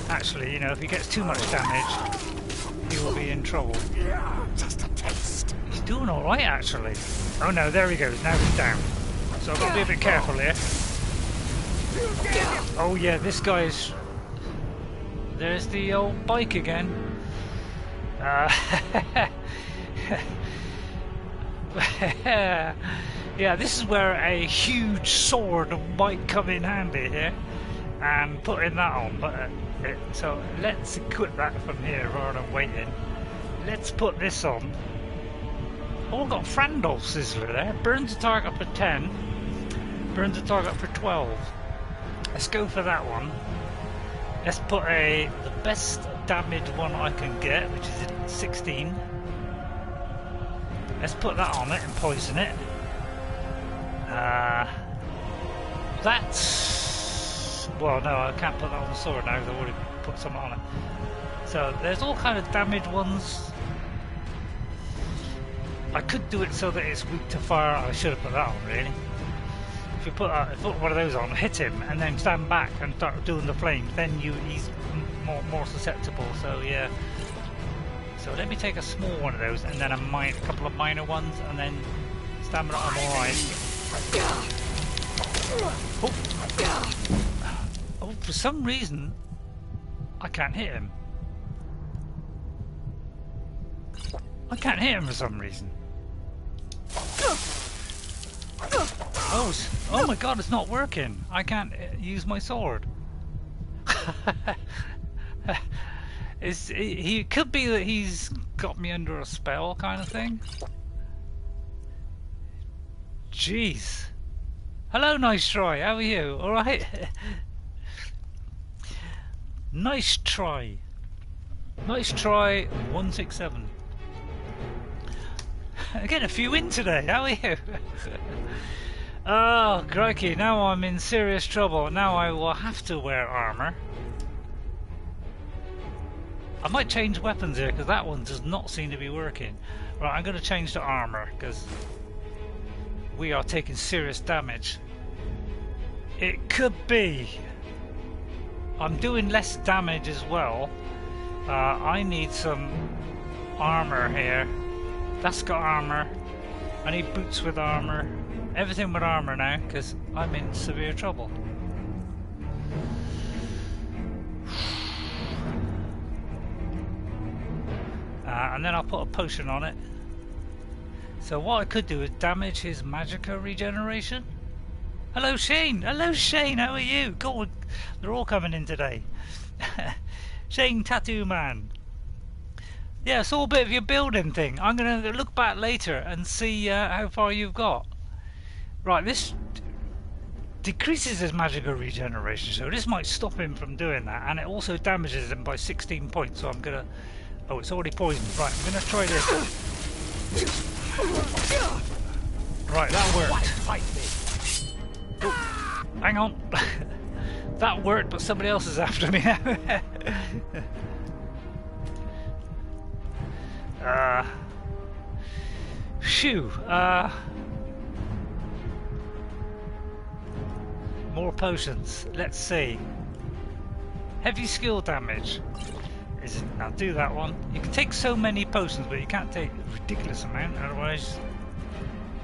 Actually, you know, if he gets too much damage, he will be in trouble. Just a taste. He's doing alright, actually. Oh no, there he goes. Now he's down. So I've got to be a bit careful here. Oh yeah, this guy's... There's the old bike again. Yeah, this is where a huge sword might come in handy here. And putting that on, but so let's equip that from here rather than waiting. Let's put this on. Oh, I've got Frandalf Sizzler there. Burns the target up for 10. Burns the target up for 12. Let's go for that one. Let's put the best damage one I can get, which is 16. Let's put that on it and poison it. That's... Well, no, I can't put that on the sword now because I've already put some on it. So there's all kind of damage ones. I could do it so that it's weak to fire. I should have put that on, really. If you put one of those on, hit him, and then stand back and start doing the flames, then he's more susceptible. So yeah. So let me take a small one of those, and then a couple of minor ones, and then stamina. I'm all right. Oh, for some reason, I can't hit him. I can't hit him for some reason. Oh my god, it's not working. I can't use my sword. He could be that he's got me under a spell kind of thing. Jeez. Hello, nice try. How are you? All right. Nice try. Nice try. 167. I'm getting a few in today, how are you? Oh, crikey, now I'm in serious trouble. Now I will have to wear armour. I might change weapons here, because that one does not seem to be working. Right, I'm going to change to armour, because we are taking serious damage. It could be I'm doing less damage as well. I need some armour here. That's got armour. I need boots with armour. Everything with armour now, because I'm in severe trouble. And then I'll put a potion on it. So what I could do is damage his magicka regeneration. Hello Shane! Hello Shane, how are you? God, they're all coming in today. Shane Tattooman. Yeah, I saw a bit of your building thing. I'm going to look back later and see how far you've got. Right, this decreases his magicka regeneration, so this might stop him from doing that. And it also damages him by 16 points, so I'm going to... Oh, it's already poisoned. Right, I'm going to try this. Right, that worked. Oh, hang on. That worked, but somebody else is after me now. Phew. More potions. Let's see. Heavy skill damage. Now do that one. You can take so many potions, but you can't take a ridiculous amount, otherwise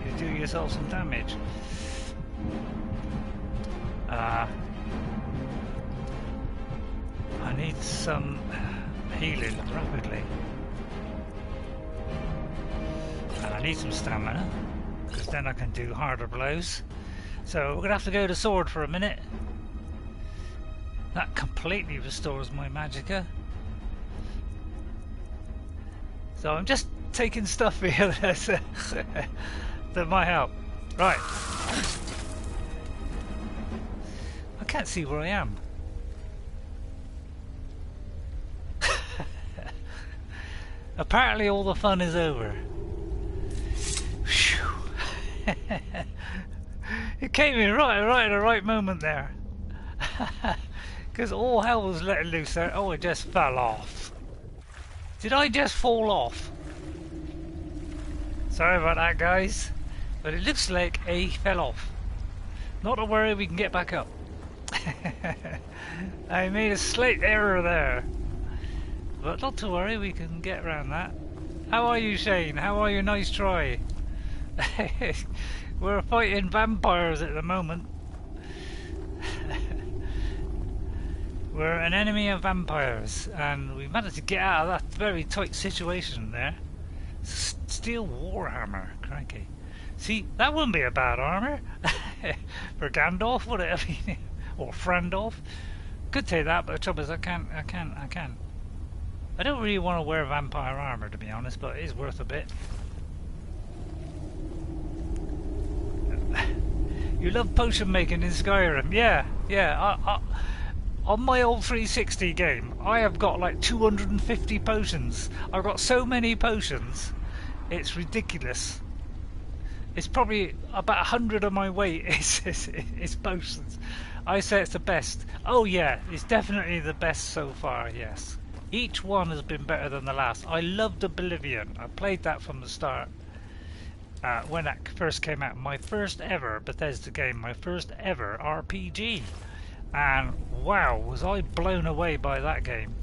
you do yourself some damage. I need some healing rapidly. And I need some stamina, because then I can do harder blows. So we're going to have to go to sword for a minute. That completely restores my magicka. So I'm just taking stuff here that might help. Right. I can't see where I am. Apparently all the fun is over. It came in right at the right moment there. Because all hell was letting loose there. Oh, it just fell off. Did I just fall off? Sorry about that, guys. But it looks like A fell off. Not to worry, we can get back up. I made a slight error there. But not to worry, we can get around that. How are you, Shane? How are you? Nice try. We're fighting vampires at the moment. We're an enemy of vampires, and we managed to get out of that very tight situation there. Steel Warhammer, crikey. See, that wouldn't be a bad armour for Gandalf, would it? I mean, or Frandalf. Could take that, but the trouble is I can't. I don't really want to wear vampire armour, to be honest, but it is worth a bit. You love potion making in Skyrim, yeah. On my old 360 game, I have got like 250 potions. I've got so many potions, it's ridiculous. It's probably about 100 of my weight is potions. I say it's the best. Oh yeah, it's definitely the best so far, yes. Each one has been better than the last. I loved Oblivion. I played that from the start. When that first came out. My first ever Bethesda game, my first ever RPG. And wow, was I blown away by that game.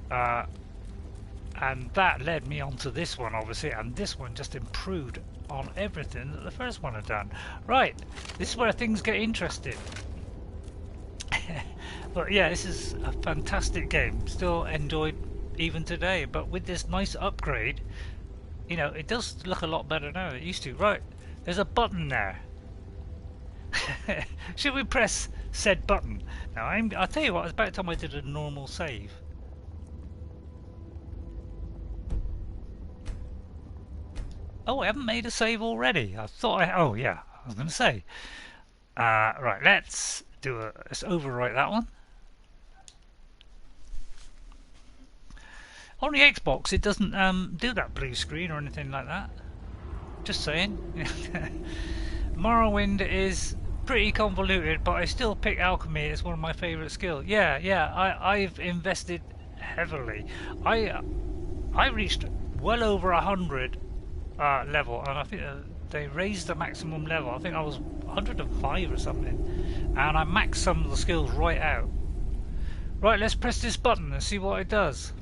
And that led me on to this one, obviously, and this one just improved on everything that the first one had done. Right, this is where things get interesting. But yeah, this is a fantastic game. Still enjoyed even today, but with this nice upgrade, you know, it does look a lot better now than it used to. Right, there's a button there. Should we press said button? Now, I'll tell you what, it's about time I did a normal save. Oh, I haven't made a save already. I thought oh yeah, I was going to say. Right, let's overwrite that one. On the Xbox, it doesn't do that blue screen or anything like that. Just saying. Morrowind is pretty convoluted, but I still pick alchemy as one of my favourite skills. Yeah, I've invested heavily. I reached well over 100 level, and I think they raised the maximum level. I think I was 105 or something, and I maxed some of the skills right out. Right, let's press this button and see what it does.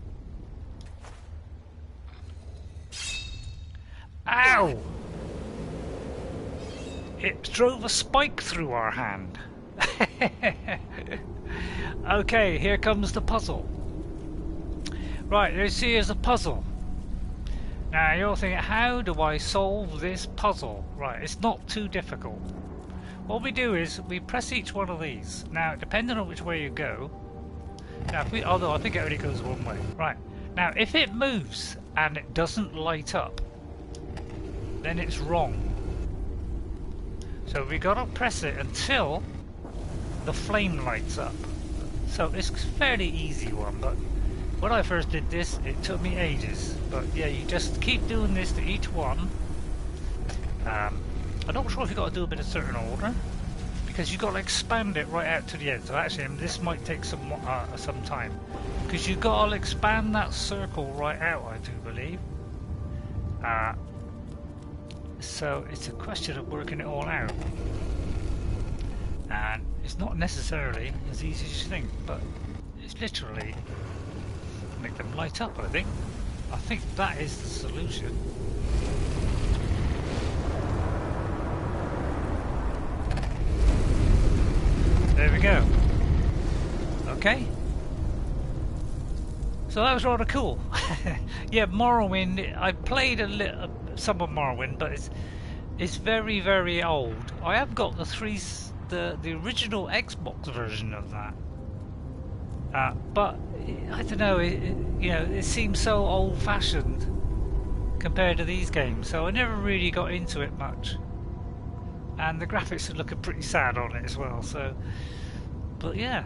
Ow! It drove a spike through our hand. Okay, here comes the puzzle. Right, here's a puzzle. Now you're thinking, how do I solve this puzzle? Right, it's not too difficult. What we do is we press each one of these. Now, depending on which way you go, now although I think it only goes one way. Right, now if it moves and it doesn't light up, then it's wrong. So we gotta press it until the flame lights up. So it's a fairly easy one, but when I first did this, it took me ages. But yeah, you just keep doing this to each one. I'm not sure if you've got to do it in a certain order, because you've got to expand it right out to the end. So actually, this might take some time, because you've got to expand that circle right out, I do believe. So it's a question of working it all out, and it's not necessarily as easy as you think, but it's literally make them light up. I think that is the solution. There we go. Okay, so that was rather cool. Yeah, Morrowind, I played some of Morrowind, but it's very, very old. I have got the original Xbox version of that, but I don't know. It seems so old-fashioned compared to these games, so I never really got into it much. And the graphics are looking pretty sad on it as well. So, but yeah,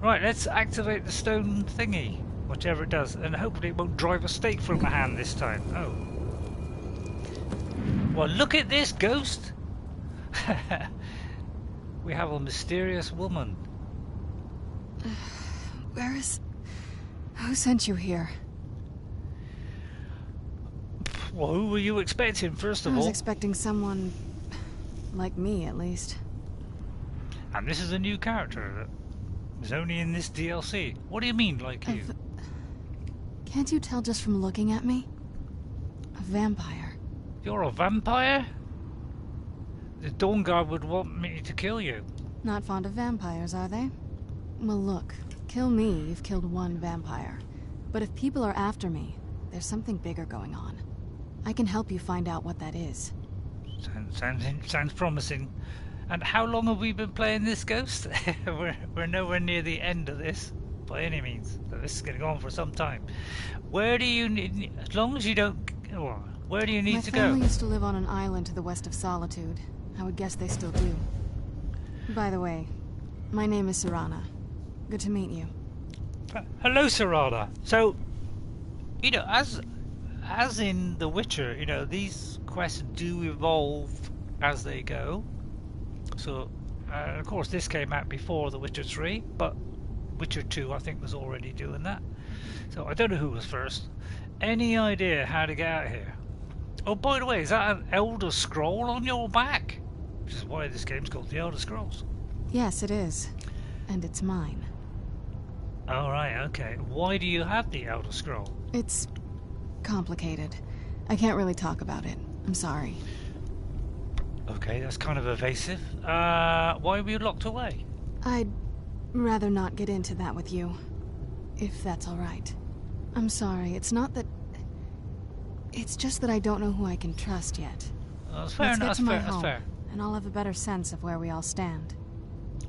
right. Let's activate the stone thingy, whichever it does, and hopefully it won't drive a stake through my hand this time. Oh. Well, look at this ghost! We have a mysterious woman. Who sent you here? Well, who were you expecting, first of all? I was expecting someone like me, at least. And this is a new character that is only in this DLC. What do you mean, like you? Can't you tell just from looking at me? A vampire. You're a vampire? The Dawnguard would want me to kill you. Not fond of vampires, are they? Well, look. Kill me, you've killed one vampire. But if people are after me, there's something bigger going on. I can help you find out what that is. Sounds promising. And how long have we been playing this ghost? We're nowhere near the end of this, by any means. So this is going to go on for some time. Where do you need... As long as you don't... Where do you need to go? My family used to live on an island to the west of Solitude. I would guess they still do. By the way, my name is Serana. Good to meet you. Hello, Serana. So, as in The Witcher, these quests do evolve as they go. So, of course, this came out before The Witcher 3, but Witcher 2, I think, was already doing that. So, I don't know who was first. Any idea how to get out of here? Oh, by the way, is that an Elder Scroll on your back? Which is why this game's called The Elder Scrolls. Yes, it is. And it's mine. Alright, okay. Why do you have the Elder Scroll? It's complicated. I can't really talk about it. I'm sorry. Okay, that's kind of evasive. Why were you locked away? I'd rather not get into that with you. If that's alright. I'm sorry, it's not that... It's just that I don't know who I can trust yet. That's fair enough, that's fair. And I'll have a better sense of where we all stand.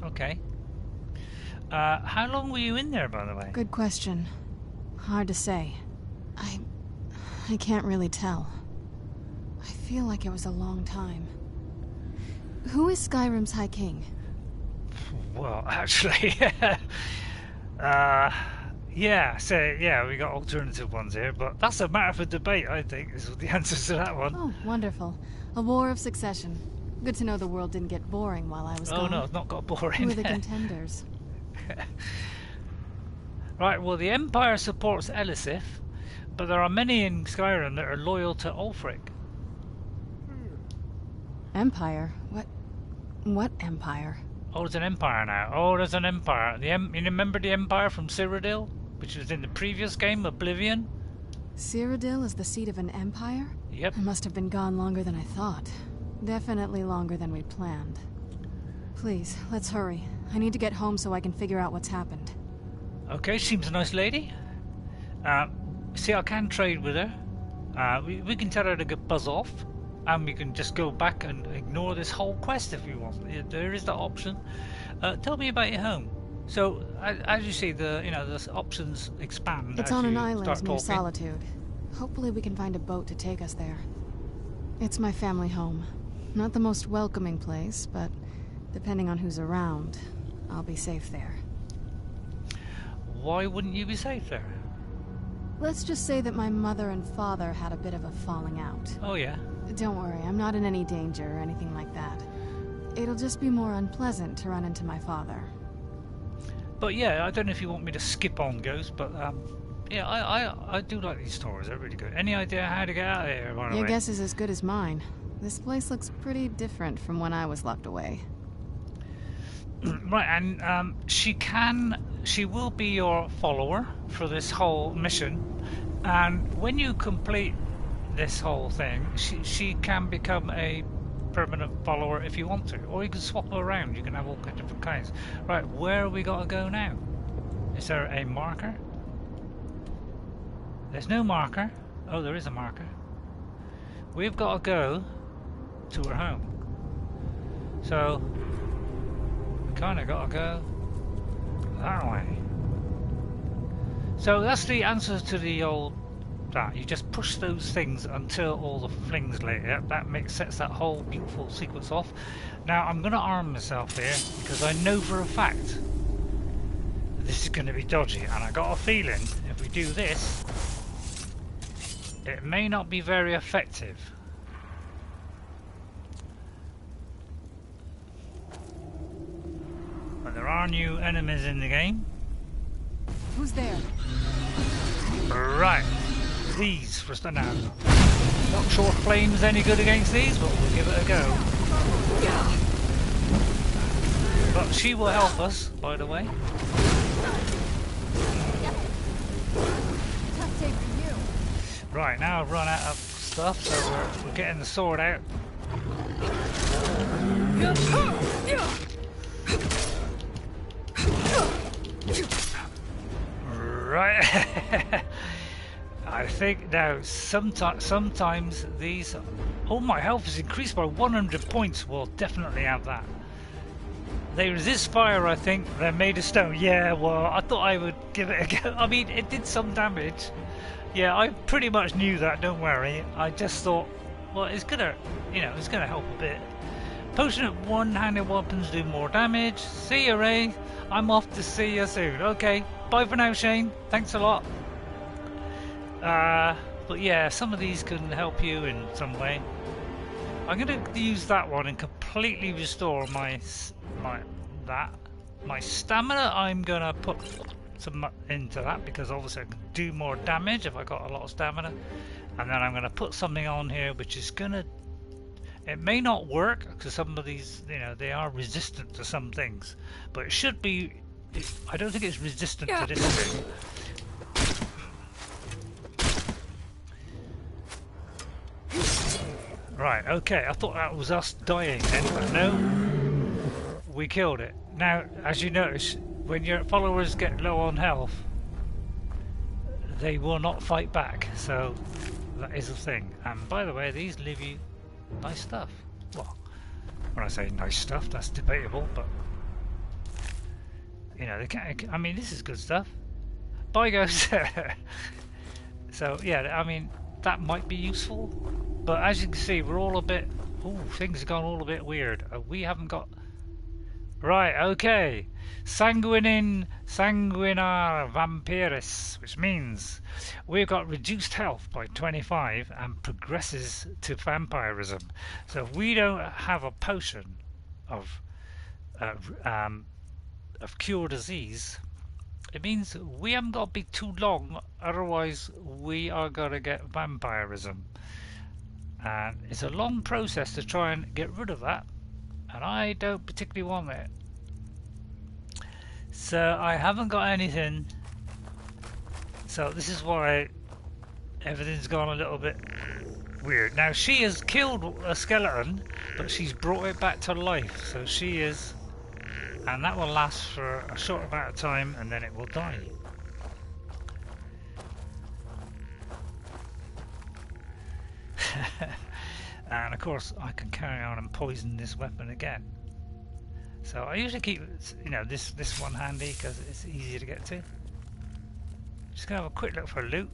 Okay. How long were you in there, by the way? Good question. Hard to say. I can't really tell. I feel like it was a long time. Who is Skyrim's High King? Well, actually, Yeah, so yeah, we got alternative ones here, but that's a matter for debate, I think, is the answer to that one. Oh, wonderful. A war of succession. Good to know the world didn't get boring while I was gone. Oh no, it's not got boring. Who are the contenders? Right, well the Empire supports Elisif, but there are many in Skyrim that are loyal to Ulfric. Empire? What Empire? Oh, there's an Empire now. Oh, there's an Empire. You remember the Empire from Cyrodiil, which was in the previous game, Oblivion? Cyrodiil is the seat of an empire? Yep. I must have been gone longer than I thought. Definitely longer than we planned. Please, let's hurry. I need to get home so I can figure out what's happened. Okay, seems a nice lady. See, I can trade with her. We can tell her to buzz off, and we can just go back and ignore this whole quest if we want. There is that option. Tell me about your home. So, as you see, the options expand. It's as on an you island start near talking. Solitude. Hopefully we can find a boat to take us there. It's my family home. Not the most welcoming place, but depending on who's around, I'll be safe there. Why wouldn't you be safe there? Let's just say that my mother and father had a bit of a falling out. Oh yeah. Don't worry, I'm not in any danger or anything like that. It'll just be more unpleasant to run into my father. But yeah, I don't know if you want me to skip on Ghost, but yeah, I do like these stories. They're really good. Any idea how to get out of here? By the Your way? guess is as good as mine. This place looks pretty different from when I was locked away. Right, and she will be your follower for this whole mission, and when you complete this whole thing, she can become a permanent follower if you want to, or you can swap her around. You can have all kinds of different kinds. Right, where we got to go now? Is there a marker? There's no marker. Oh, there is a marker. We've got to go to her home. So kind of got to go that way. So that's the answer to the old that. You just push those things until all the flings later. That sets that whole beautiful sequence off. Now I'm going to arm myself here because I know for a fact this is going to be dodgy, and I got a feeling if we do this, it may not be very effective. But there are new enemies in the game. Who's there? Right, these for now. Not sure flame's any good against these, but we'll give it a go. But she will help us, by the way. Right, now I've run out of stuff, so we're getting the sword out. Right. I think now sometimes these. Oh, my health is increased by 100 points. We'll definitely have that. They resist fire, I think. They're made of stone. Yeah, well, I thought I would give it a go. I mean, it did some damage. Yeah, I pretty much knew that. Don't worry. I just thought, well, it's gonna, it's gonna help a bit. Potion of one-handed weapons do more damage. See you, Ray. I'm off to see you soon. Okay, bye for now, Shane. Thanks a lot. But yeah, some of these can help you in some way. I'm gonna use that one and completely restore my stamina. I'm gonna put some into that because obviously I can do more damage if I got a lot of stamina. And then I'm gonna put something on here which is gonna. It may not work because some of these, they are resistant to some things, but it should be. I don't think it's resistant to this thing. Right, okay, I thought that was us dying then, but no, we killed it. Now, as you notice, when your followers get low on health, they will not fight back, so that is a thing. And by the way, these leave you nice stuff. Well, when I say nice stuff, that's debatable, but they can't. I mean, this is good stuff. Bye, guys. So yeah, I mean, that might be useful, but as you can see, we're all a bit. Oh, things have gone all a bit weird. We haven't got. Right, okay. Sanguinare Vampiris, which means we've got reduced health by 25 and progresses to vampirism. So if we don't have a potion of cure disease, it means we haven't got to be too long, otherwise we are going to get vampirism. And it's a long process to try and get rid of that, and I don't particularly want it. So I haven't got anything, so this is why everything's gone a little bit weird. Now she has killed a skeleton, but she's brought it back to life, so she is, and that will last for a short amount of time and then it will die. And of course I can carry on and poison this weapon again. So I usually keep, you know, this one handy because it's easy to get to. Just gonna have a quick look for loot.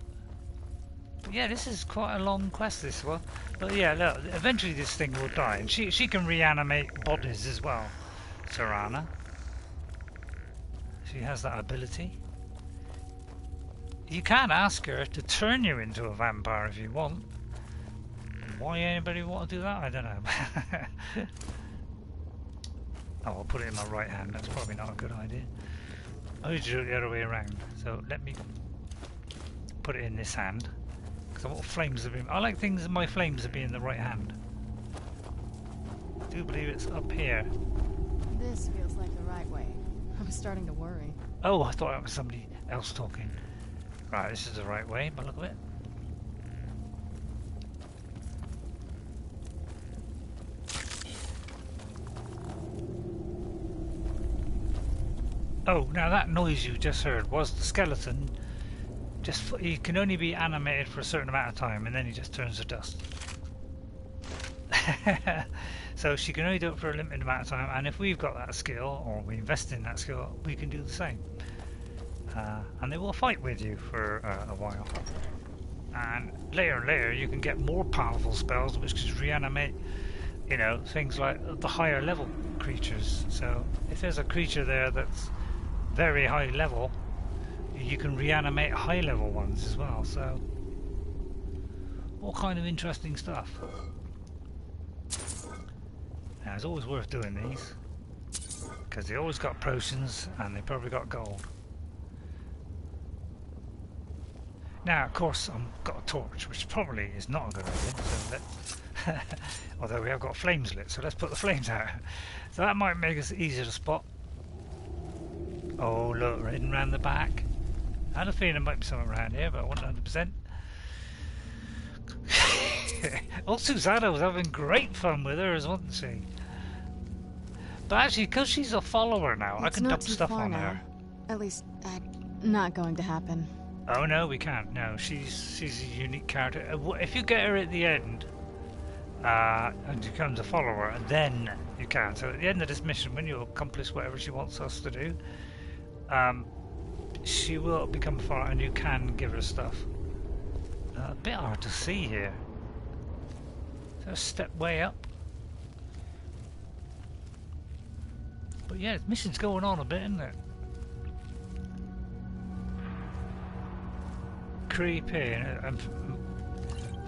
But yeah, this is quite a long quest, this one. But yeah, look, eventually this thing will die, and she can reanimate bodies as well. Serana. She has that ability. You can ask her to turn you into a vampire if you want. Why anybody want to do that? I don't know. Oh, I'll put it in my right hand. That's probably not a good idea. I usually do it the other way around. So let me put it in this hand. Because I want flames to be. I like things in my flames to be in the right hand. I do believe it's up here. This feels like the right way. I was starting to worry. Oh, I thought it was somebody else talking. Right, this is the right way, by the look of it. Oh, now that noise you just heard was the skeleton. He can only be animated for a certain amount of time, and then he just turns to dust. So she can only do it for a limited amount of time, and if we've got that skill, or we invest in that skill, we can do the same. And they will fight with you for a while. And later and later, you can get more powerful spells, which can reanimate, you know, things like the higher level creatures. So if there's a creature there that's very high level, you can reanimate high level ones as well. So all kind of interesting stuff. Now it's always worth doing these because they always got potions and they probably got gold. Now of course I've got a torch, which probably is not a good idea, so let's although we have got flames lit, so let's put the flames out. So that might make us easier to spot. Oh look, hidden around the back. I had a feeling there might be something around here, but I wasn't 100%. Old Susanna was having great fun with her, wasn't she? But actually, because she's a follower now, I can dump stuff on her. At least, not going to happen. Oh no, we can't. No, she's a unique character. If you get her at the end, and she becomes a follower, then you can. So at the end of this mission, when you accomplish whatever she wants us to do, she will become a follower, and you can give her stuff. A bit hard to see here. So step way up. But yeah, the mission's going on a bit, isn't it? Creepy, and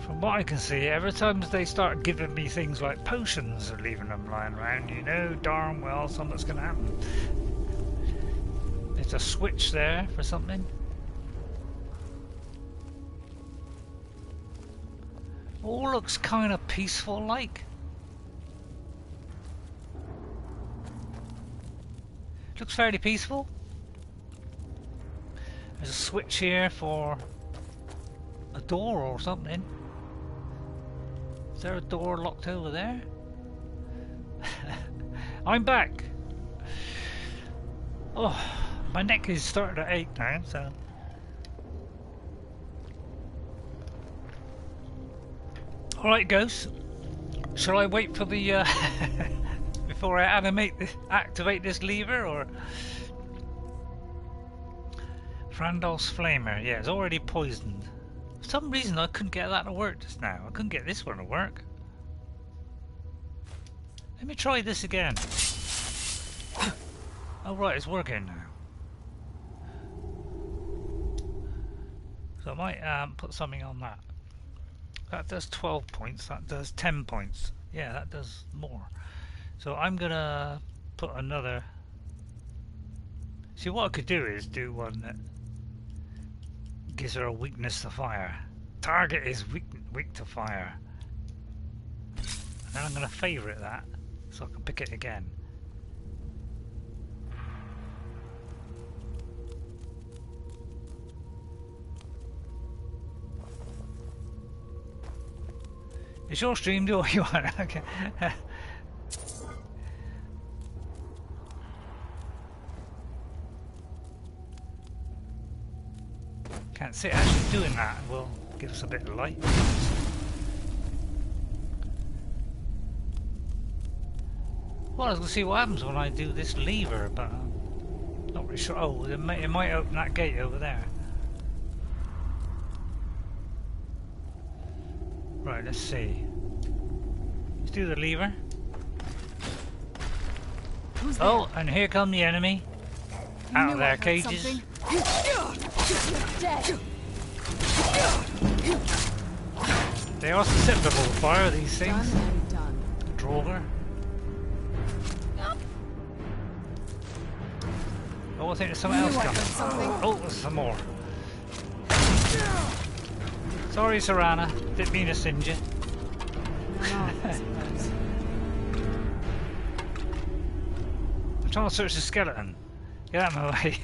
from what I can see, every time they start giving me things like potions or leaving them lying around, you know darn well something's going to happen. There's a switch there for something. All looks kind of peaceful like. Looks fairly peaceful. There's a switch here for a door or something. Is there a door locked over there? I'm back. Oh, my neck is starting to ache now, so. Alright, Ghost. Shall I wait for the before I activate this lever, or? Frandalf's Flamer, yeah, it's already poisoned. For some reason I couldn't get that to work just now. I couldn't get this one to work. Let me try this again. Oh right, it's working now. So I might put something on that. That does 12 points, that does 10 points. Yeah, that does more. So I'm gonna put another... See, what I could do is do one that gives her a weakness to fire. Target is weak to fire. And then I'm gonna favourite that, so I can pick it again. It's your stream, do what you want. Okay. Can't see it actually doing that. Will give us a bit of light. Well, I was going to see what happens when I do this lever, but I'm not really sure. Oh, it might open that gate over there. Right, let's see. Let's do the lever. Who's oh, there? and here come the enemy. Out of their cages. They are susceptible to fire, these things. Draugr. Oh, I think there's something else coming. Oh, there's some more. Sorry, Serana. Didn't mean to singe you. I'm trying to search the skeleton. Get out of my way.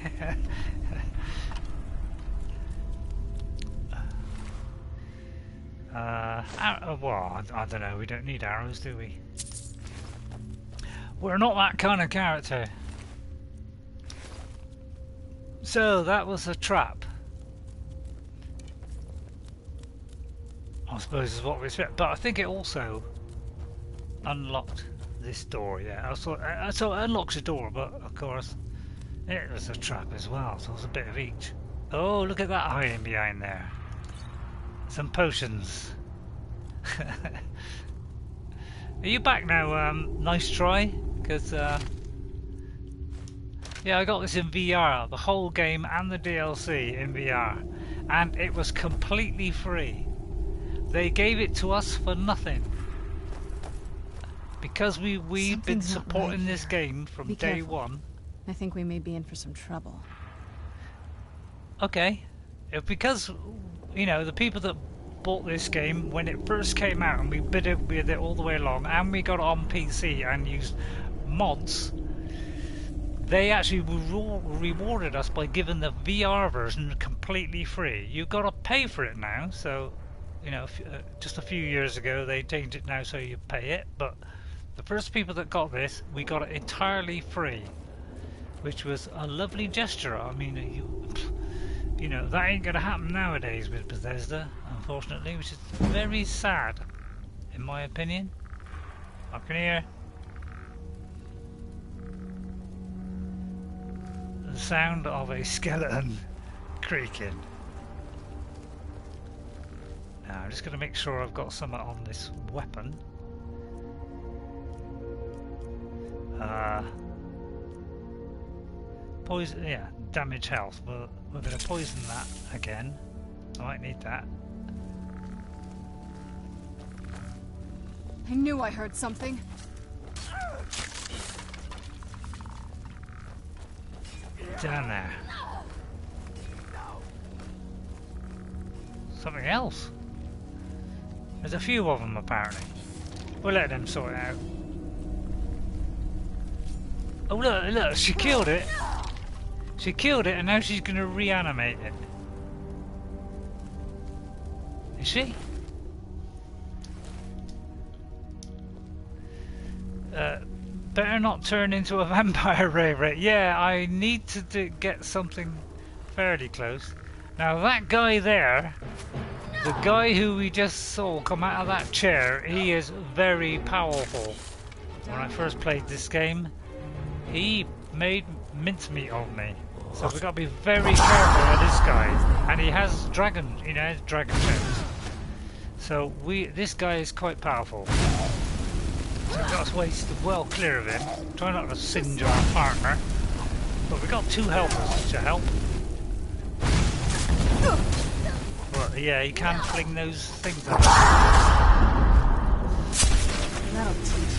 Well, I don't know. We don't need arrows, do we? We're not that kind of character. So, that was a trap. I suppose is what we expect, but I think it also unlocked this door. Yeah, so it unlocks the door, but of course it was a trap as well. So it was a bit of each. Oh, look at that hiding behind there. Some potions. Are you back now? Nice try, because yeah, I got this in VR, the whole game and the DLC in VR, and it was completely free. They gave it to us for nothing. Because we've been supporting this game from day one. I think we may be in for some trouble. Okay. Because, you know, the people that bought this game when it first came out and we bid it all the way along and we got it on PC and used mods, they actually rewarded us by giving the VR version completely free. You've got to pay for it now, so... You know, just a few years ago they changed it now so you pay it, but the first people that got this, we got it entirely free, which was a lovely gesture. I mean, you know, that ain't gonna happen nowadays with Bethesda, unfortunately, which is very sad, in my opinion. I can hear the sound of a skeleton creaking. Now, I'm just going to make sure I've got something on this weapon. Poison, yeah, damage health. We're going to poison that again. I might need that. I knew I heard something. Down there. Something else. There's a few of them apparently. We'll let them sort it out. Oh look, she killed it. She killed it and now she's going to reanimate it. Is she? Better not turn into a vampire, RayRay. Yeah, I need to get something fairly close. Now that guy there, the guy who we just saw come out of that chair, he is very powerful. When I first played this game, he made mincemeat of me. So we've got to be very careful with this guy. And he has dragon, you know, dragon toes. So this guy is quite powerful. So we've got to stay well clear of him. Try not to singe our partner. But we got 2 helpers to help. But yeah, you can fling those things at us. That'll teach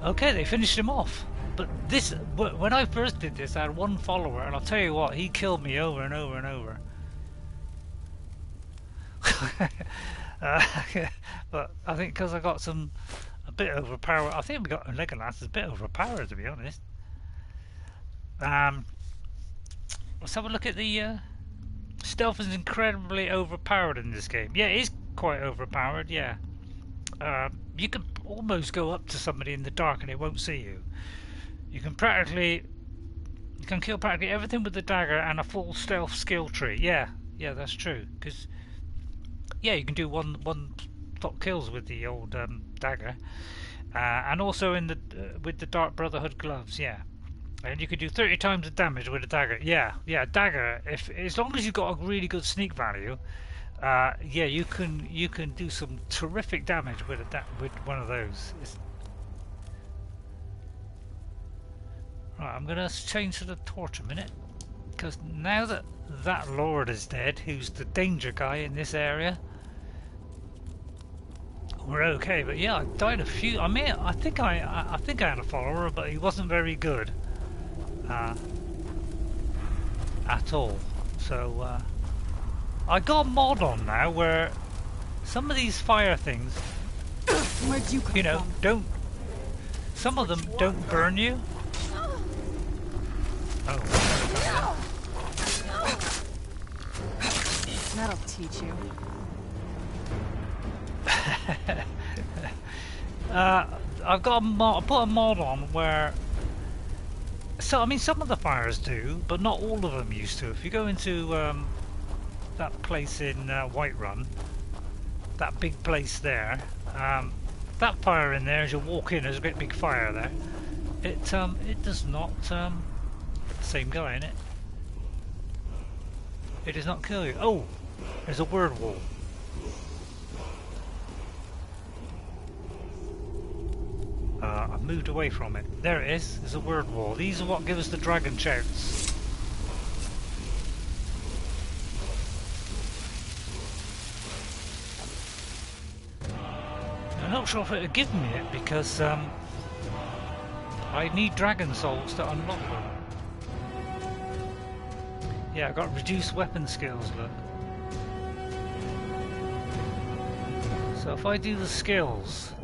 you. Okay, they finished him off. But this, when I first did this, I had 1 follower, and I'll tell you what, he killed me over and over and over. But I think because I got a bit overpowered. I think we got Legolas is a bit overpowered, to be honest. Let's have a look at the stealth is incredibly overpowered in this game. Yeah, it is quite overpowered. Yeah, you can almost go up to somebody in the dark and it won't see you. You can kill practically everything with the dagger and a full stealth skill tree. Yeah, that's true. Because yeah, you can do one top kills with the old dagger, and also with the Dark Brotherhood gloves. Yeah, and you can do 30 times the damage with a dagger. Yeah, dagger. As long as you've got a really good sneak value, yeah, you can do some terrific damage with one of those. Right, I'm gonna change to the torch a minute, because now that Lord is dead, who's the danger guy in this area, we're okay. But yeah, I died a few. I mean, I think I had a follower, but he wasn't very good at all. So I got a mod on now where some of these fire things, where'd you come from? Some of them don't burn you. Oh. That'll teach you. I've got I put a mod on where, so I mean some of the fires do, but not all of them used to. If you go into that place in Whiterun, that big place there, that fire in there, as you walk in, there's a great big fire there. It does not same guy in it. It does not kill you. Oh, there's a word wall. I've moved away from it. There it is. There's a word wall. These are what give us the dragon shouts. I'm not sure if it'll give me it because I need dragon souls to unlock them. Yeah, I've got reduced weapon skills, look. So if I do the skills,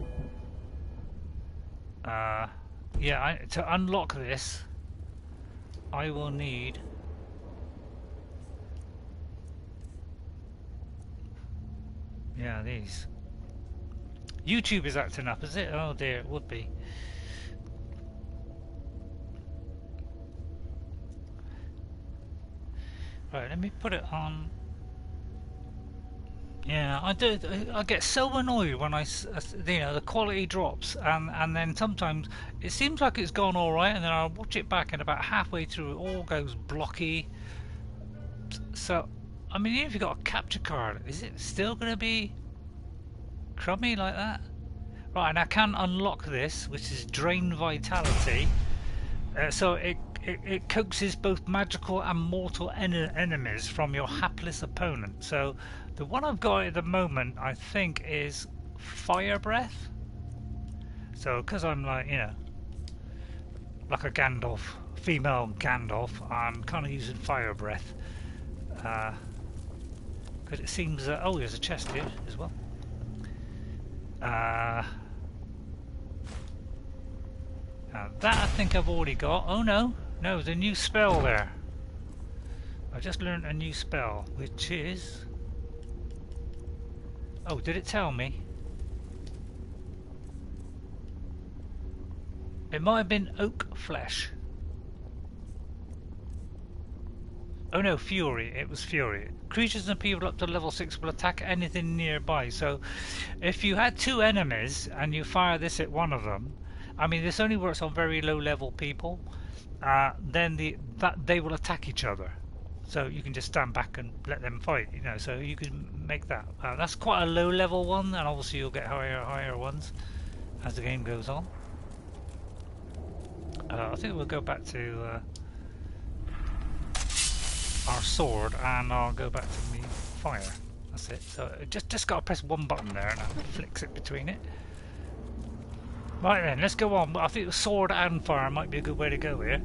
yeah, to unlock this, I will need these. YouTube is acting up, is it? Oh dear, it would be. Right, let me put it on. Yeah, I do. I get so annoyed when the quality drops, and then sometimes it seems like it's gone all right, and then I'll watch it back, and about halfway through, it all goes blocky. So, I mean, even if you've got a capture card, is it still going to be crummy like that? Right, and I can unlock this, which is Drain Vitality. So it coaxes both magical and mortal enemies from your hapless opponent. So the one I've got at the moment, I think, is Fire Breath. So because I'm like, like a Gandalf, female Gandalf, I'm kind of using Fire Breath. Because it seems, oh, there's a chest here as well. That I think I've already got. Oh no, there's a new spell there. I just learned a new spell, which is... Oh, did it tell me? It might have been Oak Flesh. Oh no, Fury. It was Fury. Creatures and people up to level 6 will attack anything nearby. So, if you had 2 enemies and you fire this at one of them, I mean, this only works on very low level people. Then they will attack each other. So you can just stand back and let them fight. So you can make that. That's quite a low level one, and obviously you'll get higher ones as the game goes on. I think we'll go back to our sword, and I'll go back to me fire. That's it. So just got to press one button there, and that flicks it between it. Right then, let's go on. I think the sword and fire might be a good way to go here.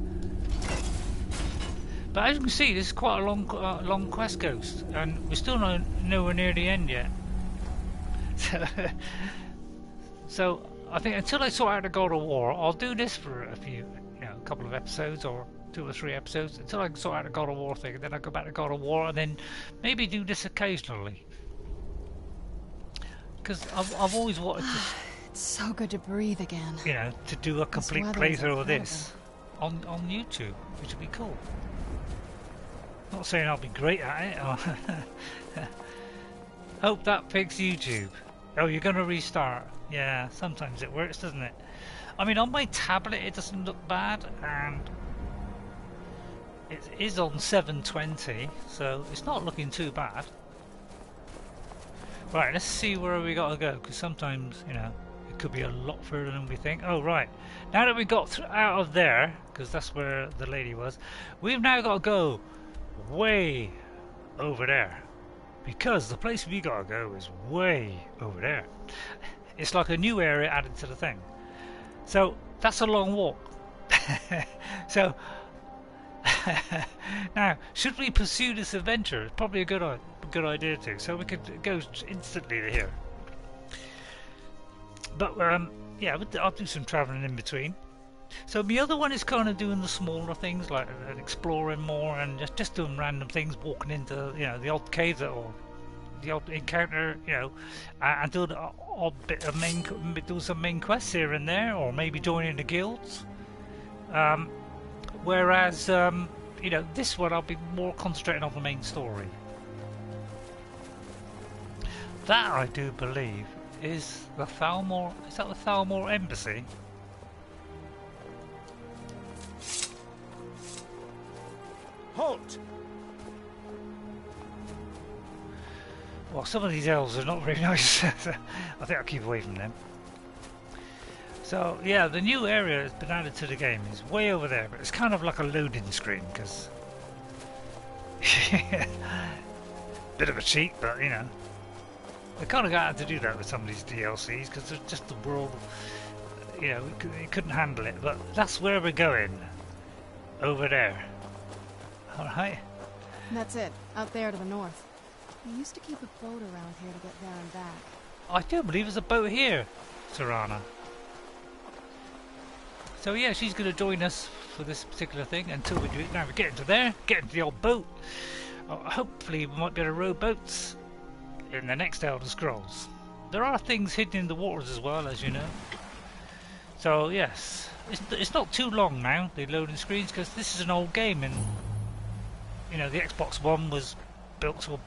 But as you can see, this is quite a long quest, Ghost, and we're still nowhere near the end yet. So I think until I sort out the God of War, I'll do this for a few, a couple of episodes or 2 or 3 episodes until I can sort out the God of War thing, and then I'll go back to God of War, and then maybe do this occasionally. Because I've always wanted to. It's so good to breathe again. To do a complete playthrough of this on YouTube, which would be cool. Not saying I'll be great at it. Hope that picks YouTube. Oh, you're going to restart. Yeah, sometimes it works, doesn't it? I mean, on my tablet it doesn't look bad, and it is on 720, so it's not looking too bad. Right, let's see where we got to go, because sometimes, it could be a lot further than we think. Oh, right. Now that we got out of there, because that's where the lady was, we've now got to go way over there, because the place we got to go is way over there. It's like a new area added to the thing. So that's a long walk. So now, should we pursue this adventure? It's probably a good idea to. So we could go instantly to here. But yeah, I'll do some travelling in between. So the other one is kind of doing the smaller things, like exploring more and just doing random things, walking into the odd cave or the odd encounter, and doing an odd bit of do some main quests here and there, or maybe joining the guilds. Whereas this one I'll be more concentrating on the main story. That I do believe is the Thalmor. Is that the Thalmor Embassy? Halt! Well, some of these elves are not very nice. I think I'll keep away from them. So yeah, the new area that's been added to the game is way over there, but it's kind of like a loading screen, because bit of a cheat, but they kind of got to do that with some of these DLCs, because they're just the world, it couldn't handle it. But that's where we're going, over there. All right. That's it, out there to the north. We used to keep a boat around here to get there and back. I do believe there's a boat here, Serana. So yeah, she's going to join us for this particular thing until we do it. Now we get into there, get into the old boat. Hopefully we might be able to row boats in the next Elder Scrolls. There are things hidden in the waters as well, as you know. So yes, it's not too long now, the loading screens, because this is an old game, and the Xbox One was built to a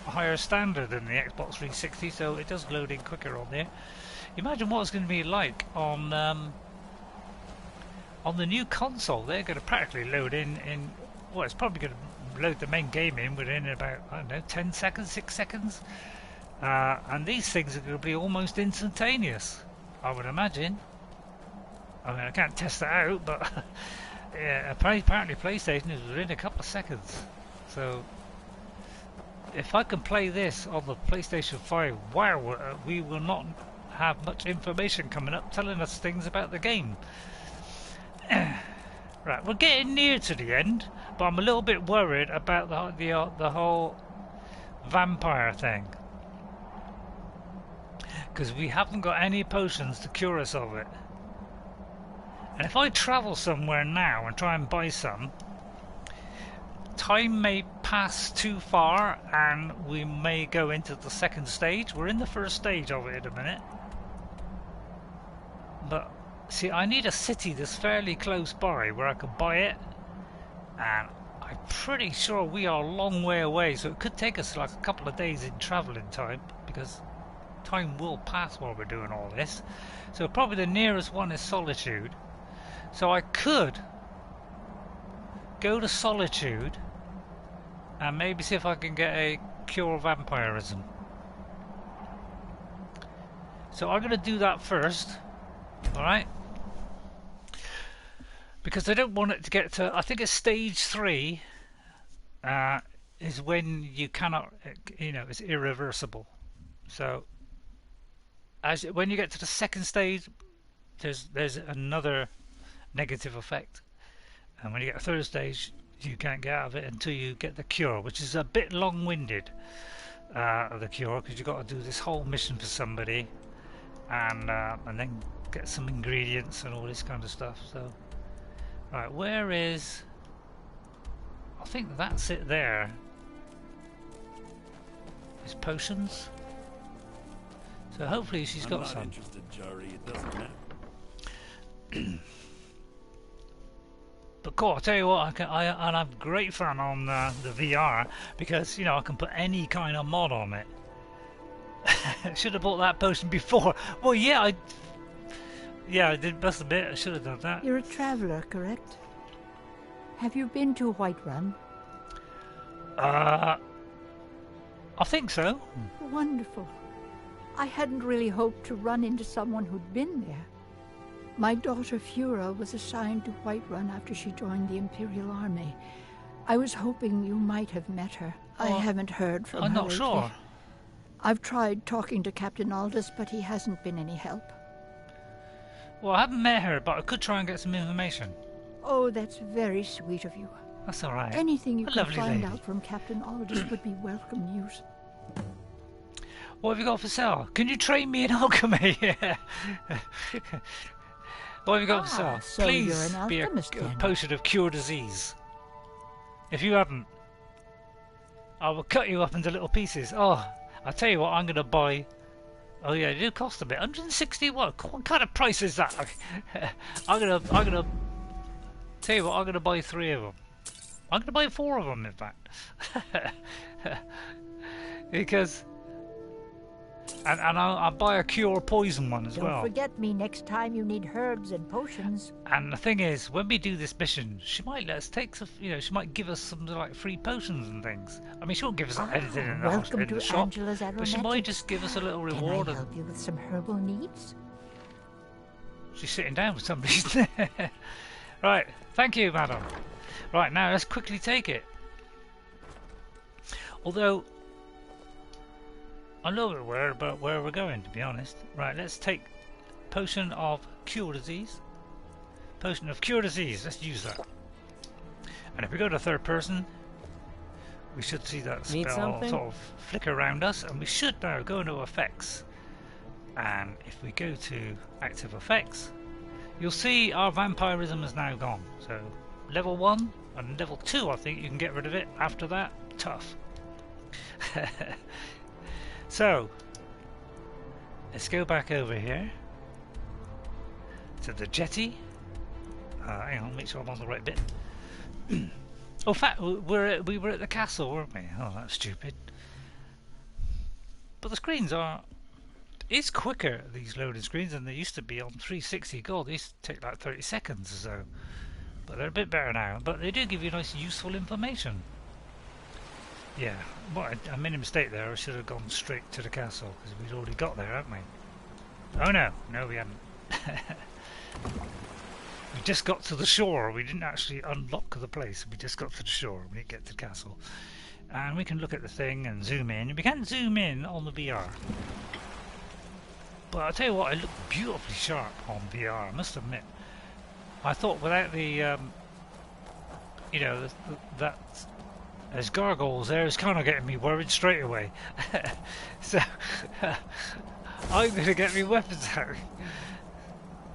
higher standard than the Xbox 360, so it does load in quicker on there. Imagine what it's going to be like on the new console. They're going to practically load in well, it's probably going to load the main game in within about, I don't know, 10 seconds, 6 seconds. And these things are going to be almost instantaneous, I would imagine. I mean, I can't test that out, but yeah, apparently PlayStation is within a couple of seconds. So if I can play this on the PlayStation 5, wow, we will not have much information coming up telling us things about the game. Right, we're getting near to the end, but I'm a little bit worried about the whole vampire thing, because we haven't got any potions to cure us of it. And if I travel somewhere now and try and buy some, time may pass too far and we may go into the second stage. We're in the first stage of it in a minute, but see, I need a city that's fairly close by where I can buy it, and I'm pretty sure we are a long way away, so it could take us like a couple of days in travelling time, because time will pass while we're doing all this. So probably the nearest one is Solitude. So I could go to Solitude and maybe see if I can get a cure of vampirism. So I'm going to do that first. Alright? Because I don't want it to get to, I think it's stage 3 is when you cannot, you know, it's irreversible. So when you get to the second stage, there's another negative effect, and when you get to third stage, you can't get out of it until you get the cure, which is a bit long-winded. The cure, because you've got to do this whole mission for somebody, and then get some ingredients and all this kind of stuff. So, right, where is? I think that's it. There is potions. So hopefully she's got some. Interested, Jari. It doesn't matter. But cool, I'll tell you what, and I'm great fun on the VR, because, you know, I can put any kind of mod on it. Should have bought that potion before. Well, yeah, I did bust a bit. I should have done that. You're a traveler, correct? Have you been to Whiterun? I think so. Wonderful. I hadn't really hoped to run into someone who'd been there. My daughter Fura was assigned to Whiterun after she joined the Imperial Army. I was hoping you might have met her. I haven't heard from her I'm not lately. sure. I've tried talking to Captain Aldous, but he hasn't been any help. Well, I haven't met her, but I could try and get some information. Oh, that's very sweet of you. That's all right. Anything you A can lovely find lady. out from Captain Aldous would be welcome news. What have you got for sale? Can you train me in alchemy? What have you got for sale? So Please you're an be a alchemist then. potion of cure disease. If you haven't, I will cut you up into little pieces. Oh, I'll tell you what, I'm going to buy... Oh yeah, it do cost a bit. 160 what kind of price is that? I'm gonna tell you what, I'm gonna buy 3 of them. I'm gonna buy 4 of them, in fact. Because and I'll buy a cure poison one as Don't well. forget me next time you need herbs and potions. And the thing is, when we do this mission, she might let us take some, you know, she might give us some like free potions and things. I mean, she won't give us anything in the, welcome in the to shop, Angela's but she might just give us a little reward. Can I help you with some herbal needs? She's sitting down with somebody. Isn't it? Right, thank you, madam. Right, now let's quickly take it. Although I'm a little bit worried about where we're going, to be honest. Right, let's take potion of cure disease. Potion of cure disease. Let's use that. And if we go to third person, we should see that Need spell something? sort of flicker around us, and we should now go into effects. And if we go to active effects, you'll see our vampirism is now gone. So level 1 and level 2, I think you can get rid of it. After that, tough. So let's go back over here to the jetty. Hang on, make sure I'm on the right bit. Oh, in fact, we were at the castle, weren't we? Oh, that's stupid. But the screens is quicker, these loading screens, than they used to be on 360 Gold. They used to take like 30 seconds or so. But they're a bit better now. But they do give you nice, useful information. Yeah, well, I made a mistake there. I should have gone straight to the castle, because we'd already got there, haven't we? Oh no, we hadn't. We just got to the shore. We didn't actually unlock the place. We just got to the shore. We didn't get to the castle. And we can look at the thing and zoom in. We can zoom in on the VR. But I'll tell you what, it looked beautifully sharp on VR, I must admit. I thought without the, you know, that... There's gargoyles there, it's kind of getting me worried straight away. So, I'm going to get my weapons out.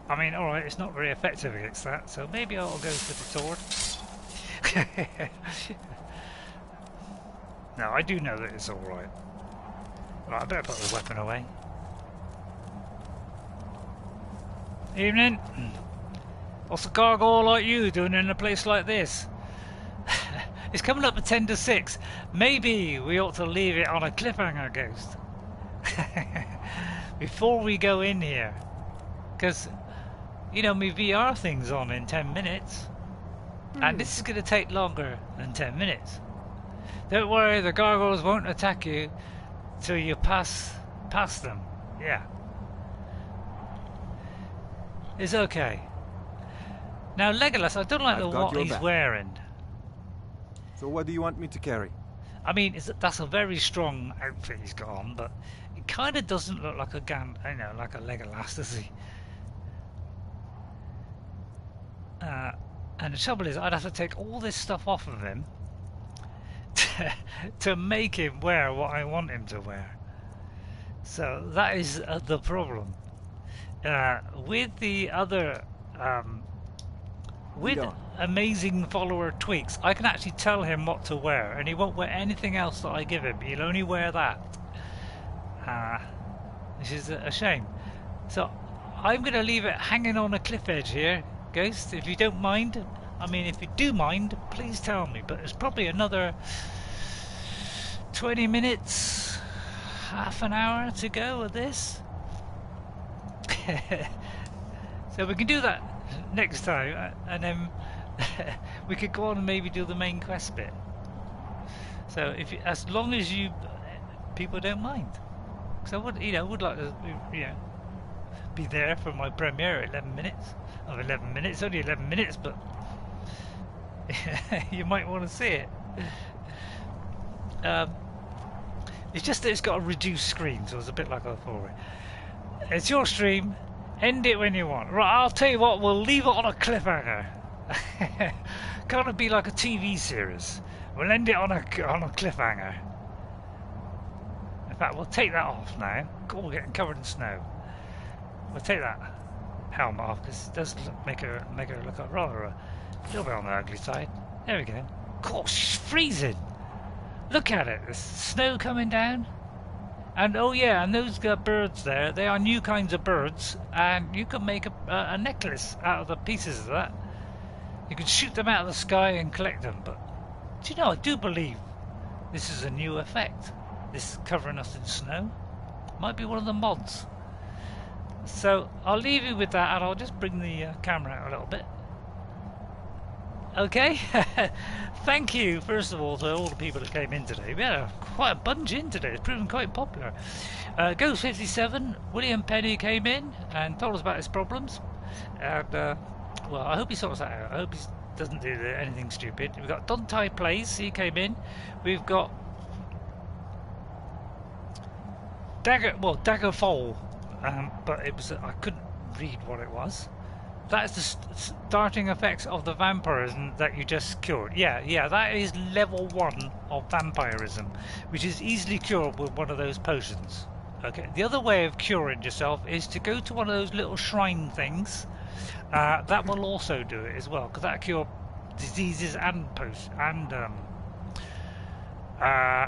I mean, alright, it's not very effective against that, so maybe I'll go for the sword. No, I do know that it's alright. Right, I better put the weapon away. Evening. What's a gargoyle like you doing in a place like this? It's coming up at 10 to 6. Maybe we ought to leave it on a cliffhanger, Ghost. Before we go in here. Because, you know, my VR thing's on in 10 minutes. And this is going to take longer than 10 minutes. Don't worry, the gargoyles won't attack you till you pass them. Yeah. It's okay. Now, Legolas, I don't like what he's wearing. So what do you want me to carry? I mean, that's a very strong outfit he's got on, but it kind of doesn't look like a like a Legolas, does he? And the trouble is, I'd have to take all this stuff off of him to make him wear what I want him to wear. So that is the problem. With the other, with amazing follower tweaks, I can actually tell him what to wear, and he won't wear anything else that I give him. He'll only wear that, which is a shame. So I'm going to leave it hanging on a cliff edge here, Ghost, if you don't mind. I mean, if you do mind, please tell me, but it's probably another 20 minutes, half an hour to go with this. So we can do that next time, and then we could go on and maybe do the main quest bit. So as long as you people don't mind, because I would like to be there for my premiere at 11 minutes. Of 11 minutes, only 11 minutes, but you might want to see it. It's just that it's got a reduced screen, so it's a bit like a 4. It's your stream. End it when you want. Right, I'll tell you what, we'll leave it on a cliffhanger. Can't it be like a TV series? We'll end it on a cliffhanger. In fact, we'll take that off now. God, we're getting covered in snow. We'll take that helmet off because it does make her look rather a little bit on the ugly side. There we go. God, she's freezing. Look at it. There's snow coming down. And oh yeah, and those birds there, they are new kinds of birds, and you can make a necklace out of the pieces of that. You can shoot them out of the sky and collect them, but do you know, I do believe this is a new effect. This is covering us in snow. Might be one of the mods. So I'll leave you with that, and I'll just bring the camera out a little bit. Okay, thank you first of all to all the people that came in today. We had quite a bunch in today. It's proven quite popular. Ghost 57, William Penny came in and told us about his problems, and well, I hope he sorts that out. I hope he doesn't do anything stupid. We've got DontaiPlays, he came in. We've got daggerfal, but it was I couldn't read what it was. That's the starting effects of the vampirism that you just cured. Yeah, that is level 1 of vampirism, which is easily cured with one of those potions. Okay, the other way of curing yourself is to go to one of those little shrine things. That will also do it as well, because that cure diseases and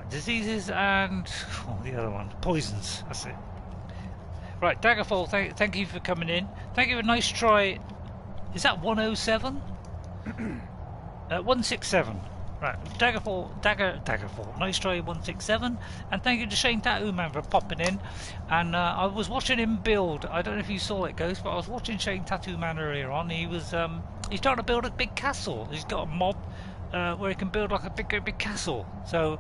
diseases and the other one, poisons. That's it. Right, Daggerfall, thank you for coming in. Thank you for a nice try. Is that 107? 167. Right, Daggerfall. Nice try, 167. And thank you to Shane Tattooman for popping in. And I was watching him build. I don't know if you saw it, Ghost, but I was watching Shane Tattooman earlier on. He was he's trying to build a big castle. He's got a mob where he can build like a big castle. So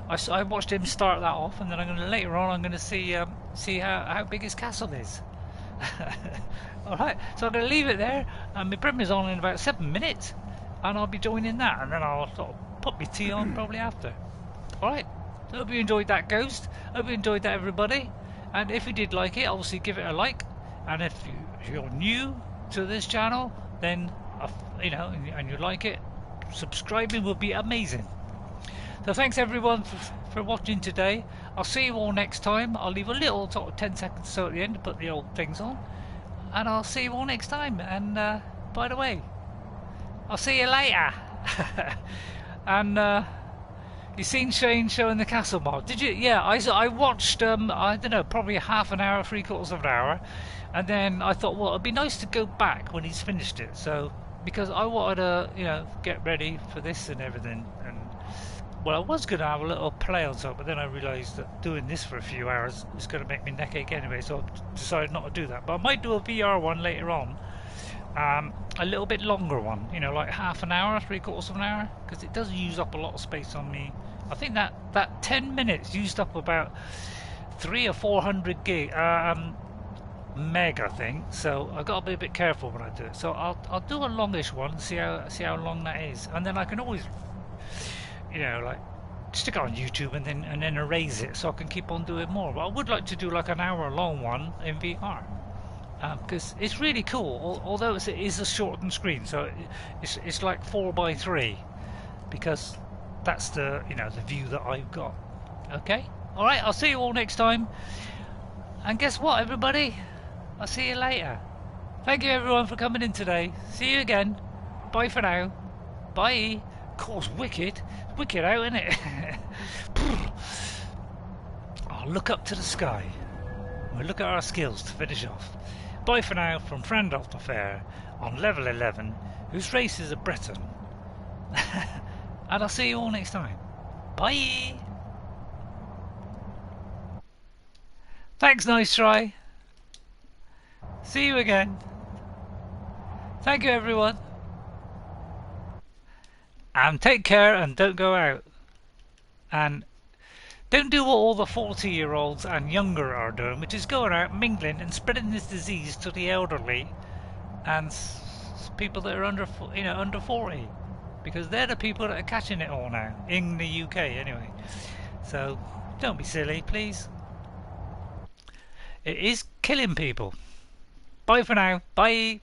I watched him start that off, and then later on I'm going to see how big his castle is. Alright, so I'm going to leave it there. My premiere's on in about 7 minutes, and I'll be joining that, and then I'll sort of put my tea on probably after. Alright, so hope you enjoyed that, Ghost. Hope you enjoyed that, everybody. And if you did like it, obviously give it a like. And if you're new to this channel, then and you like it, subscribing would be amazing. So thanks everyone for watching today. I'll see you all next time. I'll leave a little sort of 10 seconds so at the end to put the old things on. And I'll see you all next time. And by the way, I'll see you later. And you seen Shane showing the castle mod? Did you? Yeah, I watched, I don't know, probably half an hour, 3/4 of an hour. And then I thought, well, it'd be nice to go back when he's finished it. So, because I wanted to, get ready for this and everything. And well, I was going to have a little play on something, but then I realised that doing this for a few hours is going to make me neck ache anyway, so I decided not to do that. But I might do a VR one later on, a little bit longer one, like half an hour, 3/4 of an hour, because it does use up a lot of space on me. I think that 10 minutes used up about 300 or 400 gig, meg, I think. So I've got to be a bit careful when I do it. So I'll do a longish one and see how long that is, and then I can always, you know, like stick it on YouTube and then erase it so I can keep on doing more. But I would like to do like an hour-long one in VR. Because it's really cool, although it is a shortened screen, so it's like 4:3, because that's the the view that I've got. Okay, all right. I'll see you all next time. And guess what, everybody? I'll see you later. Thank you everyone for coming in today. See you again. Bye for now. Bye. Of course, wicked out, isn't it? I'll look up to the sky. We'll look at our skills to finish off. Bye for now from Frandalf the Fair on level 11, whose race is a Breton. And I'll see you all next time. Bye! Thanks, nice try. See you again. Thank you, everyone. And take care and don't go out. And don't do what all the 40-year-olds and younger are doing, which is going out, mingling and spreading this disease to the elderly and people that are under 40, because they're the people that are catching it all now in the UK anyway. So don't be silly, please. It is killing people. Bye for now. Bye.